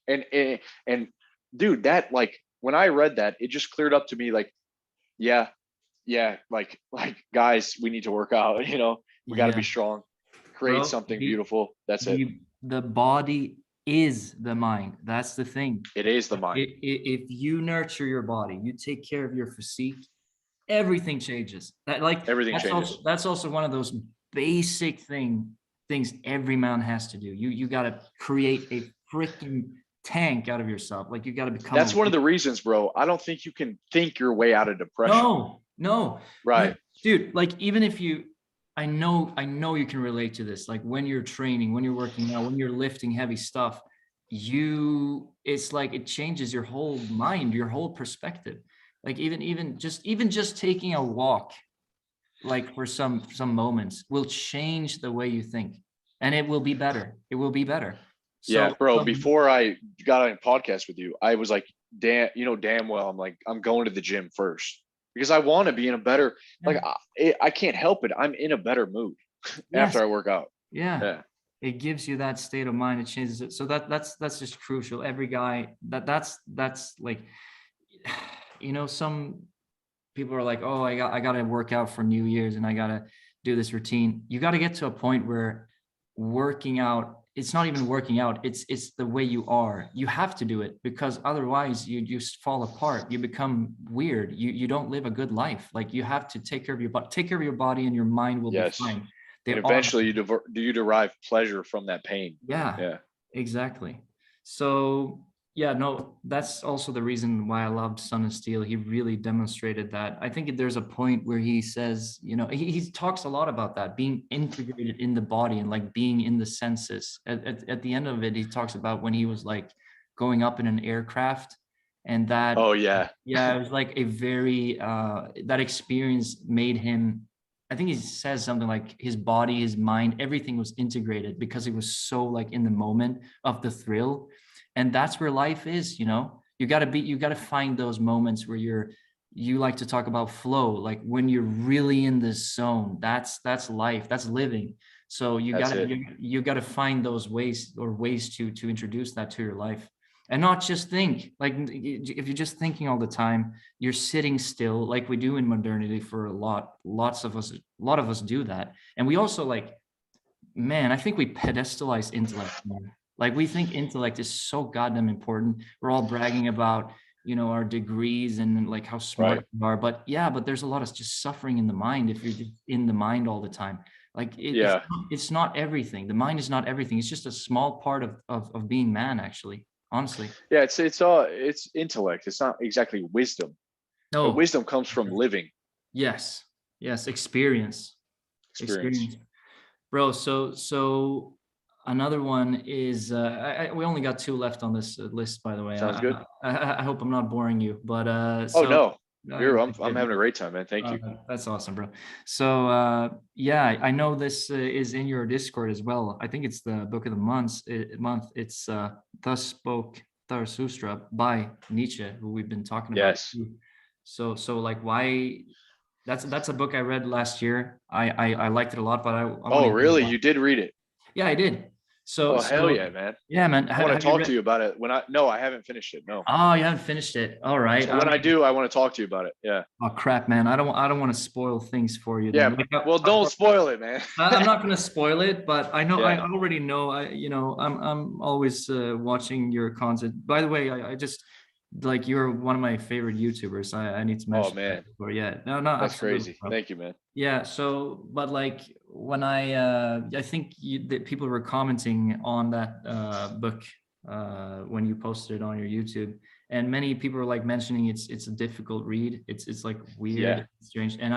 Speaker 2: And dude, that, like, when I read that, it just cleared up to me, like, yeah, yeah, like guys, we need to work out, we got to
Speaker 1: yeah,
Speaker 2: be strong, create
Speaker 1: bro.
Speaker 2: something beautiful. That's it.
Speaker 1: The body is the mind. That's the thing.
Speaker 2: It is the mind.
Speaker 1: If you nurture your body, you take care of your physique, everything changes.
Speaker 2: Everything changes.
Speaker 1: That's also one of those basic things every man has to do. You got to create a freaking tank out of yourself. Like you got to become
Speaker 2: That's one of the reasons, bro. I don't think you can think your way out of depression.
Speaker 1: No.
Speaker 2: Right.
Speaker 1: Dude, like even if you, I know you can relate to this. Like when you're training, when you're working out, when you're lifting heavy stuff, it's like it changes your whole mind, your whole perspective. Like even just taking a walk, like for some moments, will change the way you think, and it will be better. It will be better.
Speaker 2: Yeah,
Speaker 1: So,
Speaker 2: bro. Before I got on a podcast with you, I was like, damn well, I'm going to the gym first because I want to be in a better, like, I can't help it. I'm in a better mood
Speaker 1: yes,
Speaker 2: after I work out.
Speaker 1: yeah.
Speaker 2: Yeah.
Speaker 1: It gives you that state of mind. It changes it. So that's just crucial. Every guy that's like, some people are like, oh, I got to work out for New Year's and I got to do this routine. You got to get to a point where working out, it's not even working out. It's the way you are. You have to do it because otherwise you just fall apart. You become weird. You don't live a good life. Like you have to take care of your body. Take care of your body and your mind will be
Speaker 2: Yes.
Speaker 1: fine. They
Speaker 2: And
Speaker 1: are.
Speaker 2: eventually you derive pleasure from that pain.
Speaker 1: Yeah,
Speaker 2: Yeah.
Speaker 1: exactly. So Yeah, no, that's also the reason why I loved Sun and Steel. He really demonstrated that. I think there's a point where he says, you know, he talks a lot about that, being integrated in the body and like being in the senses. At the end of it, he talks about when he was like going up in an aircraft, and that,
Speaker 2: Oh yeah,
Speaker 1: yeah, it was like a very, that experience made him, I think he says something like his body, his mind, everything was integrated because he was so like in the moment of the thrill. And that's where life is, you know. You got to find those moments where you like to talk about flow, like when you're really in this zone. That's life, that's living. So
Speaker 2: that's it.
Speaker 1: you got to find those ways to introduce that to your life, and not just think. Like if you're just thinking all the time, you're sitting still, like we do in modernity for a lot of us do that. And we also like, man, I think we pedestalize intellect, man. Like we think intellect is so goddamn important. We're all bragging about, you know, our degrees and like how smart
Speaker 2: Right.
Speaker 1: we are. But yeah, but there's a lot of just suffering in the mind if you're just in the mind all the time. Like
Speaker 2: Yeah.
Speaker 1: it's not everything. The mind is not everything. It's just a small part of being man, actually. Honestly.
Speaker 2: Yeah, it's intellect. It's not exactly wisdom.
Speaker 1: No.
Speaker 2: Wisdom comes from living
Speaker 1: Yes. Yes. Experience.
Speaker 2: experience.
Speaker 1: Experience. Bro, so another one is we only got two left on this list, by the way.
Speaker 2: Sounds good.
Speaker 1: I hope I'm not boring you, but
Speaker 2: Oh
Speaker 1: so
Speaker 2: no,
Speaker 1: you're
Speaker 2: I'm
Speaker 1: good.
Speaker 2: having a great time, man. Thank you.
Speaker 1: That's awesome, bro. So yeah, I know this is in your Discord as well. I think it's the book of the month. It's Thus Spoke Zarathustra by Nietzsche, who we've been talking about.
Speaker 2: Yes.
Speaker 1: So like why that's a book I read last year. I liked it a lot, but I want
Speaker 2: Oh
Speaker 1: to hear
Speaker 2: really?
Speaker 1: more.
Speaker 2: You did read it?
Speaker 1: Yeah, I did.
Speaker 2: Oh hell
Speaker 1: So
Speaker 2: yeah, man.
Speaker 1: yeah, man.
Speaker 2: I want to
Speaker 1: Have you
Speaker 2: talk to
Speaker 1: read?
Speaker 2: you about it when I no, I haven't finished it. No.
Speaker 1: Oh, you haven't finished it. All right.
Speaker 2: So
Speaker 1: I
Speaker 2: when I
Speaker 1: mean,
Speaker 2: do, I want to talk to you about it. Yeah.
Speaker 1: oh crap, man. I don't want to spoil things for you then.
Speaker 2: Yeah. Well, don't spoil it, man.
Speaker 1: I'm not going to spoil it, but I know I
Speaker 2: Yeah.
Speaker 1: already know. You know, I'm always watching your content. By the way, I just like you're one of my favorite YouTubers. I need to
Speaker 2: Oh
Speaker 1: mention that
Speaker 2: man,
Speaker 1: before. Yeah, no,
Speaker 2: that's
Speaker 1: absolutely,
Speaker 2: crazy.
Speaker 1: bro.
Speaker 2: Thank you, man.
Speaker 1: Yeah, so but like when I think that people were commenting on that book when you posted it on your YouTube, and many people were like mentioning it's a difficult read. It's like
Speaker 2: Yeah.
Speaker 1: weird, strange, and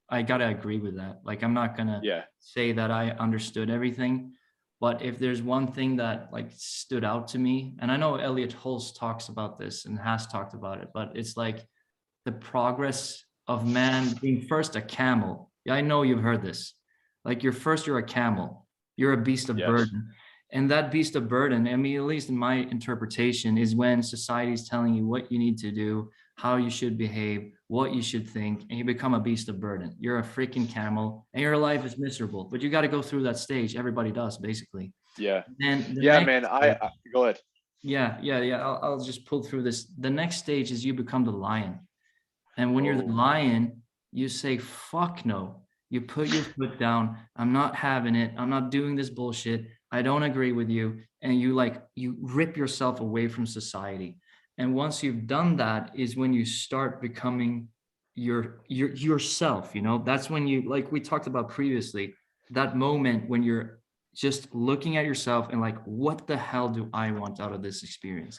Speaker 1: I gotta agree with that. Like I'm not gonna
Speaker 2: Yeah.
Speaker 1: say that I understood everything, but if there's one thing that like stood out to me, and I know Elliot Hulse talks about this and has talked about it, but it's like the progress of man being first a camel. Yeah, I know you've heard this. Like you're a camel. You're a beast of
Speaker 2: Yes.
Speaker 1: burden. And that beast of burden, I mean, at least in my interpretation, is when society is telling you what you need to do, how you should behave, what you should think, and you become a beast of burden. You're a freaking camel, and your life is miserable. But you got to go through that stage. Everybody does, basically.
Speaker 2: Yeah.
Speaker 1: Then the
Speaker 2: Yeah,
Speaker 1: next
Speaker 2: man.
Speaker 1: stage,
Speaker 2: I go ahead.
Speaker 1: yeah. I'll just pull through this. The next stage is you become the lion. And when you're the
Speaker 2: Oh,
Speaker 1: lion, you say, fuck no. You put your foot down. I'm not having it. I'm not doing this bullshit. I don't agree with you. And you rip yourself away from society. And once you've done that is when you start becoming yourself, you know, that's when you, like we talked about previously, that moment when you're just looking at yourself and like, what the hell do I want out of this experience?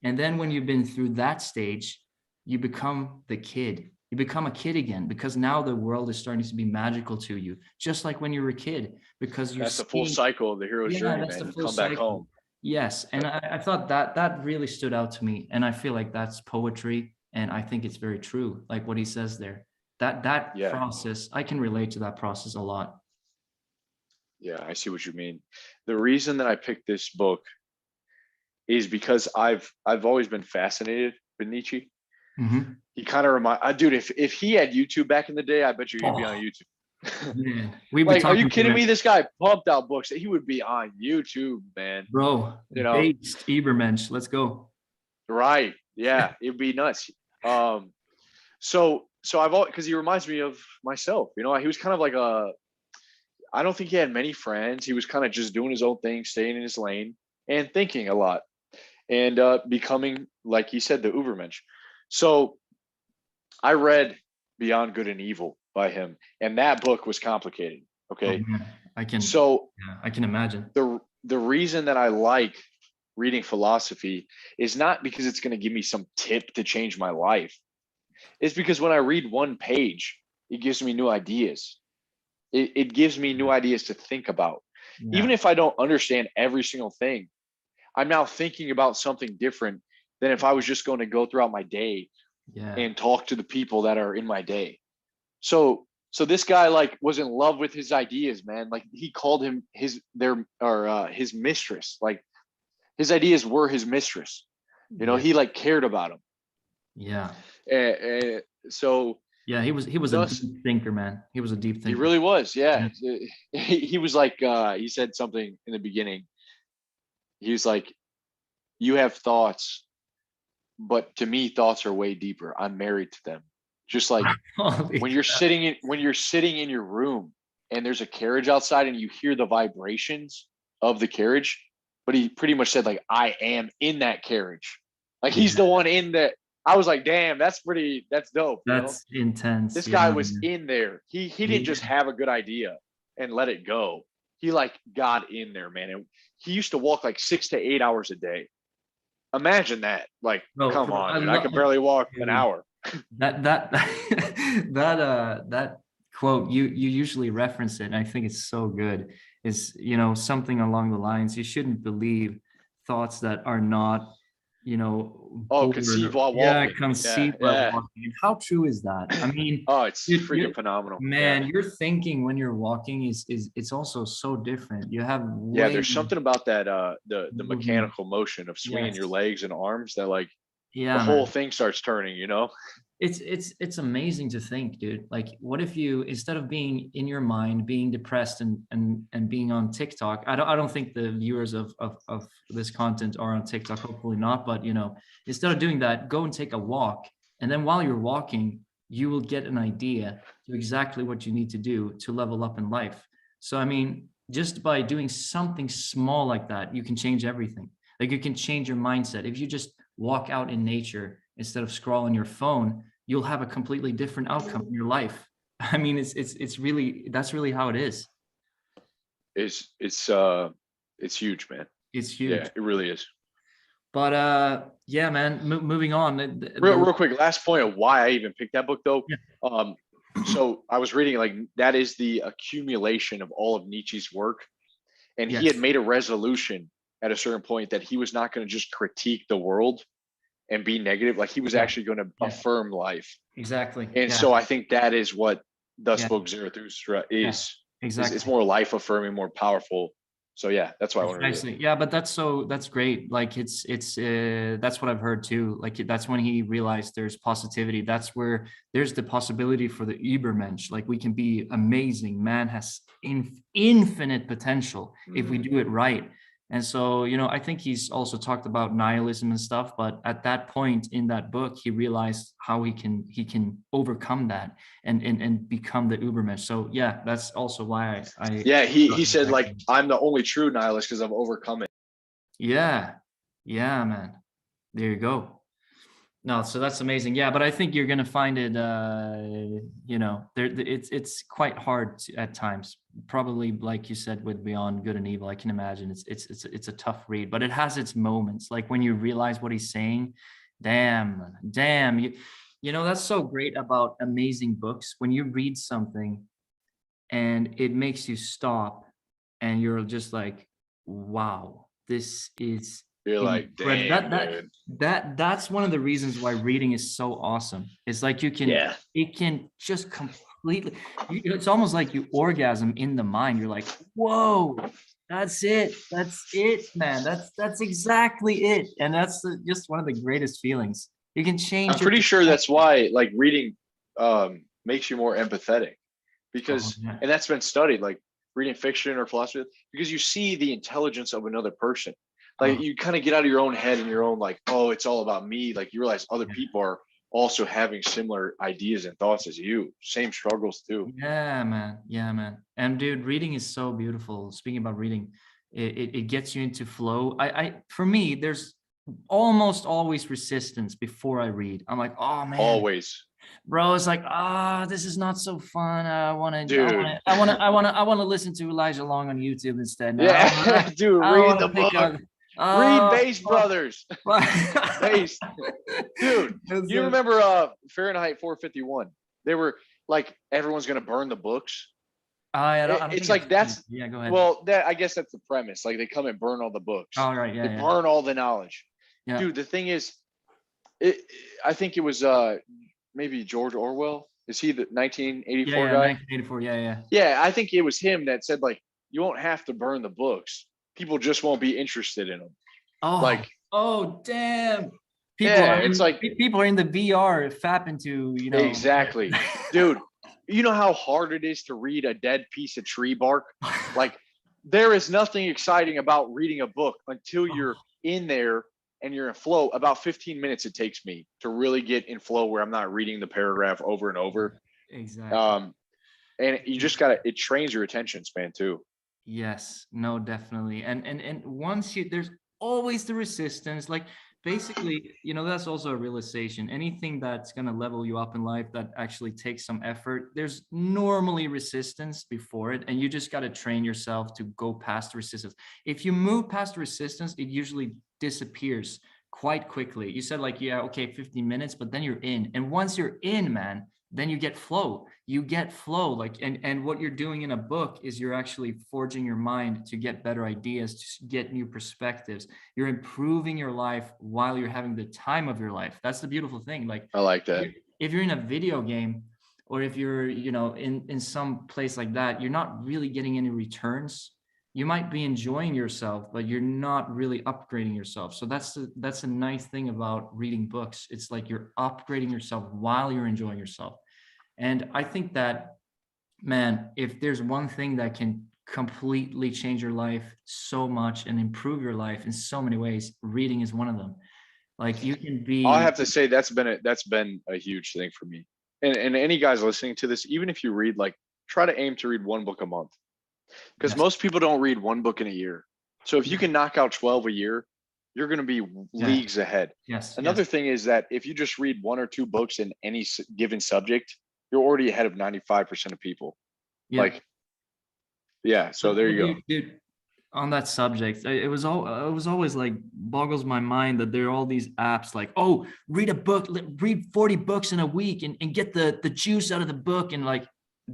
Speaker 1: And then when you've been through that stage, you become the kid. You become a kid again because now the world is starting to be magical to you, just like when you were a kid, because you're
Speaker 2: that's the full
Speaker 1: seeing,
Speaker 2: cycle of the hero's
Speaker 1: yeah,
Speaker 2: journey,
Speaker 1: that's the
Speaker 2: man. You
Speaker 1: full
Speaker 2: come back
Speaker 1: cycle.
Speaker 2: home.
Speaker 1: Yes. And I thought that really stood out to me. And I feel like that's poetry. And I think it's very true, like what he says there. That
Speaker 2: Yeah.
Speaker 1: process, I can relate to that process a lot.
Speaker 2: Yeah. I see what you mean. The reason that I picked this book is because I've always been fascinated with Nietzsche.
Speaker 1: Mm-hmm.
Speaker 2: He kind of dude, if he had YouTube back in the day, I bet you he'd be on
Speaker 1: Oh,
Speaker 2: YouTube.
Speaker 1: man. We've been
Speaker 2: Like, are you
Speaker 1: talking
Speaker 2: kidding
Speaker 1: about
Speaker 2: me?
Speaker 1: it,
Speaker 2: This guy pumped out books. He would be on YouTube, man.
Speaker 1: bro.
Speaker 2: You know,
Speaker 1: Based Ibermensch. Let's go.
Speaker 2: right? Yeah, it'd be nuts. Um, so I've always, because he reminds me of myself. You know, he was kind of like I don't think he had many friends. He was kind of just doing his own thing, staying in his lane, and thinking a lot, and becoming, like he said, the Ubermensch. So I read Beyond Good and Evil by him, and that book was complicated.
Speaker 1: Oh
Speaker 2: Okay,
Speaker 1: man,
Speaker 2: so
Speaker 1: I can imagine.
Speaker 2: the reason that I like reading philosophy is not because it's going to give me some tip to change my life. It's because when I read one page, it gives me new ideas. It gives me new ideas to think about. Even if I don't understand every single thing, I'm now thinking about something different than if I was just going to go throughout my day and talk to the people that are in my day. So this guy like was in love with his ideas, man. Like he called him his mistress. Like his ideas were his mistress. You know, he like cared about him.
Speaker 1: Yeah.
Speaker 2: So
Speaker 1: yeah, he was a deep thinker, man. He was a deep thinker.
Speaker 2: He really was. Yeah. He was like, he said something in the beginning. He was like, you have thoughts, but to me, thoughts are way deeper. I'm married to them. Just like when you're sitting in your room and there's a carriage outside and you hear the vibrations of the carriage, but he pretty much said like, I am in that carriage. Like he's the one in that. I was like, damn, that's dope.
Speaker 1: That's intense.
Speaker 2: This guy was in there. He didn't just have a good idea and let it go. He like got in there, man. And he used to walk like 6 to 8 hours a day. Imagine that. Like, come on, dude. I could barely walk an hour.
Speaker 1: That quote, you usually reference it, and I think it's so good. Is, you know, something along the lines, you shouldn't believe thoughts that are not, you know,
Speaker 2: conceived while walking.
Speaker 1: Yeah, conceived while walking. And how true is that? I mean,
Speaker 2: it's freaking phenomenal.
Speaker 1: Man, your thinking when you're walking is it's also so different. You have
Speaker 2: there's something about that the mechanical motion of swinging your legs and arms that like the whole thing starts turning, you know?
Speaker 1: It's amazing to think, dude. Like, what if you, instead of being in your mind, being depressed and being on TikTok, I don't think the viewers of this content are on TikTok, hopefully not, but you know, instead of doing that, go and take a walk. And then while you're walking, you will get an idea to exactly what you need to do to level up in life. So, I mean, just by doing something small like that, you can change everything. Like, you can change your mindset. If you just walk out in nature instead of scrolling your phone, you'll have a completely different outcome in your life. I mean, it's really, that's really how it is.
Speaker 2: It's huge, man.
Speaker 1: It's huge.
Speaker 2: Yeah, it really is.
Speaker 1: But yeah, man, moving on.
Speaker 2: Real quick, last point of why I even picked that book though. Yeah. So I was reading, like, that is the accumulation of all of Nietzsche's work. And he had made a resolution at a certain point that he was not going to just critique the world and be negative. Like, he was actually going to affirm life.
Speaker 1: Exactly.
Speaker 2: And so I think that is what Thus Spoke Zarathustra is.
Speaker 1: Exactly.
Speaker 2: It's more life affirming, more powerful. So yeah, that's why I want to read it.
Speaker 1: Yeah, but that's great. Like, it's that's what I've heard too. Like, that's when he realized there's positivity. That's where there's the possibility for the Übermensch. Like, we can be amazing. Man has infinite potential if we do it right. And so, you know, I think he's also talked about nihilism and stuff, but at that point in that book, he realized how he can overcome that and become the Übermensch. So yeah, that's also why
Speaker 2: he said, like, I'm the only true nihilist because I've overcome it.
Speaker 1: Yeah, man. There you go. No, so that's amazing. Yeah, but I think you're gonna find it. You know, it's quite hard at times. Probably, like you said, with Beyond Good and Evil, I can imagine it's a tough read, but it has its moments. Like, when you realize what he's saying, damn, you know, that's so great about amazing books. When you read something, and it makes you stop, and you're just like, wow, this is.
Speaker 2: You're like, damn,
Speaker 1: that's one of the reasons why reading is so awesome. It's like it can just completely, it's almost like you orgasm in the mind. You're like, whoa, that's it, man. That's exactly it. And that's just one of the greatest feelings. You can change.
Speaker 2: I'm pretty sure that's why, like, reading makes you more empathetic, because and that's been studied, like reading fiction or philosophy, because you see the intelligence of another person. Like, you kind of get out of your own head and your own, like, oh, it's all about me. Like, you realize other people are also having similar ideas and thoughts as you, same struggles too.
Speaker 1: Yeah, man. And dude, reading is so beautiful. Speaking about reading, it gets you into flow. For me, there's almost always resistance before I read. I'm like, oh man,
Speaker 2: always.
Speaker 1: Bro, it's like, this is not so fun. I want to listen to Elijah Long on YouTube instead.
Speaker 2: Dude, read the book. Read Base Brothers.
Speaker 1: What?
Speaker 2: Base. Dude, you remember Fahrenheit 451? They were like, everyone's going to burn the books.
Speaker 1: I don't
Speaker 2: It's
Speaker 1: think
Speaker 2: like, that's,
Speaker 1: yeah, go ahead.
Speaker 2: well, I guess that's the premise. Like, they come and burn all the books.
Speaker 1: All right, yeah,
Speaker 2: They burn all the knowledge.
Speaker 1: yeah.
Speaker 2: Dude, the thing is, I think it was maybe George Orwell. Is he the 1984 guy?
Speaker 1: 1984, yeah.
Speaker 2: Yeah, I think it was him that said, like, you won't have to burn the books. People just won't be interested in them.
Speaker 1: Oh,
Speaker 2: like,
Speaker 1: oh, damn.
Speaker 2: It's like
Speaker 1: people are in the VR fapping to,
Speaker 2: Exactly. Dude, you know how hard it is to read a dead piece of tree bark? Like, there is nothing exciting about reading a book until you're in there and you're in flow. About 15 minutes it takes me to really get in flow where I'm not reading the paragraph over and over.
Speaker 1: Exactly.
Speaker 2: And you just gotta, it trains your attention span too.
Speaker 1: Yes, no, definitely. And once there's always the resistance. Like, basically, that's also a realization. Anything that's going to level you up in life that actually takes some effort, there's normally resistance before it, and you just got to train yourself to go past the resistance. If you move past the resistance, it usually disappears quite quickly. You said, like, yeah, okay, 15 minutes, but then you're in. And once you're in, man, then you get flow. Like, and what you're doing in a book is you're actually forging your mind to get better ideas, to get new perspectives. You're improving your life while you're having the time of your life. That's the beautiful thing. Like,
Speaker 2: I like that.
Speaker 1: If you're in a video game, or if you're, in some place like that, you're not really getting any returns. You might be enjoying yourself, but you're not really upgrading yourself. So that's a nice thing about reading books. It's like you're upgrading yourself while you're enjoying yourself. And I think that, man, if there's one thing that can completely change your life so much and improve your life in so many ways, reading is one of them. Like, you can be.
Speaker 2: I'll have to say that's been a huge thing for me. And any guys listening to this, even if you read, like, try to aim to read one book a month. Because most people don't read one book in a year. So if you can knock out 12 a year, you're going to be leagues ahead.
Speaker 1: Yes.
Speaker 2: Another thing is that if you just read one or two books in any given subject, you're already ahead of 95% of people.
Speaker 1: Yeah.
Speaker 2: Like, yeah. So there you go.
Speaker 1: Dude, on that subject, it was always like, boggles my mind that there are all these apps like, oh, read a book, read 40 books in a week and get the juice out of the book. And like,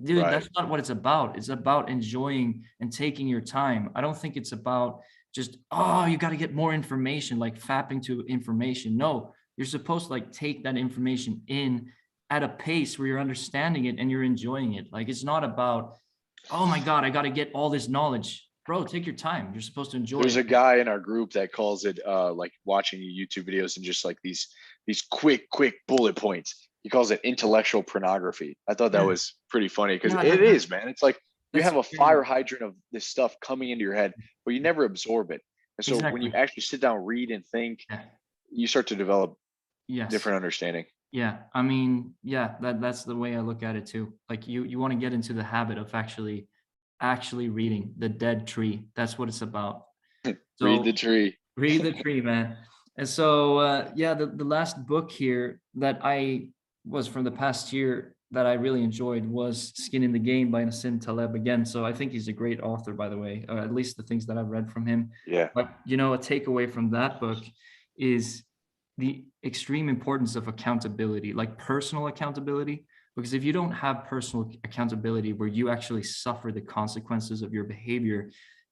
Speaker 1: dude, that's not what it's about. It's about enjoying and taking your time. I don't think it's about just, you got to get more information, like fapping to information. No, you're supposed to, like, take that information in at a pace where you're understanding it and you're enjoying it. Like, it's not about, oh my God, I got to get all this knowledge. Bro, take your time. You're supposed to enjoy
Speaker 2: There's
Speaker 1: it.
Speaker 2: a guy in our group that calls it like watching YouTube videos and just like these quick bullet points. He calls it intellectual pornography. I thought that was pretty funny because it is, man. It's like you have a fire hydrant of this stuff coming into your head, but you never absorb it. And so when you actually sit down, read and think, you start to develop different understanding.
Speaker 1: Yeah, I mean, that's the way I look at it too. Like, you want to get into the habit of actually reading The Dead Tree. That's what it's about. So,
Speaker 2: read the tree.
Speaker 1: Read the tree, man. And so, the last book here that I was from the past year that I really enjoyed was Skin in the Game by Nassim Taleb again. So I think he's a great author, by the way, or at least the things that I've read from him.
Speaker 2: Yeah.
Speaker 1: But, a takeaway from that book is the extreme importance of accountability, like personal accountability. Because if you don't have personal accountability where you actually suffer the consequences of your behavior,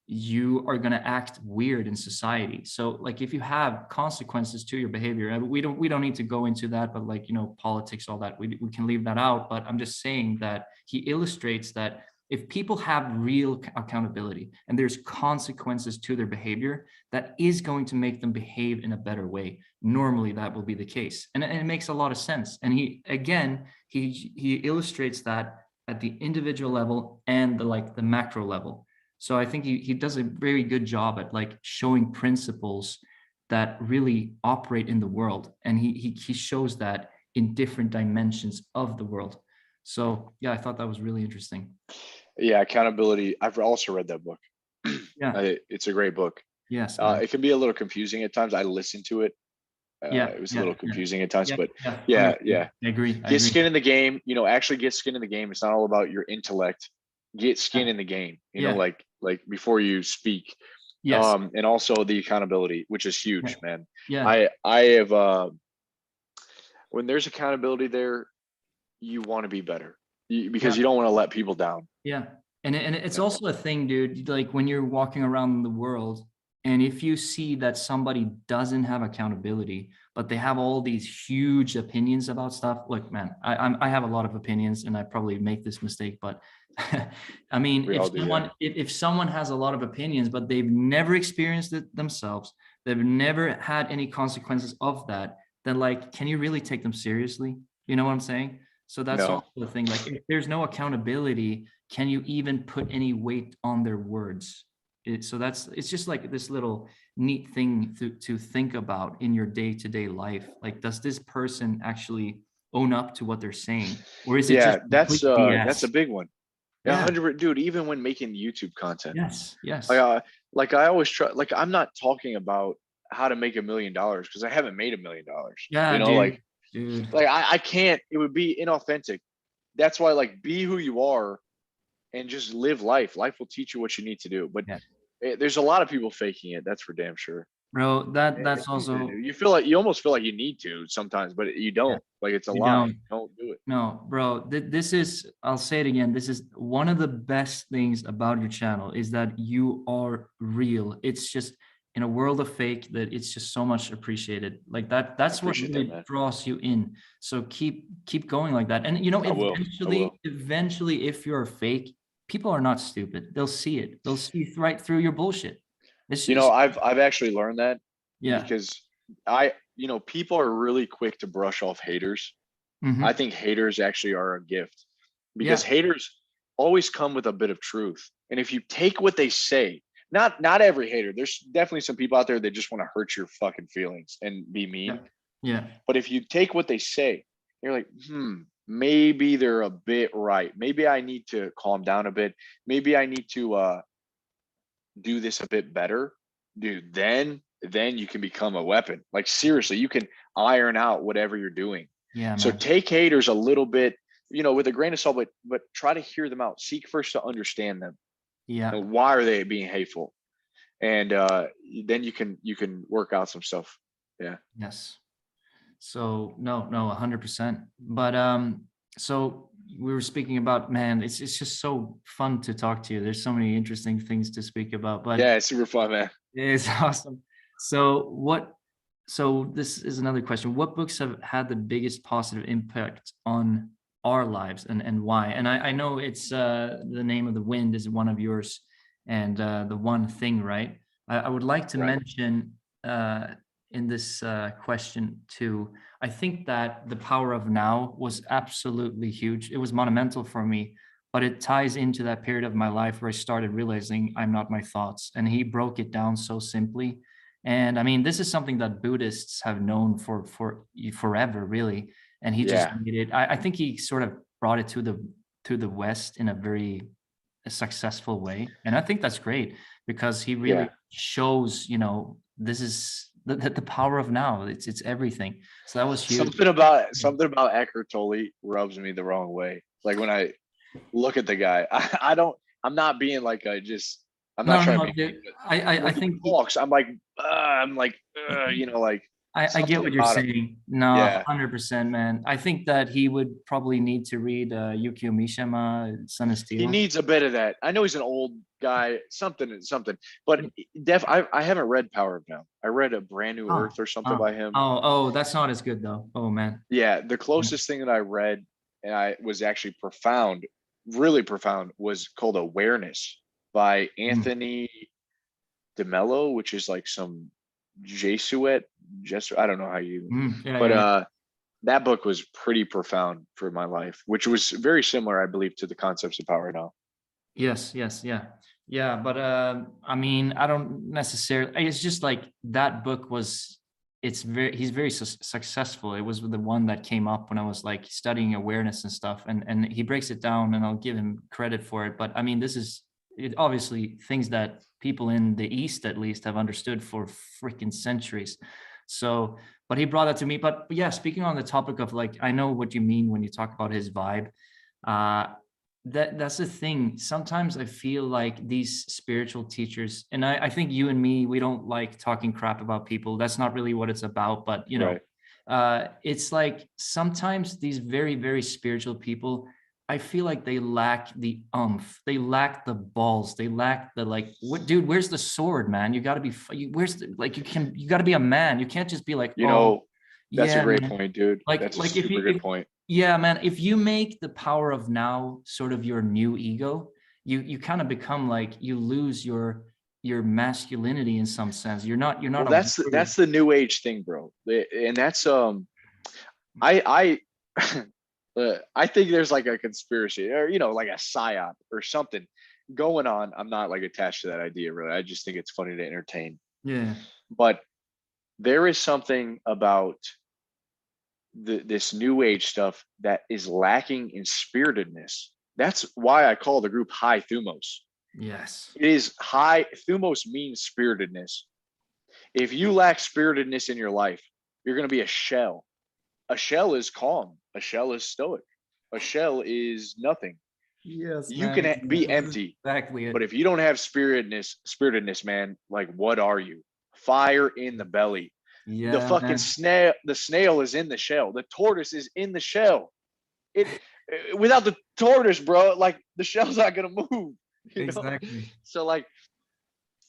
Speaker 1: you are going to act weird in society. So, like, if you have consequences to your behavior, and we don't need to go into that, but, like, politics, all that, we can leave that out. But I'm just saying that he illustrates that if people have real accountability and there's consequences to their behavior, that is going to make them behave in a better way. Normally that will be the case. And it makes a lot of sense. And he illustrates that at the individual level and the macro level. So I think he does a very good job at, like, showing principles that really operate in the world. And he shows that in different dimensions of the world. So yeah, I thought that was really interesting.
Speaker 2: Yeah, accountability. I've also read that book.
Speaker 1: Yeah,
Speaker 2: it's a great book.
Speaker 1: Yes,
Speaker 2: it can be a little confusing at times. I listened to it. It was a little confusing at times, but I
Speaker 1: agree.
Speaker 2: Get skin in the game. Actually get skin in the game. It's not all about your intellect. Get skin in the game. Like before you speak.
Speaker 1: Yes.
Speaker 2: And also the accountability, which is
Speaker 1: Yeah.
Speaker 2: huge, man.
Speaker 1: Yeah.
Speaker 2: I have when there's accountability there, you want to be better because
Speaker 1: Yeah.
Speaker 2: you don't want to let people down.
Speaker 1: Yeah. And it's also a thing, dude, like when you're walking around the world and if you see that somebody doesn't have accountability, but they have all these huge opinions about stuff. Look, man, I have a lot of opinions and I probably make this mistake, but I mean,
Speaker 2: We all do, yeah.
Speaker 1: if someone has a lot of opinions, but they've never experienced it themselves, they've never had any consequences of that, then like, can you really take them seriously? You know what I'm saying? So that's
Speaker 2: No.
Speaker 1: also the thing. Like, if there's no accountability, can you even put any weight on their words? So it's just like this little neat thing to think about in your day-to-day life. Like, does this person actually own up to what they're saying, or is it
Speaker 2: Yeah,
Speaker 1: just complete
Speaker 2: that's a
Speaker 1: BS?
Speaker 2: big one. Yeah,
Speaker 1: Yeah.
Speaker 2: 100, dude. Even when making YouTube content,
Speaker 1: Yes.
Speaker 2: like
Speaker 1: Yes.
Speaker 2: uh, like I always try. Like I'm not talking about how to make $1 million because I haven't made $1 million.
Speaker 1: Yeah,
Speaker 2: You know,
Speaker 1: dude. Dude.
Speaker 2: like I can't. It would be inauthentic. That's why, like, be who you are and just live life. Life will teach you what you need to do. But
Speaker 1: Yeah.
Speaker 2: there's a lot of people faking it. That's for damn sure.
Speaker 1: Bro, that's
Speaker 2: It's easy to do.
Speaker 1: also,
Speaker 2: You almost feel like you need to sometimes, but you
Speaker 1: yeah,
Speaker 2: don't. Like it's a
Speaker 1: you
Speaker 2: lie.
Speaker 1: don't.
Speaker 2: Don't do it.
Speaker 1: No, bro, this is, I'll say it again. This is one of the best things about your channel is that you are real. It's just in a world of fake that it's just so much appreciated. Like that,
Speaker 2: I
Speaker 1: that's what
Speaker 2: appreciate that,
Speaker 1: really
Speaker 2: man.
Speaker 1: draws you in. So keep going like that. And
Speaker 2: I will. I will.
Speaker 1: eventually, if you're fake, people are not stupid. They'll see it. They'll see right through your bullshit. It's
Speaker 2: You know,
Speaker 1: just,
Speaker 2: I've actually learned that
Speaker 1: yeah.
Speaker 2: because people are really quick to brush off haters. I
Speaker 1: Hmm.
Speaker 2: think haters actually are a gift because
Speaker 1: Yeah.
Speaker 2: haters always come with a bit of truth. And if you take what they say, not every hater, there's definitely some people out there that just want to hurt your fucking feelings and be
Speaker 1: Yeah.
Speaker 2: mean.
Speaker 1: Yeah.
Speaker 2: But if you take what they say, you're like, maybe they're a bit right. Maybe I need to calm down a bit. Maybe I need to do this a bit better, dude. Then you can become a weapon. Like seriously, you can iron out whatever you're doing.
Speaker 1: Yeah,
Speaker 2: So
Speaker 1: man.
Speaker 2: take haters a little bit, with a grain of salt, but try to hear them out. Seek first to understand them.
Speaker 1: Yeah.
Speaker 2: And why are they being hateful? And then you can work out some stuff. Yeah.
Speaker 1: Yes. So no, 100%. But so we were speaking about, man, it's just so fun to talk to you. There's so many interesting things to speak about, but
Speaker 2: Yeah, it's super fun, man.
Speaker 1: it's awesome. So so this is another question. What books have had the biggest positive impact on our lives and why? And I know it's The Name of the Wind is one of yours, and The One Thing, right? I would like to
Speaker 2: Right.
Speaker 1: mention in this question too. I think that The Power of Now was absolutely huge. It was monumental for me, but it ties into that period of my life where I started realizing I'm not my thoughts. And he broke it down so simply. And I mean, this is something that Buddhists have known for forever, really. And he just
Speaker 2: Yeah.
Speaker 1: made it. I think he sort of brought it to the West in a very successful way, and I think that's great because he
Speaker 2: Yeah.
Speaker 1: really shows, this is the power of now. It's everything. So that was huge.
Speaker 2: Something about Eckhart Tolle rubs me the wrong way. Like when I look at the guy, I don't. I'm not being like I'm not
Speaker 1: No,
Speaker 2: trying to
Speaker 1: no,
Speaker 2: be mean,
Speaker 1: dude,
Speaker 2: but
Speaker 1: I
Speaker 2: when he
Speaker 1: think
Speaker 2: talks, like
Speaker 1: I get
Speaker 2: something
Speaker 1: what you're
Speaker 2: about him.
Speaker 1: saying. No,
Speaker 2: Yeah,
Speaker 1: 100%, man. I think that he would probably need to read Yukio Mishima, Sun of
Speaker 2: he
Speaker 1: Steel.
Speaker 2: needs a bit of that. I know he's an old guy, something, but I haven't read Power of Now. I read A Brand New
Speaker 1: Oh,
Speaker 2: Earth or something
Speaker 1: oh,
Speaker 2: by him.
Speaker 1: that's not as good though. Oh man.
Speaker 2: Yeah, the closest thing that I read and I was actually profound, really profound, was called Awareness by
Speaker 1: Mm,
Speaker 2: Anthony DeMello, which is like some Jesuit. I don't know how you,
Speaker 1: yeah,
Speaker 2: but
Speaker 1: yeah, yeah.
Speaker 2: that book was pretty profound for my life, which was very similar, I believe, to the concepts of power now.
Speaker 1: Yes, yes, yeah. Yeah, but I mean, I don't necessarily, it's just like that book was, he's very successful. It was the one that came up when I was like studying awareness and stuff, and he breaks it down, and I'll give him credit for it. But I mean, this is obviously things that people in the East at least have understood for freaking centuries. So, but he brought that to me. But yeah, speaking on the topic of like, I know what you mean when you talk about his vibe. Uh, that's the thing. Sometimes I feel like these spiritual teachers, and I think you and me, we don't like talking crap about people. That's not really what it's about. But
Speaker 2: Right.
Speaker 1: it's like sometimes these very, very spiritual people, I feel like they lack the umph, they lack the balls, they lack the like. What, dude? Where's the sword, man? You got to be. Where's the like? You got to be a man. You can't just be like,
Speaker 2: You
Speaker 1: oh,
Speaker 2: know, that's a
Speaker 1: yeah,
Speaker 2: great
Speaker 1: man.
Speaker 2: point, dude. That's a
Speaker 1: Like if
Speaker 2: super
Speaker 1: you
Speaker 2: good point.
Speaker 1: yeah, man, if you make the power of now sort of your new ego, you kind of become like you lose your masculinity in some sense. You're not
Speaker 2: Well,
Speaker 1: a
Speaker 2: that's
Speaker 1: warrior.
Speaker 2: the new age thing, bro. And that's I I think there's like a conspiracy or like a psyop or something going on. I'm not like attached to that idea really. I just think it's funny to entertain.
Speaker 1: Yeah.
Speaker 2: But there is something about this new age stuff that is lacking in spiritedness. That's why I call the group High Thumos.
Speaker 1: Yes.
Speaker 2: It is high. Thumos means spiritedness. If you lack spiritedness in your life, you're going to be a shell. A shell is calm. A shell is stoic. A shell is nothing.
Speaker 1: Yes,
Speaker 2: You
Speaker 1: man.
Speaker 2: can be
Speaker 1: This is
Speaker 2: empty,
Speaker 1: exactly
Speaker 2: but
Speaker 1: it.
Speaker 2: if you don't have spiritedness, man, like what are you? Fire in the belly. The
Speaker 1: Yeah,
Speaker 2: fucking
Speaker 1: man.
Speaker 2: snail is in the shell. The tortoise is in the shell. It without the tortoise, bro, like the shell's not gonna move. You know,
Speaker 1: Exactly.
Speaker 2: so like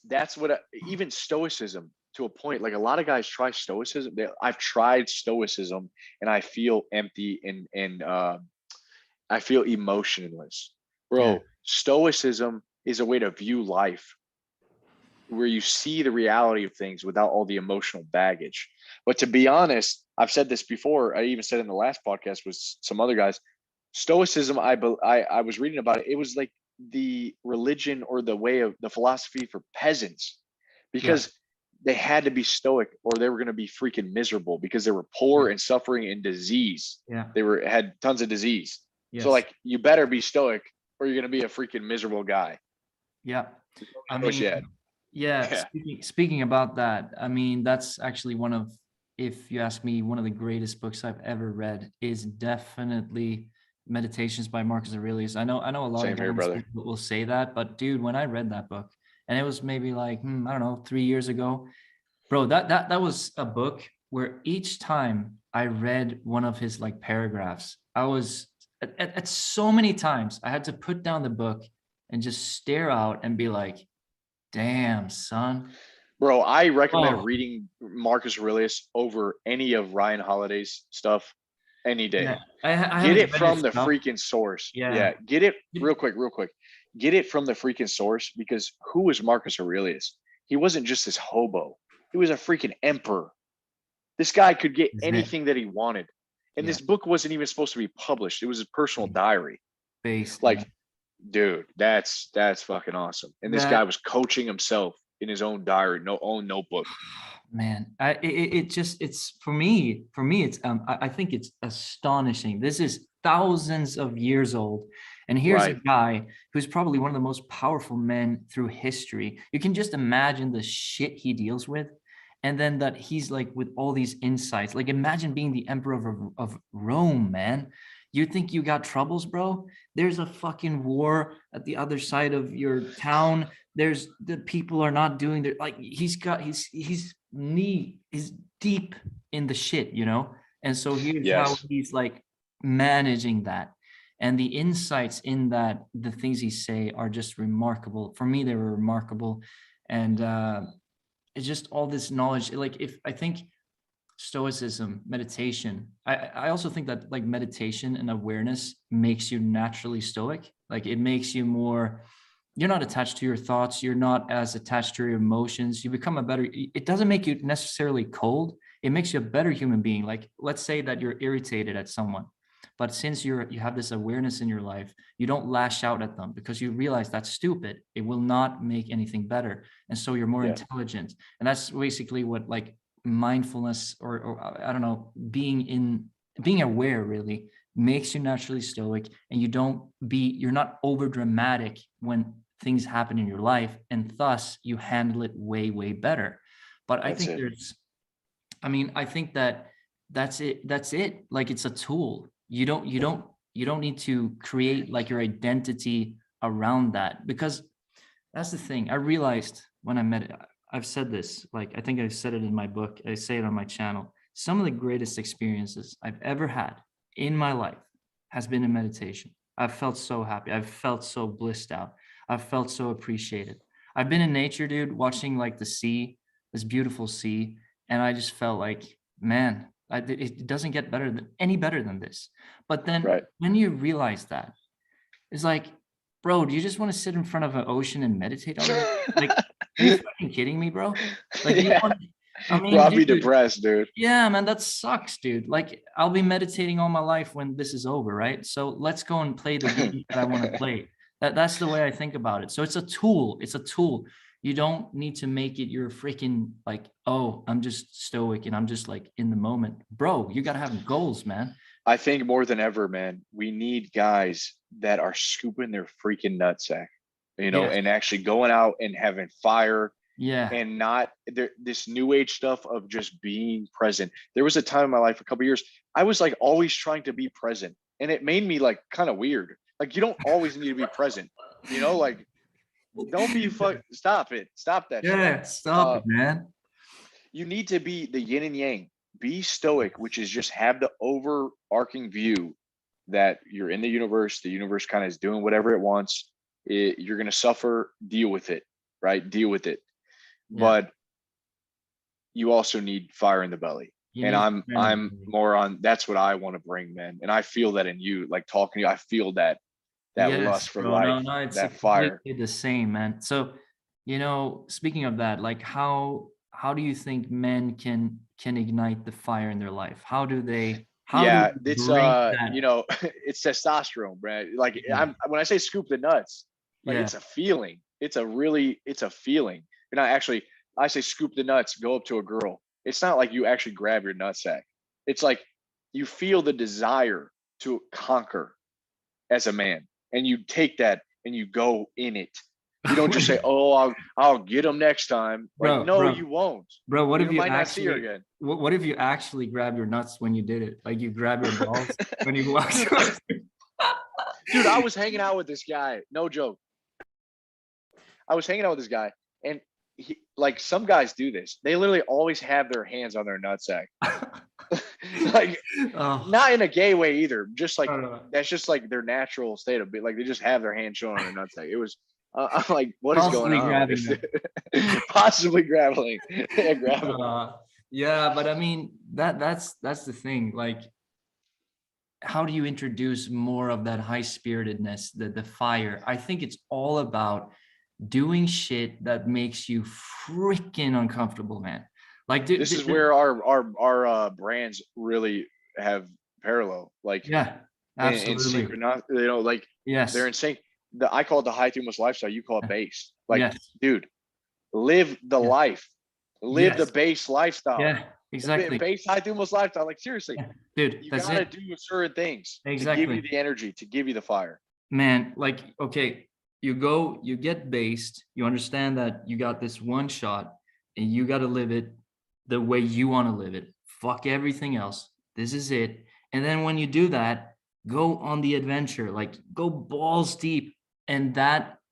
Speaker 2: that's what even stoicism to a point. Like a lot of guys try stoicism. I've tried stoicism, and I feel empty and I feel emotionless,
Speaker 1: Yeah.
Speaker 2: bro. Stoicism is a way to view life where you see the reality of things without all the emotional baggage. But to be honest, I've said this before. I even said in the last podcast with some other guys. Stoicism, I was reading about it. It was like the religion or the way of the philosophy for peasants,
Speaker 1: Yeah.
Speaker 2: because they had to be stoic or they were going to be freaking miserable because they were
Speaker 1: Yeah.
Speaker 2: poor and suffering in disease.
Speaker 1: Yeah.
Speaker 2: They were had tons of disease. So
Speaker 1: Yes.
Speaker 2: like you better be stoic or you're going to be a freaking miserable guy.
Speaker 1: Yeah.
Speaker 2: There's no
Speaker 1: I
Speaker 2: choice
Speaker 1: mean,
Speaker 2: yet.
Speaker 1: yeah,
Speaker 2: Yeah,
Speaker 1: speaking about that, I mean, that's actually one of, if you ask me, one of the greatest books I've ever read is definitely Meditations by Marcus Aurelius. I know a lot of
Speaker 2: same here,
Speaker 1: guys
Speaker 2: brother.
Speaker 1: will say that, but dude, when I read that book, and it was maybe like, I don't know, 3 years ago, bro, that was a book where each time I read one of his like paragraphs, I was at so many times I had to put down the book and just stare out and be like, damn, son.
Speaker 2: Bro, I recommend
Speaker 1: Oh,
Speaker 2: reading Marcus Aurelius over any of Ryan Holiday's stuff any
Speaker 1: yeah.
Speaker 2: day.
Speaker 1: I
Speaker 2: Get
Speaker 1: haven't
Speaker 2: it
Speaker 1: read his
Speaker 2: from the
Speaker 1: stuff.
Speaker 2: freaking source.
Speaker 1: Yeah.
Speaker 2: Yeah, get it real quick. Get it from the freaking source because who was Marcus Aurelius? He wasn't just this hobo. He was a freaking emperor. This guy could get
Speaker 1: Is it?
Speaker 2: anything that he wanted. And
Speaker 1: Yeah.
Speaker 2: this book wasn't even supposed to be published. It was his personal diary.
Speaker 1: Based, yeah.
Speaker 2: Like, dude, that's fucking awesome. And this guy
Speaker 1: That
Speaker 2: was coaching himself in his own diary, own notebook.
Speaker 1: man, it just it's for me it's I think it's astonishing. This is thousands of years old, and here's a
Speaker 2: Right.
Speaker 1: guy who's probably one of the most powerful men through history. You can just imagine the shit he deals with, and then that he's like with all these insights. Like imagine being the emperor of Rome, man. You think you got troubles, bro? There's a fucking war at the other side of your town. There's the people are not doing their like he's knee is deep in the shit. And so here's how
Speaker 2: Yes.
Speaker 1: he's like managing that, and the insights in that, the things he say are just remarkable. For me they were remarkable. And it's just all this knowledge. Like if I think stoicism, meditation, I also think that like meditation and awareness makes you naturally stoic. Like it makes you more, you're not attached to your thoughts, you're not as attached to your emotions, you become a better, it doesn't make you necessarily cold, it makes you a better human being. Like let's say that you're irritated at someone, but since you have this awareness in your life, you don't lash out at them because you realize that's stupid, it will not make anything better, and so you're more
Speaker 2: Yeah.
Speaker 1: intelligent. And that's basically what like mindfulness, or I don't know, being aware really makes you naturally stoic, and you're not over dramatic when things happen in your life, and thus you handle it way better. But I
Speaker 2: That's
Speaker 1: think
Speaker 2: it.
Speaker 1: I think that's it. Like it's a tool. You don't you don't need to create like your identity around that, because that's the thing. I realized when I met it, I've said this, like, I think I've said it in my book, I say it on my channel. Some of the greatest experiences I've ever had in my life has been in meditation. I've felt so happy. I've felt so blissed out. I've felt so appreciated. I've been in nature, dude, watching like the sea, this beautiful sea. And I just felt like, man, it doesn't get any better than this. But then when you realize that, it's like, bro, do you just want to sit in front of an ocean and meditate all day? Like, are you fucking kidding me, bro? Like, you want, I mean,
Speaker 2: I'll be
Speaker 1: dude,
Speaker 2: depressed, dude.
Speaker 1: yeah, man, that sucks, dude. Like, I'll be meditating all my life when this is over, right? So let's go and play the game that I want to play. That's the way I think about it. So it's a tool. It's a tool. You don't need to make it your freaking like, oh, I'm just stoic and I'm just like in the moment. Bro, you got to have goals, man.
Speaker 2: I think more than ever, man, we need guys that are scooping their freaking nutsack, you know, and actually going out and having fire.
Speaker 1: Yeah.
Speaker 2: And not this new age stuff of just being present. There was a time in my life, a couple of years, I was like always trying to be present, and it made me like kind of weird. Like, you don't always need to be present, you know, like, don't be stop it. Stop that shit.
Speaker 1: Stop it, man.
Speaker 2: You need to be the yin and yang. Be stoic, which is just have the overarching view that you're in the universe kind of is doing whatever it wants. You're going to suffer, deal with it, right? Deal with it. But you also need fire in the belly. And I'm more on, that's what I want to bring, man. And I feel that in you, like talking to you, I feel that lust for life,
Speaker 1: no, it's
Speaker 2: that fire.
Speaker 1: The same, man. So, you know, speaking of that, like how do you think men can ignite the fire in their life? How do they
Speaker 2: It's you know, it's testosterone, Brad. Like, when I say scoop the nuts, like, it's a feeling. It's a feeling. And I say scoop the nuts, go up to a girl. It's not like you actually grab your nutsack. It's like you feel the desire to conquer as a man, and you take that and you go in it. You don't just say, "Oh, I'll get him next time." Like, no, you won't.
Speaker 1: Bro, what if you
Speaker 2: might
Speaker 1: actually
Speaker 2: not see her again?
Speaker 1: What if you actually grab your nuts when you did it? Like, you grab your balls when you walked.
Speaker 2: Dude, I was hanging out with this guy. No joke. I was hanging out with this guy, and he, like, some guys do this. They literally always have their hands on their nutsack. Like, not in a gay way either. Just like, that's just like their natural state of being. Like, they just have their hand showing on their nutsack. It was, I'm like, what is going on? Possibly grabbing.
Speaker 1: Yeah, but I mean, that's the thing. Like, how do you introduce more of that high spiritedness, the fire? I think it's all about doing shit that makes you freaking uncomfortable, man. Like,
Speaker 2: this is where our brands really have parallel. Like,
Speaker 1: absolutely.
Speaker 2: You know, like, they're in sync. I call it the high Thumos lifestyle. You call it base. Like, dude, live the life, live the base lifestyle.
Speaker 1: Yeah, exactly.
Speaker 2: Base high Thumos lifestyle. Like, seriously,
Speaker 1: dude,
Speaker 2: you gotta do certain things to give you the energy, to give you the fire.
Speaker 1: Man, like, okay, you get based, you understand that you got this one shot and you got to live it the way you want to live it. Fuck everything else. This is it. And then when you do that, go on the adventure, like, go balls deep. And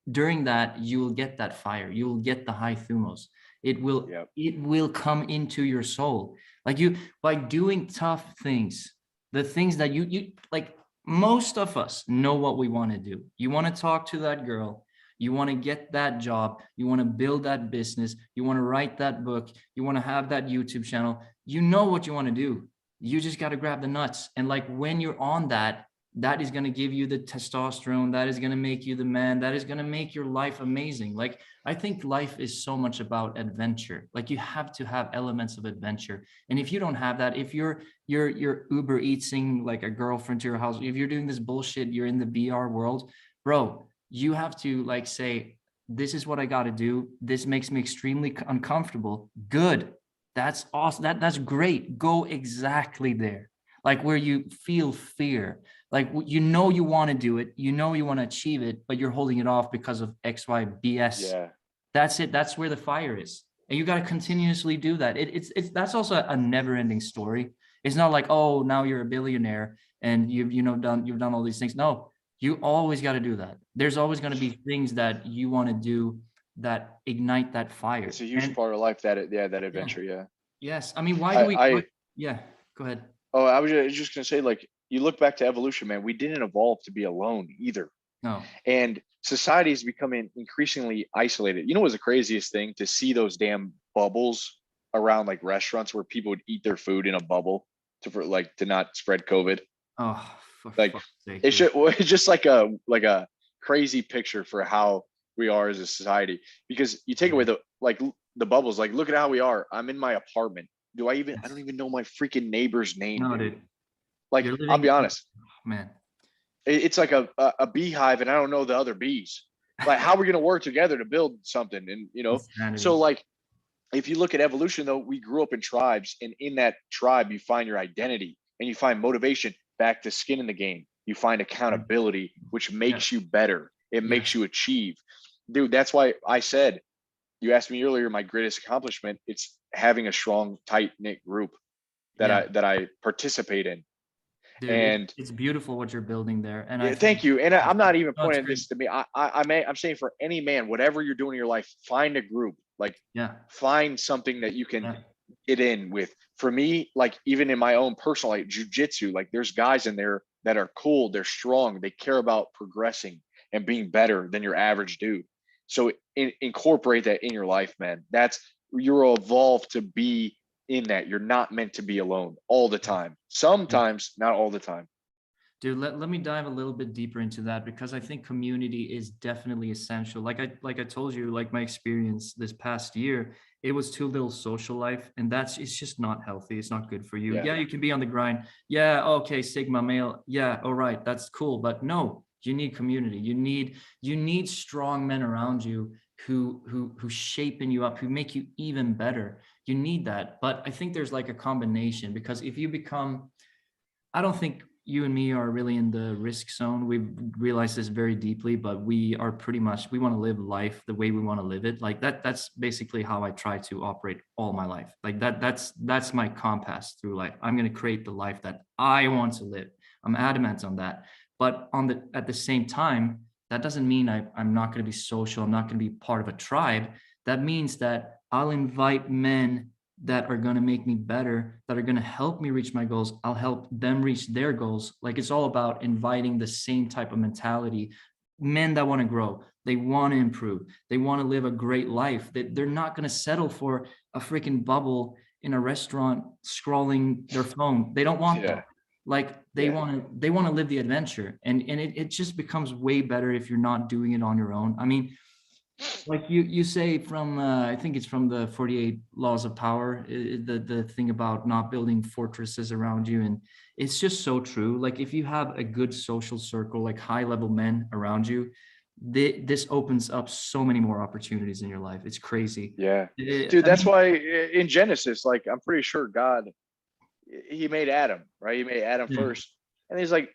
Speaker 1: during that, you'll get that fire. You'll get the high Thumos. It will come into your soul. Like, by doing tough things, the things that you like, most of us know what we want to do. You want to talk to that girl. You want to get that job. You want to build that business. You want to write that book. You want to have that YouTube channel. You know what you want to do. You just got to grab the nuts. And like, when you're on that, that is going to give you the testosterone. That is going to make you the man. That is going to make your life amazing. Like, I think life is so much about adventure. Like, you have to have elements of adventure. And if you don't have that, if you're Uber Eatsing like a girlfriend to your house, if you're doing this bullshit, you're in the BR world, bro, you have to like say, this is what I got to do. This makes me extremely uncomfortable. Good. That's awesome. That's great. Go exactly there. Like, where you feel fear, like, you know, you want to do it, you know, you want to achieve it, but you're holding it off because of X, Y, BS.
Speaker 2: Yeah.
Speaker 1: That's it. That's where the fire is. And you got to continuously do that. It's that's also a never ending story. It's not like, oh, now you're a billionaire and you've done all these things. No, you always got to do that. There's always going to be things that you want to do that ignite that fire.
Speaker 2: It's a huge part of life, that adventure.
Speaker 1: Yeah.
Speaker 2: Yeah.
Speaker 1: Yes. I mean, why do we? Yeah. Go ahead.
Speaker 2: Oh, I was just gonna say, like, you look back to evolution, man. We didn't evolve to be alone either,
Speaker 1: No.
Speaker 2: and society is becoming increasingly isolated. You know, what's the craziest thing, to see those damn bubbles around like restaurants where people would eat their food in a bubble to not spread COVID.
Speaker 1: Oh, for
Speaker 2: Like,
Speaker 1: fuck's sake,
Speaker 2: it's
Speaker 1: dude.
Speaker 2: just, it's just like a crazy picture for how we are as a society. Because you take away the bubbles, like, look at how we are. I'm in my apartment. I don't even know my freaking neighbor's name,
Speaker 1: No,
Speaker 2: dude.
Speaker 1: dude.
Speaker 2: Like,
Speaker 1: You're
Speaker 2: I'll be
Speaker 1: living,
Speaker 2: honest,
Speaker 1: man.
Speaker 2: it's like a beehive, and I don't know the other bees. Like, how are we going to work together to build something? And so,
Speaker 1: Insanity.
Speaker 2: like, if you look at evolution, though, we grew up in tribes, and in that tribe you find your identity, and you find motivation. Back to skin in the game, you find accountability, which
Speaker 1: Yeah.
Speaker 2: makes you better. It
Speaker 1: Yeah.
Speaker 2: makes you achieve. Dude, that's why I said, you asked me earlier, my greatest accomplishment, it's having a strong, tight knit group
Speaker 1: Yeah.
Speaker 2: that I participate in.
Speaker 1: Dude,
Speaker 2: And
Speaker 1: it's beautiful what you're building there. And I
Speaker 2: yeah,
Speaker 1: think,
Speaker 2: thank you. And I'm not even
Speaker 1: no, it's
Speaker 2: pointing
Speaker 1: great.
Speaker 2: this to me. I'm saying, for any man, whatever you're doing in your life, find a group. Like,
Speaker 1: Yeah.
Speaker 2: find something that you can
Speaker 1: Yeah.
Speaker 2: get in with. For me, like, even in my own personal, like, jujitsu, like, there's guys in there that are cool, they're strong, they care about progressing and being better than your average dude. So incorporate that in your life, man. You're evolved to be in that. You're not meant to be alone all the time.
Speaker 1: Yeah.
Speaker 2: Sometimes, not all the time.
Speaker 1: Dude, let me dive a little bit deeper into that, because I think community is definitely essential. Like I told you, like my experience this past year, it was too little social life, and it's just not healthy. It's not good for you.
Speaker 2: Yeah.
Speaker 1: Yeah, you can be on the grind. Yeah, okay, Sigma male. Yeah, all right, that's cool. But no, you need community. You need strong men around you who shaping you up, who make you even better. You need that. But I think there's like a combination, because if you become, I don't think you and me are really in the risk zone. We've realized this very deeply, but we are pretty much, we want to live life the way we want to live it. Like that's basically how I try to operate all my life. Like that's my compass through life. I'm going to create the life that I want to live. I'm adamant on that. But at the same time, that doesn't mean I'm not going to be social. I'm not going to be part of a tribe. That means that I'll invite men that are going to make me better, that are going to help me reach my goals. I'll help them reach their goals. Like, it's all about inviting the same type of mentality. Men that want to grow, they want to improve, they want to live a great life. They're not going to settle for a freaking bubble in a restaurant scrolling their phone. They don't want
Speaker 2: Yeah.
Speaker 1: that. Like, they want to live the adventure. And it just becomes way better if you're not doing it on your own. I mean, like you say from I think it's from the 48 laws of power, the thing about not building fortresses around you. And it's just so true. Like, if you have a good social circle, like high level men around you, this opens up so many more opportunities in your life. It's crazy.
Speaker 2: Yeah. Dude,
Speaker 1: I
Speaker 2: that's
Speaker 1: mean,
Speaker 2: why in Genesis, like, I'm pretty sure God, he made Adam, right? He made Adam
Speaker 1: yeah,
Speaker 2: first. And he's like,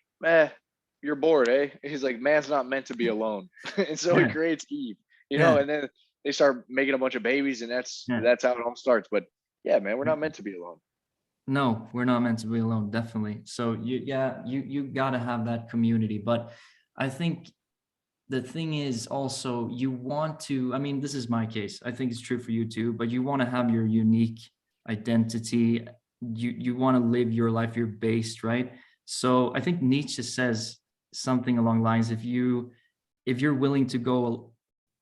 Speaker 2: you're bored, eh? He's like, man's not meant to be alone. And so he
Speaker 1: yeah,
Speaker 2: creates Eve,
Speaker 1: yeah,
Speaker 2: and then they start making a bunch of babies, and that's
Speaker 1: yeah.
Speaker 2: that's how it all starts. But yeah, man, we're not meant to be alone.
Speaker 1: No, we're not meant to be alone, definitely. So you gotta have that community. But I think the thing is also, you want to, I mean, this is my case, I think it's true for you too, but you want to have your unique identity. You want to live your life, you're based, right? So I think Nietzsche says something along lines, if you're willing to go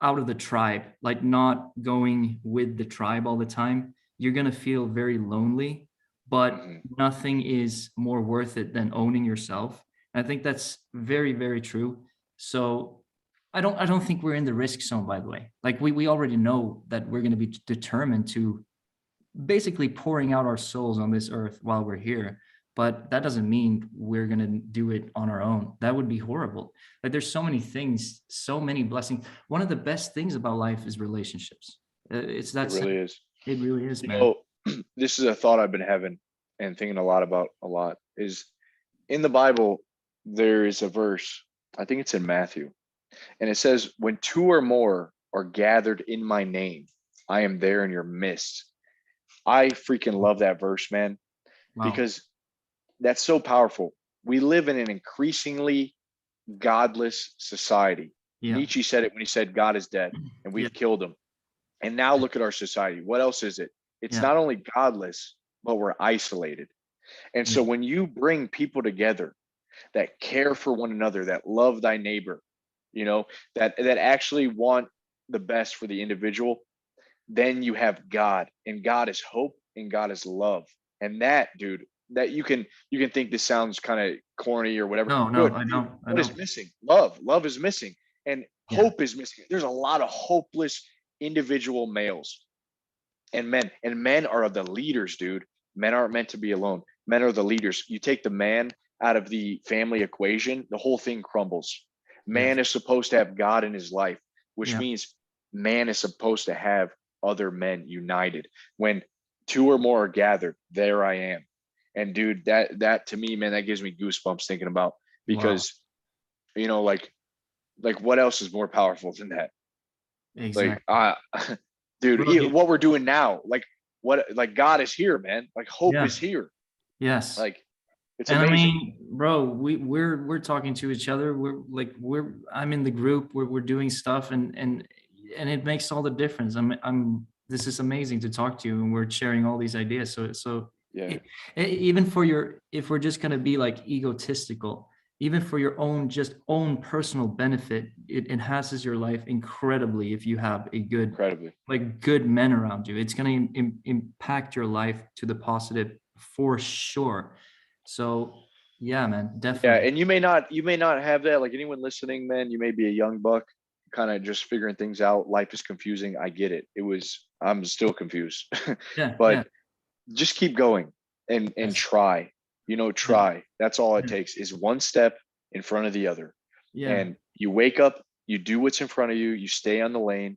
Speaker 1: out of the tribe, like not going with the tribe all the time, you're going to feel very lonely. But
Speaker 2: Hmm.
Speaker 1: nothing is more worth it than owning yourself. And I think that's very, very true. So I don't think we're in the risk zone, by the way. Like, we already know that we're going to be determined to basically pouring out our souls on this earth while we're here. But that doesn't mean we're going to do it on our own. That would be horrible. Like, there's so many things, so many blessings. One of the best things about life is relationships. It's
Speaker 2: It
Speaker 1: that
Speaker 2: really
Speaker 1: simple.
Speaker 2: is.
Speaker 1: It really is,
Speaker 2: You
Speaker 1: man.
Speaker 2: know, this is a thought I've been having and thinking a lot about is, in the Bible, there is a verse, I think it's in Matthew, and it says, when two or more are gathered in my name, I am there in your midst. I freaking love that verse, man,
Speaker 1: Wow.
Speaker 2: because that's so powerful. we live in an increasingly godless society.
Speaker 1: Yeah.
Speaker 2: Nietzsche said it when he said God is dead and we've killed him. And now look at our society. What else is it? It's not only godless, but we're isolated. And so when you bring people together that care for one another, that love thy neighbor, you know, that actually want the best for the individual, then you have God, and God is hope, and God is love. And that, dude, that you can think this sounds kind of corny or whatever.
Speaker 1: No,
Speaker 2: Good.
Speaker 1: I
Speaker 2: Dude,
Speaker 1: know.
Speaker 2: what is missing? Love is missing, and
Speaker 1: Yeah.
Speaker 2: hope is missing. There's a lot of hopeless individual males and men are the leaders, dude. Men aren't meant to be alone. Men are the leaders. You take the man out of the family equation, the whole thing crumbles. Man is supposed to have God in his life, which means man is supposed to have other men united. When two or more are gathered, there I am. And dude, that to me, man, that gives me goosebumps thinking about, because you know, like what else is more powerful than that?
Speaker 1: Exactly.
Speaker 2: Like dude,
Speaker 1: Bro,
Speaker 2: what we're doing now, like God is here, man. Like hope is here.
Speaker 1: Yes.
Speaker 2: Like it's
Speaker 1: And
Speaker 2: amazing.
Speaker 1: I mean, bro, we're talking to each other. I'm in the group. We're doing stuff, and it makes all the difference. This is amazing to talk to you, and we're sharing all these ideas. So
Speaker 2: Yeah,
Speaker 1: even for if we're just gonna be like egotistical, even for your own personal benefit, it enhances your life incredibly if you have a good men around you. It's gonna impact your life to the positive for sure. So yeah, man,
Speaker 2: yeah.
Speaker 1: definitely.
Speaker 2: And you may not have that. Like anyone listening, man, you may be a young buck, kind of just figuring things out. Life is confusing. I get it. I'm still confused.
Speaker 1: Yeah, yeah,
Speaker 2: But just keep going and
Speaker 1: yes,
Speaker 2: try.
Speaker 1: yeah,
Speaker 2: Try. That's all it
Speaker 1: yeah,
Speaker 2: takes, is one step in front of the other.
Speaker 1: yeah,
Speaker 2: And you wake up, you do what's in front of you, you stay on the lane,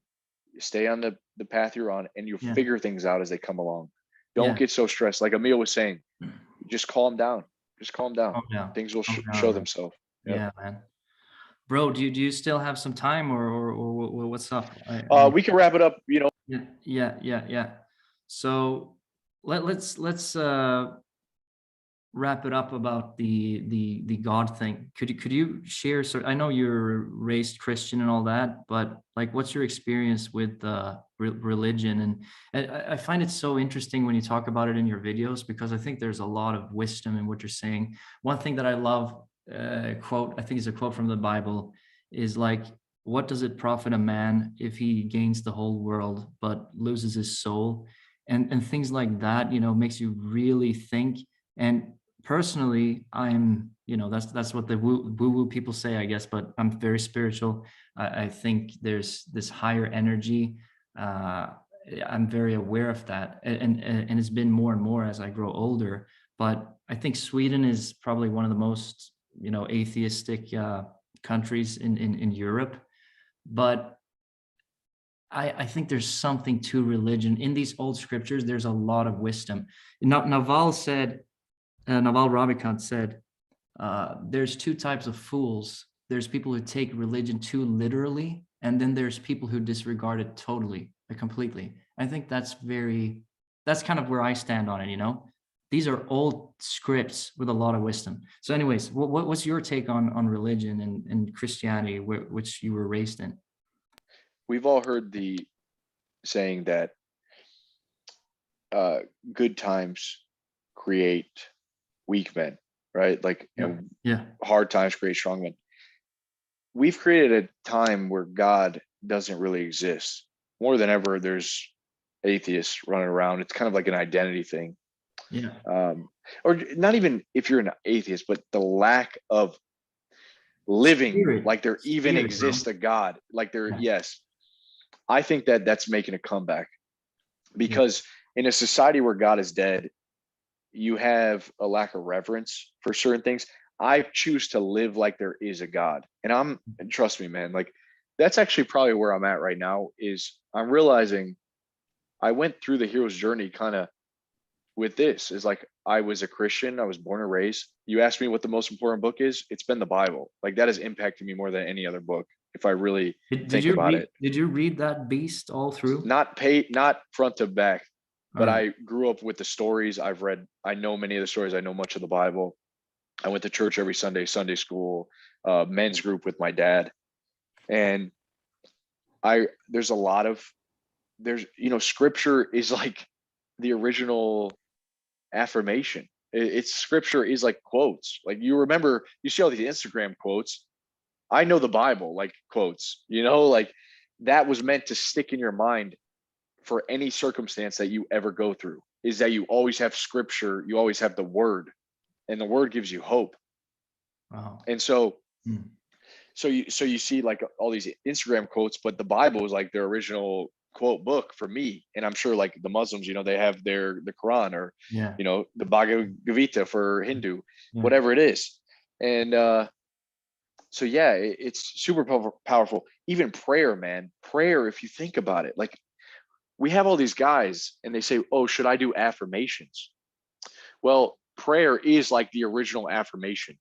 Speaker 2: you stay on the path you're on, and you
Speaker 1: yeah,
Speaker 2: figure things out as they come along. Don't
Speaker 1: yeah.
Speaker 2: get so stressed. Like Emil was saying, just calm down. Just calm down.
Speaker 1: Calm down,
Speaker 2: Things will
Speaker 1: calm
Speaker 2: show
Speaker 1: down, man.
Speaker 2: themselves. Yep.
Speaker 1: Yeah, man. Bro, do you still have some time, or what's up? I
Speaker 2: We can wrap it up.
Speaker 1: Yeah, yeah, yeah, yeah. So let's wrap it up about the God thing. Could you share? So I know you're raised Christian and all that, but like, what's your experience with religion? And I find it so interesting when you talk about it in your videos, because I think there's a lot of wisdom in what you're saying. One thing that I love, quote, I think it's a quote from the Bible, is like, what does it profit a man if he gains the whole world but loses his soul? And things like that, makes you really think. And personally, that's what the woo people say, I guess, but I'm very spiritual. I think there's this higher energy. uh I'm very aware of that, and it's been more and more as I grow older. But I think Sweden is probably one of the most atheistic countries in Europe. But I think there's something to religion in these old scriptures. There's a lot of wisdom. Naval Ravikant said, there's two types of fools. There's people who take religion too literally, and then there's people who disregard it totally, completely. I think that's kind of where I stand on it. These are old scripts with a lot of wisdom. So anyways, what's your take on religion and Christianity, which you were raised in?
Speaker 2: We've all heard the saying that good times create weak men, right? Like,
Speaker 1: Yeah, yeah,
Speaker 2: hard times create strong men. We've created a time where God doesn't really exist. More than ever, there's atheists running around. It's kind of like an identity thing.
Speaker 1: yeah.
Speaker 2: Or not even if you're an atheist, but the lack of living like there even
Speaker 1: Spirit, bro.
Speaker 2: exists a God. Like there,
Speaker 1: Yeah,
Speaker 2: yes. I think that that's making a comeback,
Speaker 1: yeah,
Speaker 2: because in a society where God is dead, you have a lack of reverence for certain things. I choose to live like there is a God. And trust me, man, like that's actually probably where I'm at right now. Is I'm realizing I went through the hero's journey kind of with this. Is like, I was a Christian, I was born and raised. You asked me what the most important book is, it's been the Bible. Like that has impacted me more than any other book, if I really
Speaker 1: Did
Speaker 2: think
Speaker 1: you
Speaker 2: about
Speaker 1: read
Speaker 2: it.
Speaker 1: did you read that beast all through?
Speaker 2: Not front to back,
Speaker 1: All
Speaker 2: but
Speaker 1: right.
Speaker 2: I grew up with the stories I've read. I know many of the stories, I know much of the Bible. I went to church every Sunday, Sunday school, men's group with my dad. And there's a lot of, scripture is like the original affirmation. It's scripture is like quotes. Like you remember, you see all these Instagram quotes. I know the Bible, like quotes, like that was meant to stick in your mind for any circumstance that you ever go through, is that you always have scripture, you always have the word, and the word gives you hope.
Speaker 1: Wow.
Speaker 2: And so you see like all these Instagram quotes, but the Bible is like their original quote book for me. And I'm sure like the Muslims, they have the Quran, or the Bhagavad Gita for Hindu, whatever it is. And so yeah, it's super powerful. Even prayer, man. Prayer, if you think about it, like we have all these guys and they say, oh, should I do affirmations? Well, prayer is like the original affirmation.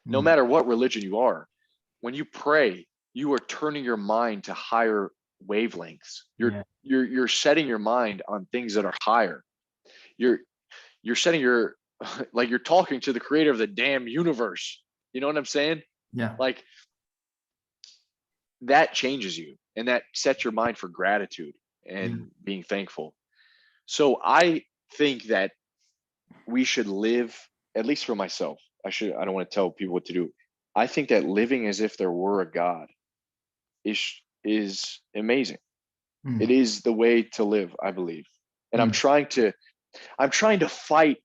Speaker 2: No matter what religion you are, when you pray, you are turning your mind to higher wavelengths. You're setting your mind on things that are higher. You're setting your, like you're talking to the creator of the damn universe. You know what I'm saying?
Speaker 1: Yeah.
Speaker 2: Like that changes you, and that sets your mind for gratitude and being thankful. So I think that we should live, at least for myself, I don't want to tell people what to do. I think that living as if there were a God is amazing. It is the way to live, I believe. And I'm trying to fight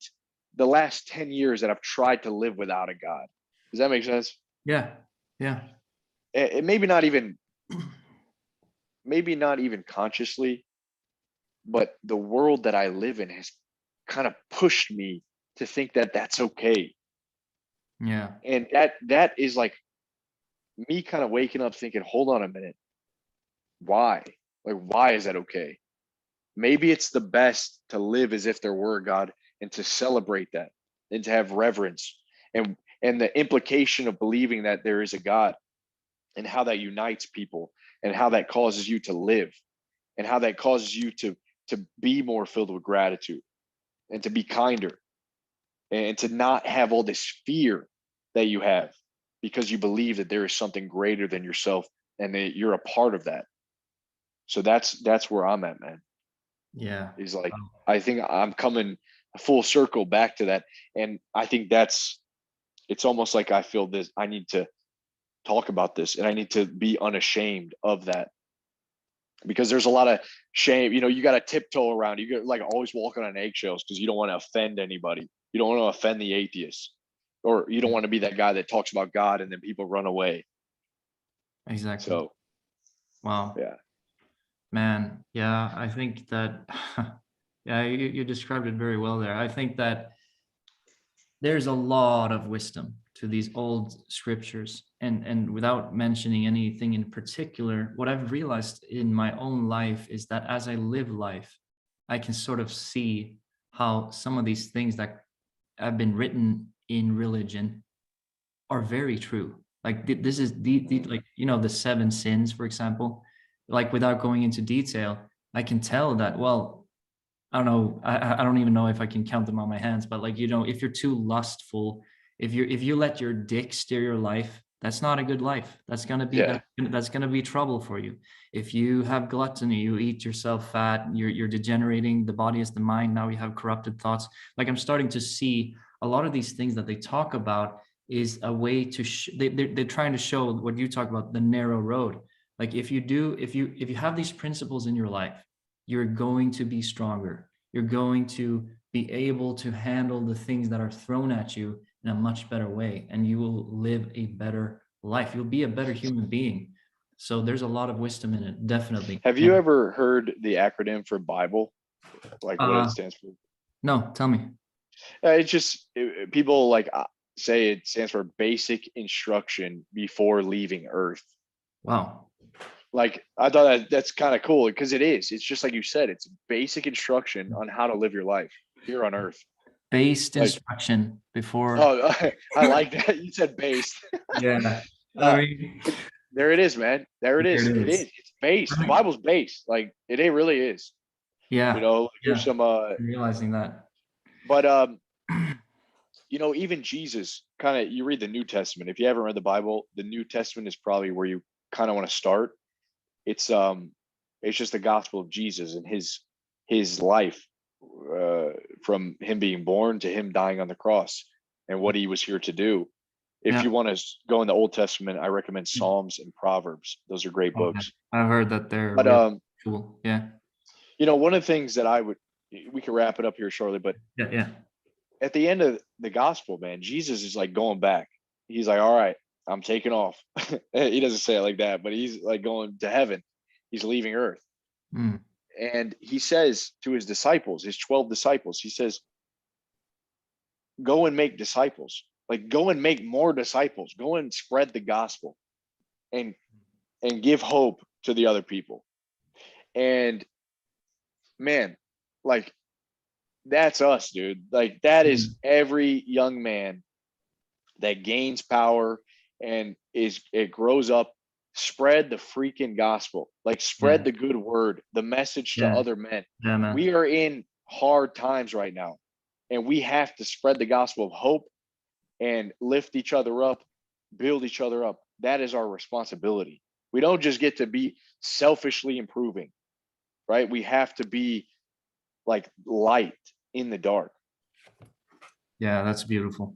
Speaker 2: the last 10 years that I've tried to live without a God. Does that make sense?
Speaker 1: Yeah. Yeah.
Speaker 2: It maybe not even consciously, but the world that I live in has kind of pushed me to think that that's okay.
Speaker 1: Yeah.
Speaker 2: And that is like me kind of waking up thinking, hold on a minute. Why? Like, why is that okay? Maybe it's the best to live as if there were a God, and to celebrate that, and to have reverence, and the implication of believing that there is a God, and how that unites people, and how that causes you to live, and how that causes you to be more filled with gratitude, and to be kinder, and to not have all this fear that you have, because you believe that there is something greater than yourself, and that you're a part of that. So that's where I'm at, man.
Speaker 1: Yeah.
Speaker 2: Is like, I think I'm coming full circle back to that. And I think it's almost like I feel this, I need to talk about this, and I need to be unashamed of that, because there's a lot of shame. You got to tiptoe around. You got like always walking on eggshells, because you don't want to offend anybody. You don't want to offend the atheists, or you don't want to be that guy that talks about God and then people run away.
Speaker 1: Exactly.
Speaker 2: So,
Speaker 1: wow.
Speaker 2: Yeah,
Speaker 1: man. Yeah. I think that, yeah, you described it very well there. I think that there's a lot of wisdom to these old scriptures, and without mentioning anything in particular, what I've realized in my own life is that as I live life, I can sort of see how some of these things that have been written in religion are very true. Like this is like, the 7 sins, for example. Like without going into detail, I can tell that, well, I don't know. I don't even know if I can count them on my hands, but like, if you're too lustful, if you let your dick steer your life, that's not a good life. That's gonna be that's gonna be trouble for you. If you have gluttony, you eat yourself fat, you're degenerating. The body is the mind. Now you have corrupted thoughts. Like I'm starting to see a lot of these things that they talk about is a way to they're trying to show what you talk about, the narrow road. Like if you have these principles in your life, you're going to be stronger. You're going to be able to handle the things that are thrown at you in a much better way, and you will live a better life. You'll be a better human being. So there's a lot of wisdom in it, definitely.
Speaker 2: Have you ever heard the acronym for Bible? Like what it stands for?
Speaker 1: No, tell me.
Speaker 2: It's just people like say it stands for basic instruction before leaving Earth.
Speaker 1: Wow.
Speaker 2: Like I thought that's kind of cool, because it is. It's just like you said. It's basic instruction on how to live your life here on Earth.
Speaker 1: Based instruction before.
Speaker 2: Oh, I like that. You said based.
Speaker 1: Yeah. I mean,
Speaker 2: there it is, man. There it is. It is. It's based. The Bible's based. Like it really is.
Speaker 1: Yeah.
Speaker 2: There's some
Speaker 1: realizing that.
Speaker 2: But even Jesus kind of, you read the New Testament. If you haven't read the Bible, the New Testament is probably where you kind of want to start. It's just the gospel of Jesus and his life, from him being born to him dying on the cross and what he was here to do. If you want to go in the Old Testament, I recommend Psalms and Proverbs. Those are great books.
Speaker 1: I've heard that they're
Speaker 2: But
Speaker 1: really cool. Yeah.
Speaker 2: One of the things that we can wrap it up here shortly, but
Speaker 1: Yeah.
Speaker 2: at the end of the gospel, man, Jesus is like going back. He's like, all right, I'm taking off. He doesn't say it like that, but he's like going to heaven. He's leaving earth. And he says to his disciples, his 12 disciples, he says, go and make disciples. Like, go and make more disciples. Go and spread the gospel and give hope to the other people. And man, like, that's us, dude. Like, that is every young man that gains power and it grows up. Spread the freaking gospel. Like, spread the good word, the message to other men. We are in hard times right now, and we have to spread the gospel of hope and lift each other up, build each other up. That is our responsibility. We don't just get to be selfishly improving, right? We have to be like light in the dark.
Speaker 1: Yeah, that's beautiful.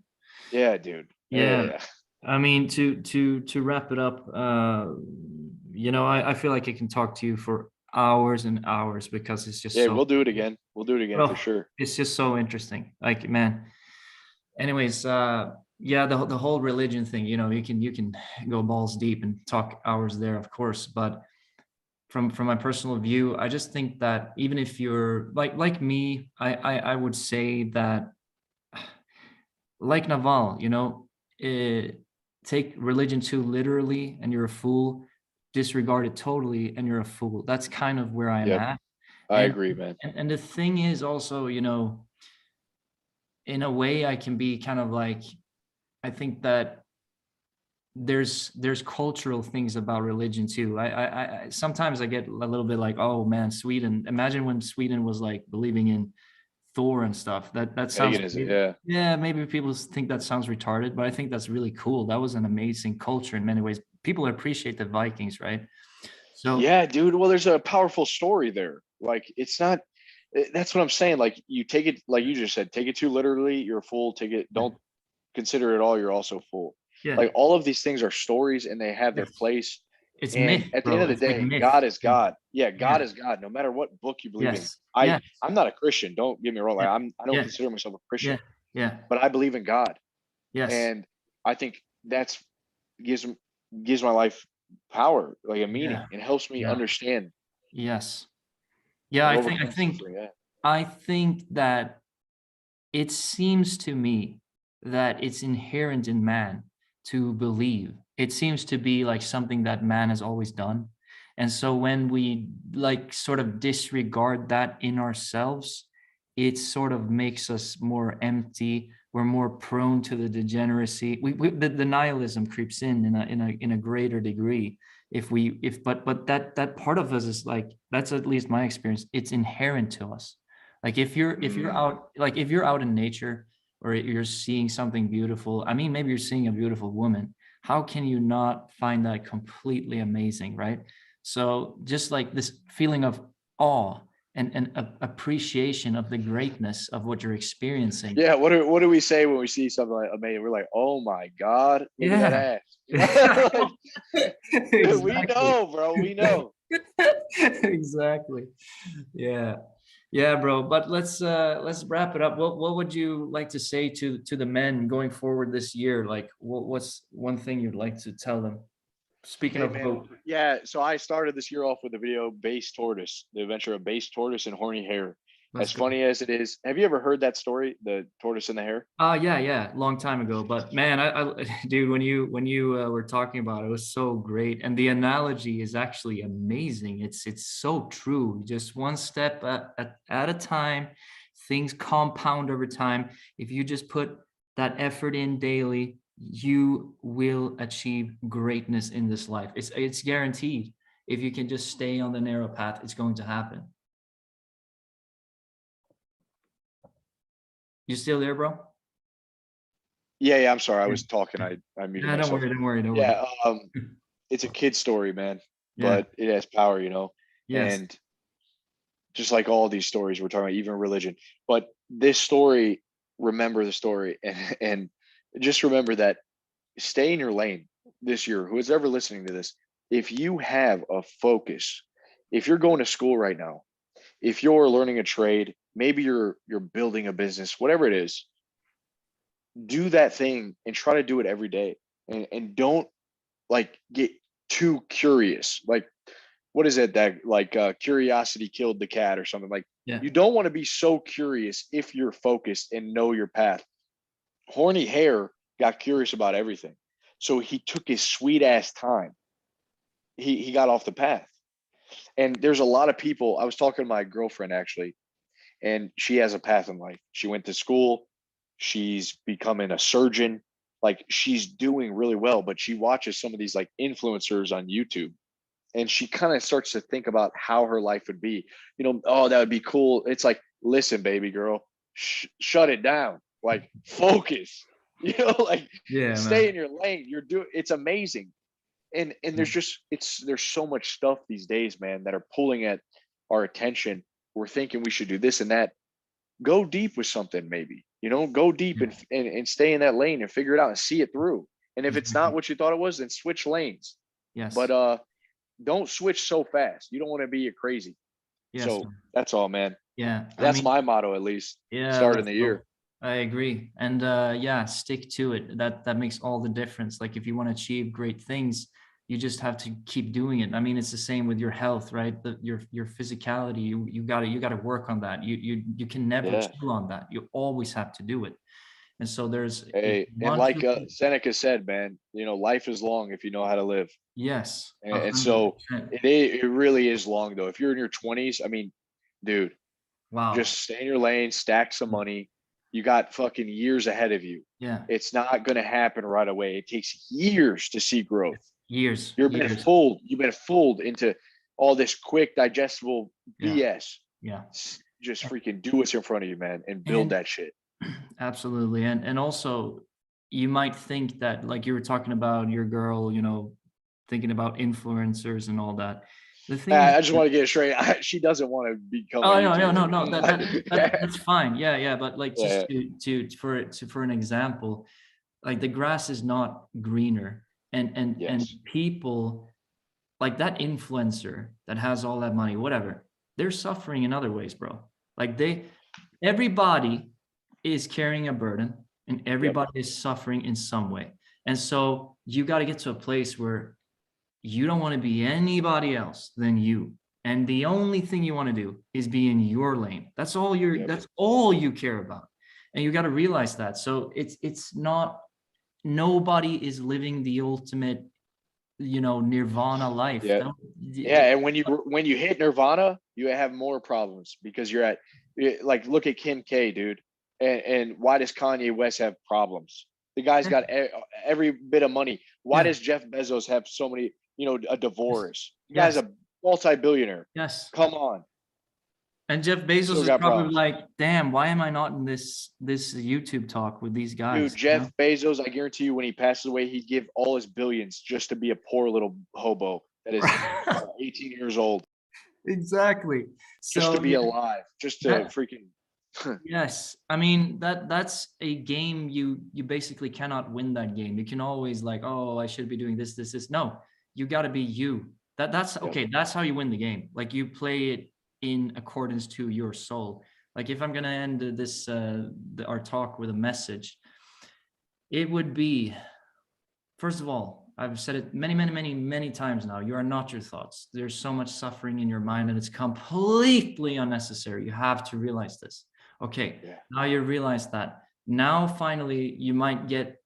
Speaker 2: Yeah, dude.
Speaker 1: Yeah. I mean, to wrap it up, I feel like I can talk to you for hours and hours, because it's just
Speaker 2: we'll do it again. We'll do it again for sure.
Speaker 1: It's just so interesting. Like, man. Anyways, the whole religion thing, you can go balls deep and talk hours there, of course, but from my personal view, I just think that even if you're like me, I would say that, like Naval, take religion too literally and you're a fool. Disregard it totally and you're a fool. That's kind of where I am at.
Speaker 2: I agree, man.
Speaker 1: And the thing is also, in a way, I can be kind of like, I think that there's cultural things about religion too. I sometimes I get a little bit like, oh man, Sweden. Imagine when Sweden was like believing in Thor and stuff. That sounds, maybe people think that sounds retarded, but I think that's really cool. That was an amazing culture in many ways. People appreciate the Vikings, right? So
Speaker 2: yeah, dude. Well, there's a powerful story there. Like, it's not. That's what I'm saying. Like, you take it, like you just said, take it too literally, you're a fool. Don't consider it all, you're also a fool. Like, all of these things are stories and they have their place.
Speaker 1: It's
Speaker 2: and
Speaker 1: myth,
Speaker 2: at the end of the day,
Speaker 1: like
Speaker 2: God is God. God is God, no matter what book you believe in. I'm not a Christian, don't get me wrong. Like, I don't consider myself a Christian. But I believe in God. And I think that's gives my life power, like a meaning, and helps me understand.
Speaker 1: I think that it seems to me that it's inherent in man to believe. It seems to be like something that man has always done. And so when we like sort of disregard that in ourselves, it sort of makes us more empty. We're more prone to the degeneracy. The nihilism creeps in a greater degree. But that part of us is like, that's at least my experience. It's inherent to us. Like, if you're out in nature, or you're seeing something beautiful. I mean, maybe you're seeing a beautiful woman. How can you not find that completely amazing, right? So just like this feeling of awe and appreciation of the greatness of what you're experiencing.
Speaker 2: Yeah, what do we say when we see something like amazing? We're like, oh my God, look at that ass. Exactly. We know, bro. We know.
Speaker 1: Exactly. Yeah, bro. But let's wrap it up. What would you like to say to the men going forward this year? Like, what's one thing you'd like to tell them? Speaking of hope.
Speaker 2: Yeah, so I started this year off with the video Bass Tortoise, the adventure of Bass Tortoise and Horny Hare. As funny as it is, have you ever heard that story, the tortoise and the hare?
Speaker 1: Yeah, long time ago. But man, I dude, when you were talking about it, it was so great, and the analogy is actually amazing. It's so true. Just one step at a time, things compound over time. If you just put that effort in daily, you will achieve greatness in this life. It's guaranteed. If you can just stay on the narrow path, it's going to happen. You still there, bro?
Speaker 2: Yeah, I'm sorry. I was talking. I muted
Speaker 1: Yeah, don't
Speaker 2: myself.
Speaker 1: worry, don't worry, don't worry.
Speaker 2: Yeah, it's a kid story, man,
Speaker 1: Yeah,
Speaker 2: but it has power,
Speaker 1: yes,
Speaker 2: and just like all these stories we're talking about, even religion. But this story, remember the story, and just remember that stay in your lane this year. Who's ever listening to this, if you have a focus, if you're going to school right now, if you're learning a trade, maybe you're building a business, whatever it is, do that thing and try to do it every day, and don't like get too curious. Like, what is it that like curiosity killed the cat or something? Like,
Speaker 1: yeah,
Speaker 2: you don't want to be so curious if you're focused and know your path. Horny Hare got curious about everything, so he took his sweet ass time. He got off the path. And there's a lot of people. I was talking to my girlfriend actually, and she has a path in life. She went to school, she's becoming a surgeon, like she's doing really well, but she watches some of these like influencers on YouTube, and she kind of starts to think about how her life would be. Oh, that would be cool. It's like, listen, baby girl, shut it down. Like, focus. Like,
Speaker 1: yeah,
Speaker 2: stay
Speaker 1: man.
Speaker 2: in your lane. It's amazing. And there's so much stuff these days, man, that are pulling at our attention. We're thinking we should do this and that. Go deep with something, maybe. Go deep,
Speaker 1: Yeah,
Speaker 2: and stay in that lane and figure it out and see it through. And if it's not
Speaker 1: exactly.
Speaker 2: what you thought it was, then switch lanes. But
Speaker 1: Yes,
Speaker 2: don't switch so fast. You don't want to be a crazy.
Speaker 1: yes,
Speaker 2: So that's all, man.
Speaker 1: yeah. I
Speaker 2: That's
Speaker 1: mean,
Speaker 2: my motto, at least,
Speaker 1: yeah,
Speaker 2: starting
Speaker 1: let's
Speaker 2: the
Speaker 1: go.
Speaker 2: year.
Speaker 1: I agree. And yeah, stick to it. That makes all the difference. Like if you want to achieve great things, you just have to keep doing it. I mean, it's the same with your health, right? Your physicality, you gotta work on that. You can never
Speaker 2: Yeah.
Speaker 1: chill on that. You always have to do it. And so there's if
Speaker 2: Hey,
Speaker 1: you
Speaker 2: and
Speaker 1: want
Speaker 2: like
Speaker 1: to,
Speaker 2: Seneca said, man, life is long if you know how to live.
Speaker 1: yes,
Speaker 2: And so
Speaker 1: 100%.
Speaker 2: it really is long, though. If you're in your 20s, I mean, dude,
Speaker 1: Wow.
Speaker 2: just stay in your lane, stack some money. You got fucking years ahead of you.
Speaker 1: Yeah.
Speaker 2: It's not going to happen right away. It takes years to see growth.
Speaker 1: Years,
Speaker 2: You've been
Speaker 1: years.
Speaker 2: fooled. You've been fooled into all this quick, digestible
Speaker 1: Yeah.
Speaker 2: BS.
Speaker 1: Yeah.
Speaker 2: Just freaking do what's in front of you, man, and build
Speaker 1: And
Speaker 2: that shit.
Speaker 1: absolutely. And also you might think that like you were talking about your girl, thinking about influencers and all that. The thing is,
Speaker 2: I just want to get it straight. She doesn't want to become a
Speaker 1: oh no, no, no,
Speaker 2: YouTuber.
Speaker 1: no, that's fine. Yeah, yeah. But like just
Speaker 2: Yeah.
Speaker 1: for an example, like the grass is not greener. And
Speaker 2: Yes.
Speaker 1: people like that influencer that has all that money, whatever, they're suffering in other ways, bro. Like everybody is carrying a burden and
Speaker 2: Yep.
Speaker 1: everybody is suffering in some way. And so you got to get to a place where you don't want to be anybody else than you. And the only thing you want to do is be in your lane.
Speaker 2: Yep.
Speaker 1: That's all you care about. And you got to realize that. So it's not nobody is living the ultimate, nirvana life.
Speaker 2: Yeah. Yeah. And when you hit Nirvana, you have more problems because you're at, like, look at Kim K, dude. And why does Kanye West have problems? The guy's got every bit of money. Why
Speaker 1: Yeah.
Speaker 2: does Jeff Bezos have so many, a divorce? The guy's
Speaker 1: Yes.
Speaker 2: a multi-billionaire.
Speaker 1: Yes.
Speaker 2: Come on.
Speaker 1: And Jeff Bezos
Speaker 2: Still
Speaker 1: is
Speaker 2: got
Speaker 1: probably
Speaker 2: problems.
Speaker 1: like, damn, why am I not in this YouTube talk with these
Speaker 2: Dude,
Speaker 1: guys?
Speaker 2: Jeff Bezos, I guarantee you when he passes away, he'd give all his billions just to be a poor little hobo that is 18 years old,
Speaker 1: Exactly.
Speaker 2: just to
Speaker 1: So
Speaker 2: be
Speaker 1: yeah,
Speaker 2: alive, just to
Speaker 1: that
Speaker 2: freaking.
Speaker 1: yes. I mean that's a game you basically cannot win that game. You can always like, oh, I should be doing this. No, you got to be you. That's
Speaker 2: Yep.
Speaker 1: okay. That's how you win the game. Like you play it in accordance to your soul. Like if I'm gonna end our talk with a message, it would be, first of all, I've said it many, many, many, many times now. You are not your thoughts. There's so much suffering in your mind and it's completely unnecessary. You have to realize this. Okay,
Speaker 2: Yeah.
Speaker 1: now you realize that. Now, finally, you might get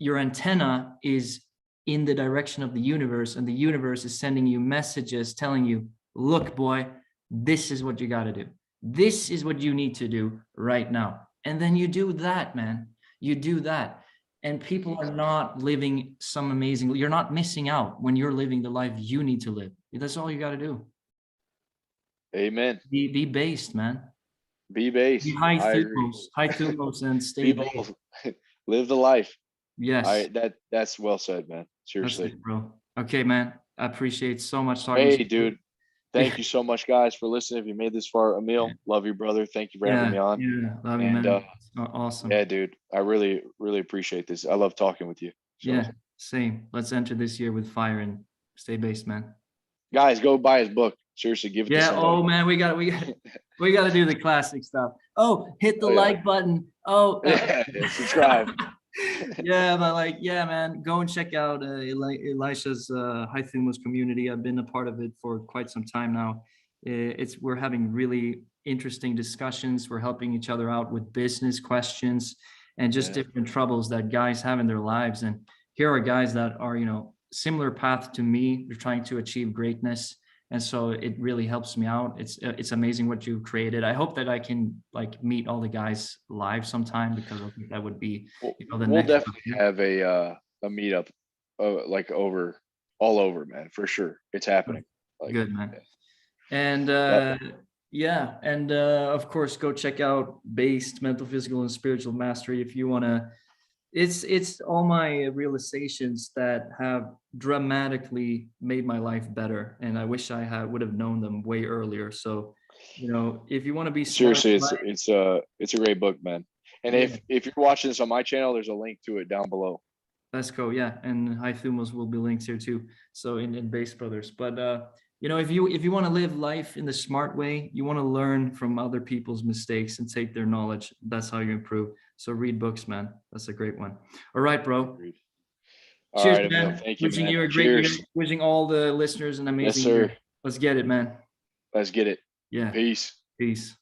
Speaker 1: your antenna is in the direction of the universe, and the universe is sending you messages telling you, look, boy, this is what you got to do. This is what you need to do right now. And then you do that, man. You do that. And people are not living some amazing, you're not missing out when you're living the life you need to live. That's all you got to do.
Speaker 2: Amen.
Speaker 1: Be based, man.
Speaker 2: Be
Speaker 1: Be
Speaker 2: base.
Speaker 1: high
Speaker 2: I agree.
Speaker 1: thumos, high thumos, and stay
Speaker 2: Be
Speaker 1: based.
Speaker 2: both. Live the life.
Speaker 1: Yes.
Speaker 2: That's well said, man. Seriously.
Speaker 1: That's it, bro. Okay, man. I appreciate so much talking to
Speaker 2: Hey,
Speaker 1: you.
Speaker 2: dude. Thank you so much, guys, for listening. If you made this far, Emil, love you, brother. Thank you for having me
Speaker 1: Yeah,
Speaker 2: on.
Speaker 1: yeah. Love you,
Speaker 2: And
Speaker 1: man. Awesome.
Speaker 2: yeah, dude, I really, really appreciate this. I love talking with you. So,
Speaker 1: Yeah, same. Let's enter this year with fire and stay based, man.
Speaker 2: guys, go buy his book. Seriously, give it to
Speaker 1: Yeah.
Speaker 2: somebody.
Speaker 1: Oh man, we got to do the classic stuff. Oh, hit the
Speaker 2: Oh, yeah.
Speaker 1: like button. Oh,
Speaker 2: Yeah, subscribe.
Speaker 1: yeah, but like, yeah, man, go and check out Elisha's High Thumos community. I've been a part of it for quite some time now. We're having really interesting discussions. We're helping each other out with business questions and just
Speaker 2: Yeah.
Speaker 1: different troubles that guys have in their lives. And here are guys that are, similar path to me. They're trying to achieve greatness, and so it really helps me out. It's amazing what you've created. I hope that I can like meet all the guys live sometime, because I think that would be, the
Speaker 2: We'll
Speaker 1: next step.
Speaker 2: definitely have a meetup, like all over, man, for sure. It's happening. Like,
Speaker 1: Good, man.
Speaker 2: yeah.
Speaker 1: And
Speaker 2: Yep.
Speaker 1: yeah, and of course, go check out Based Mental, Physical, and Spiritual Mastery if you want to. It's all my realizations that have dramatically made my life better, and I wish I would have known them way earlier. So, if you want to be smart
Speaker 2: Seriously,
Speaker 1: in life,
Speaker 2: it's a great book, man. And
Speaker 1: yeah,
Speaker 2: if you're watching this on my channel, there's a link to it down below.
Speaker 1: let's go. Yeah, and High Thumos will be linked here too. So in Base Brothers, but if you want to live life in the smart way, you want to learn from other people's mistakes and take their knowledge. That's how you improve. So read books, man. That's a great one. All right, bro.
Speaker 2: Agreed. All
Speaker 1: Cheers,
Speaker 2: right, Emil.
Speaker 1: man.
Speaker 2: Thank you,
Speaker 1: Wishing
Speaker 2: man.
Speaker 1: you a great year.
Speaker 2: Cheers.
Speaker 1: Wishing all the listeners an
Speaker 2: Yes,
Speaker 1: amazing
Speaker 2: sir.
Speaker 1: year. Let's get it, man.
Speaker 2: Let's get it.
Speaker 1: Yeah.
Speaker 2: Peace.
Speaker 1: Peace.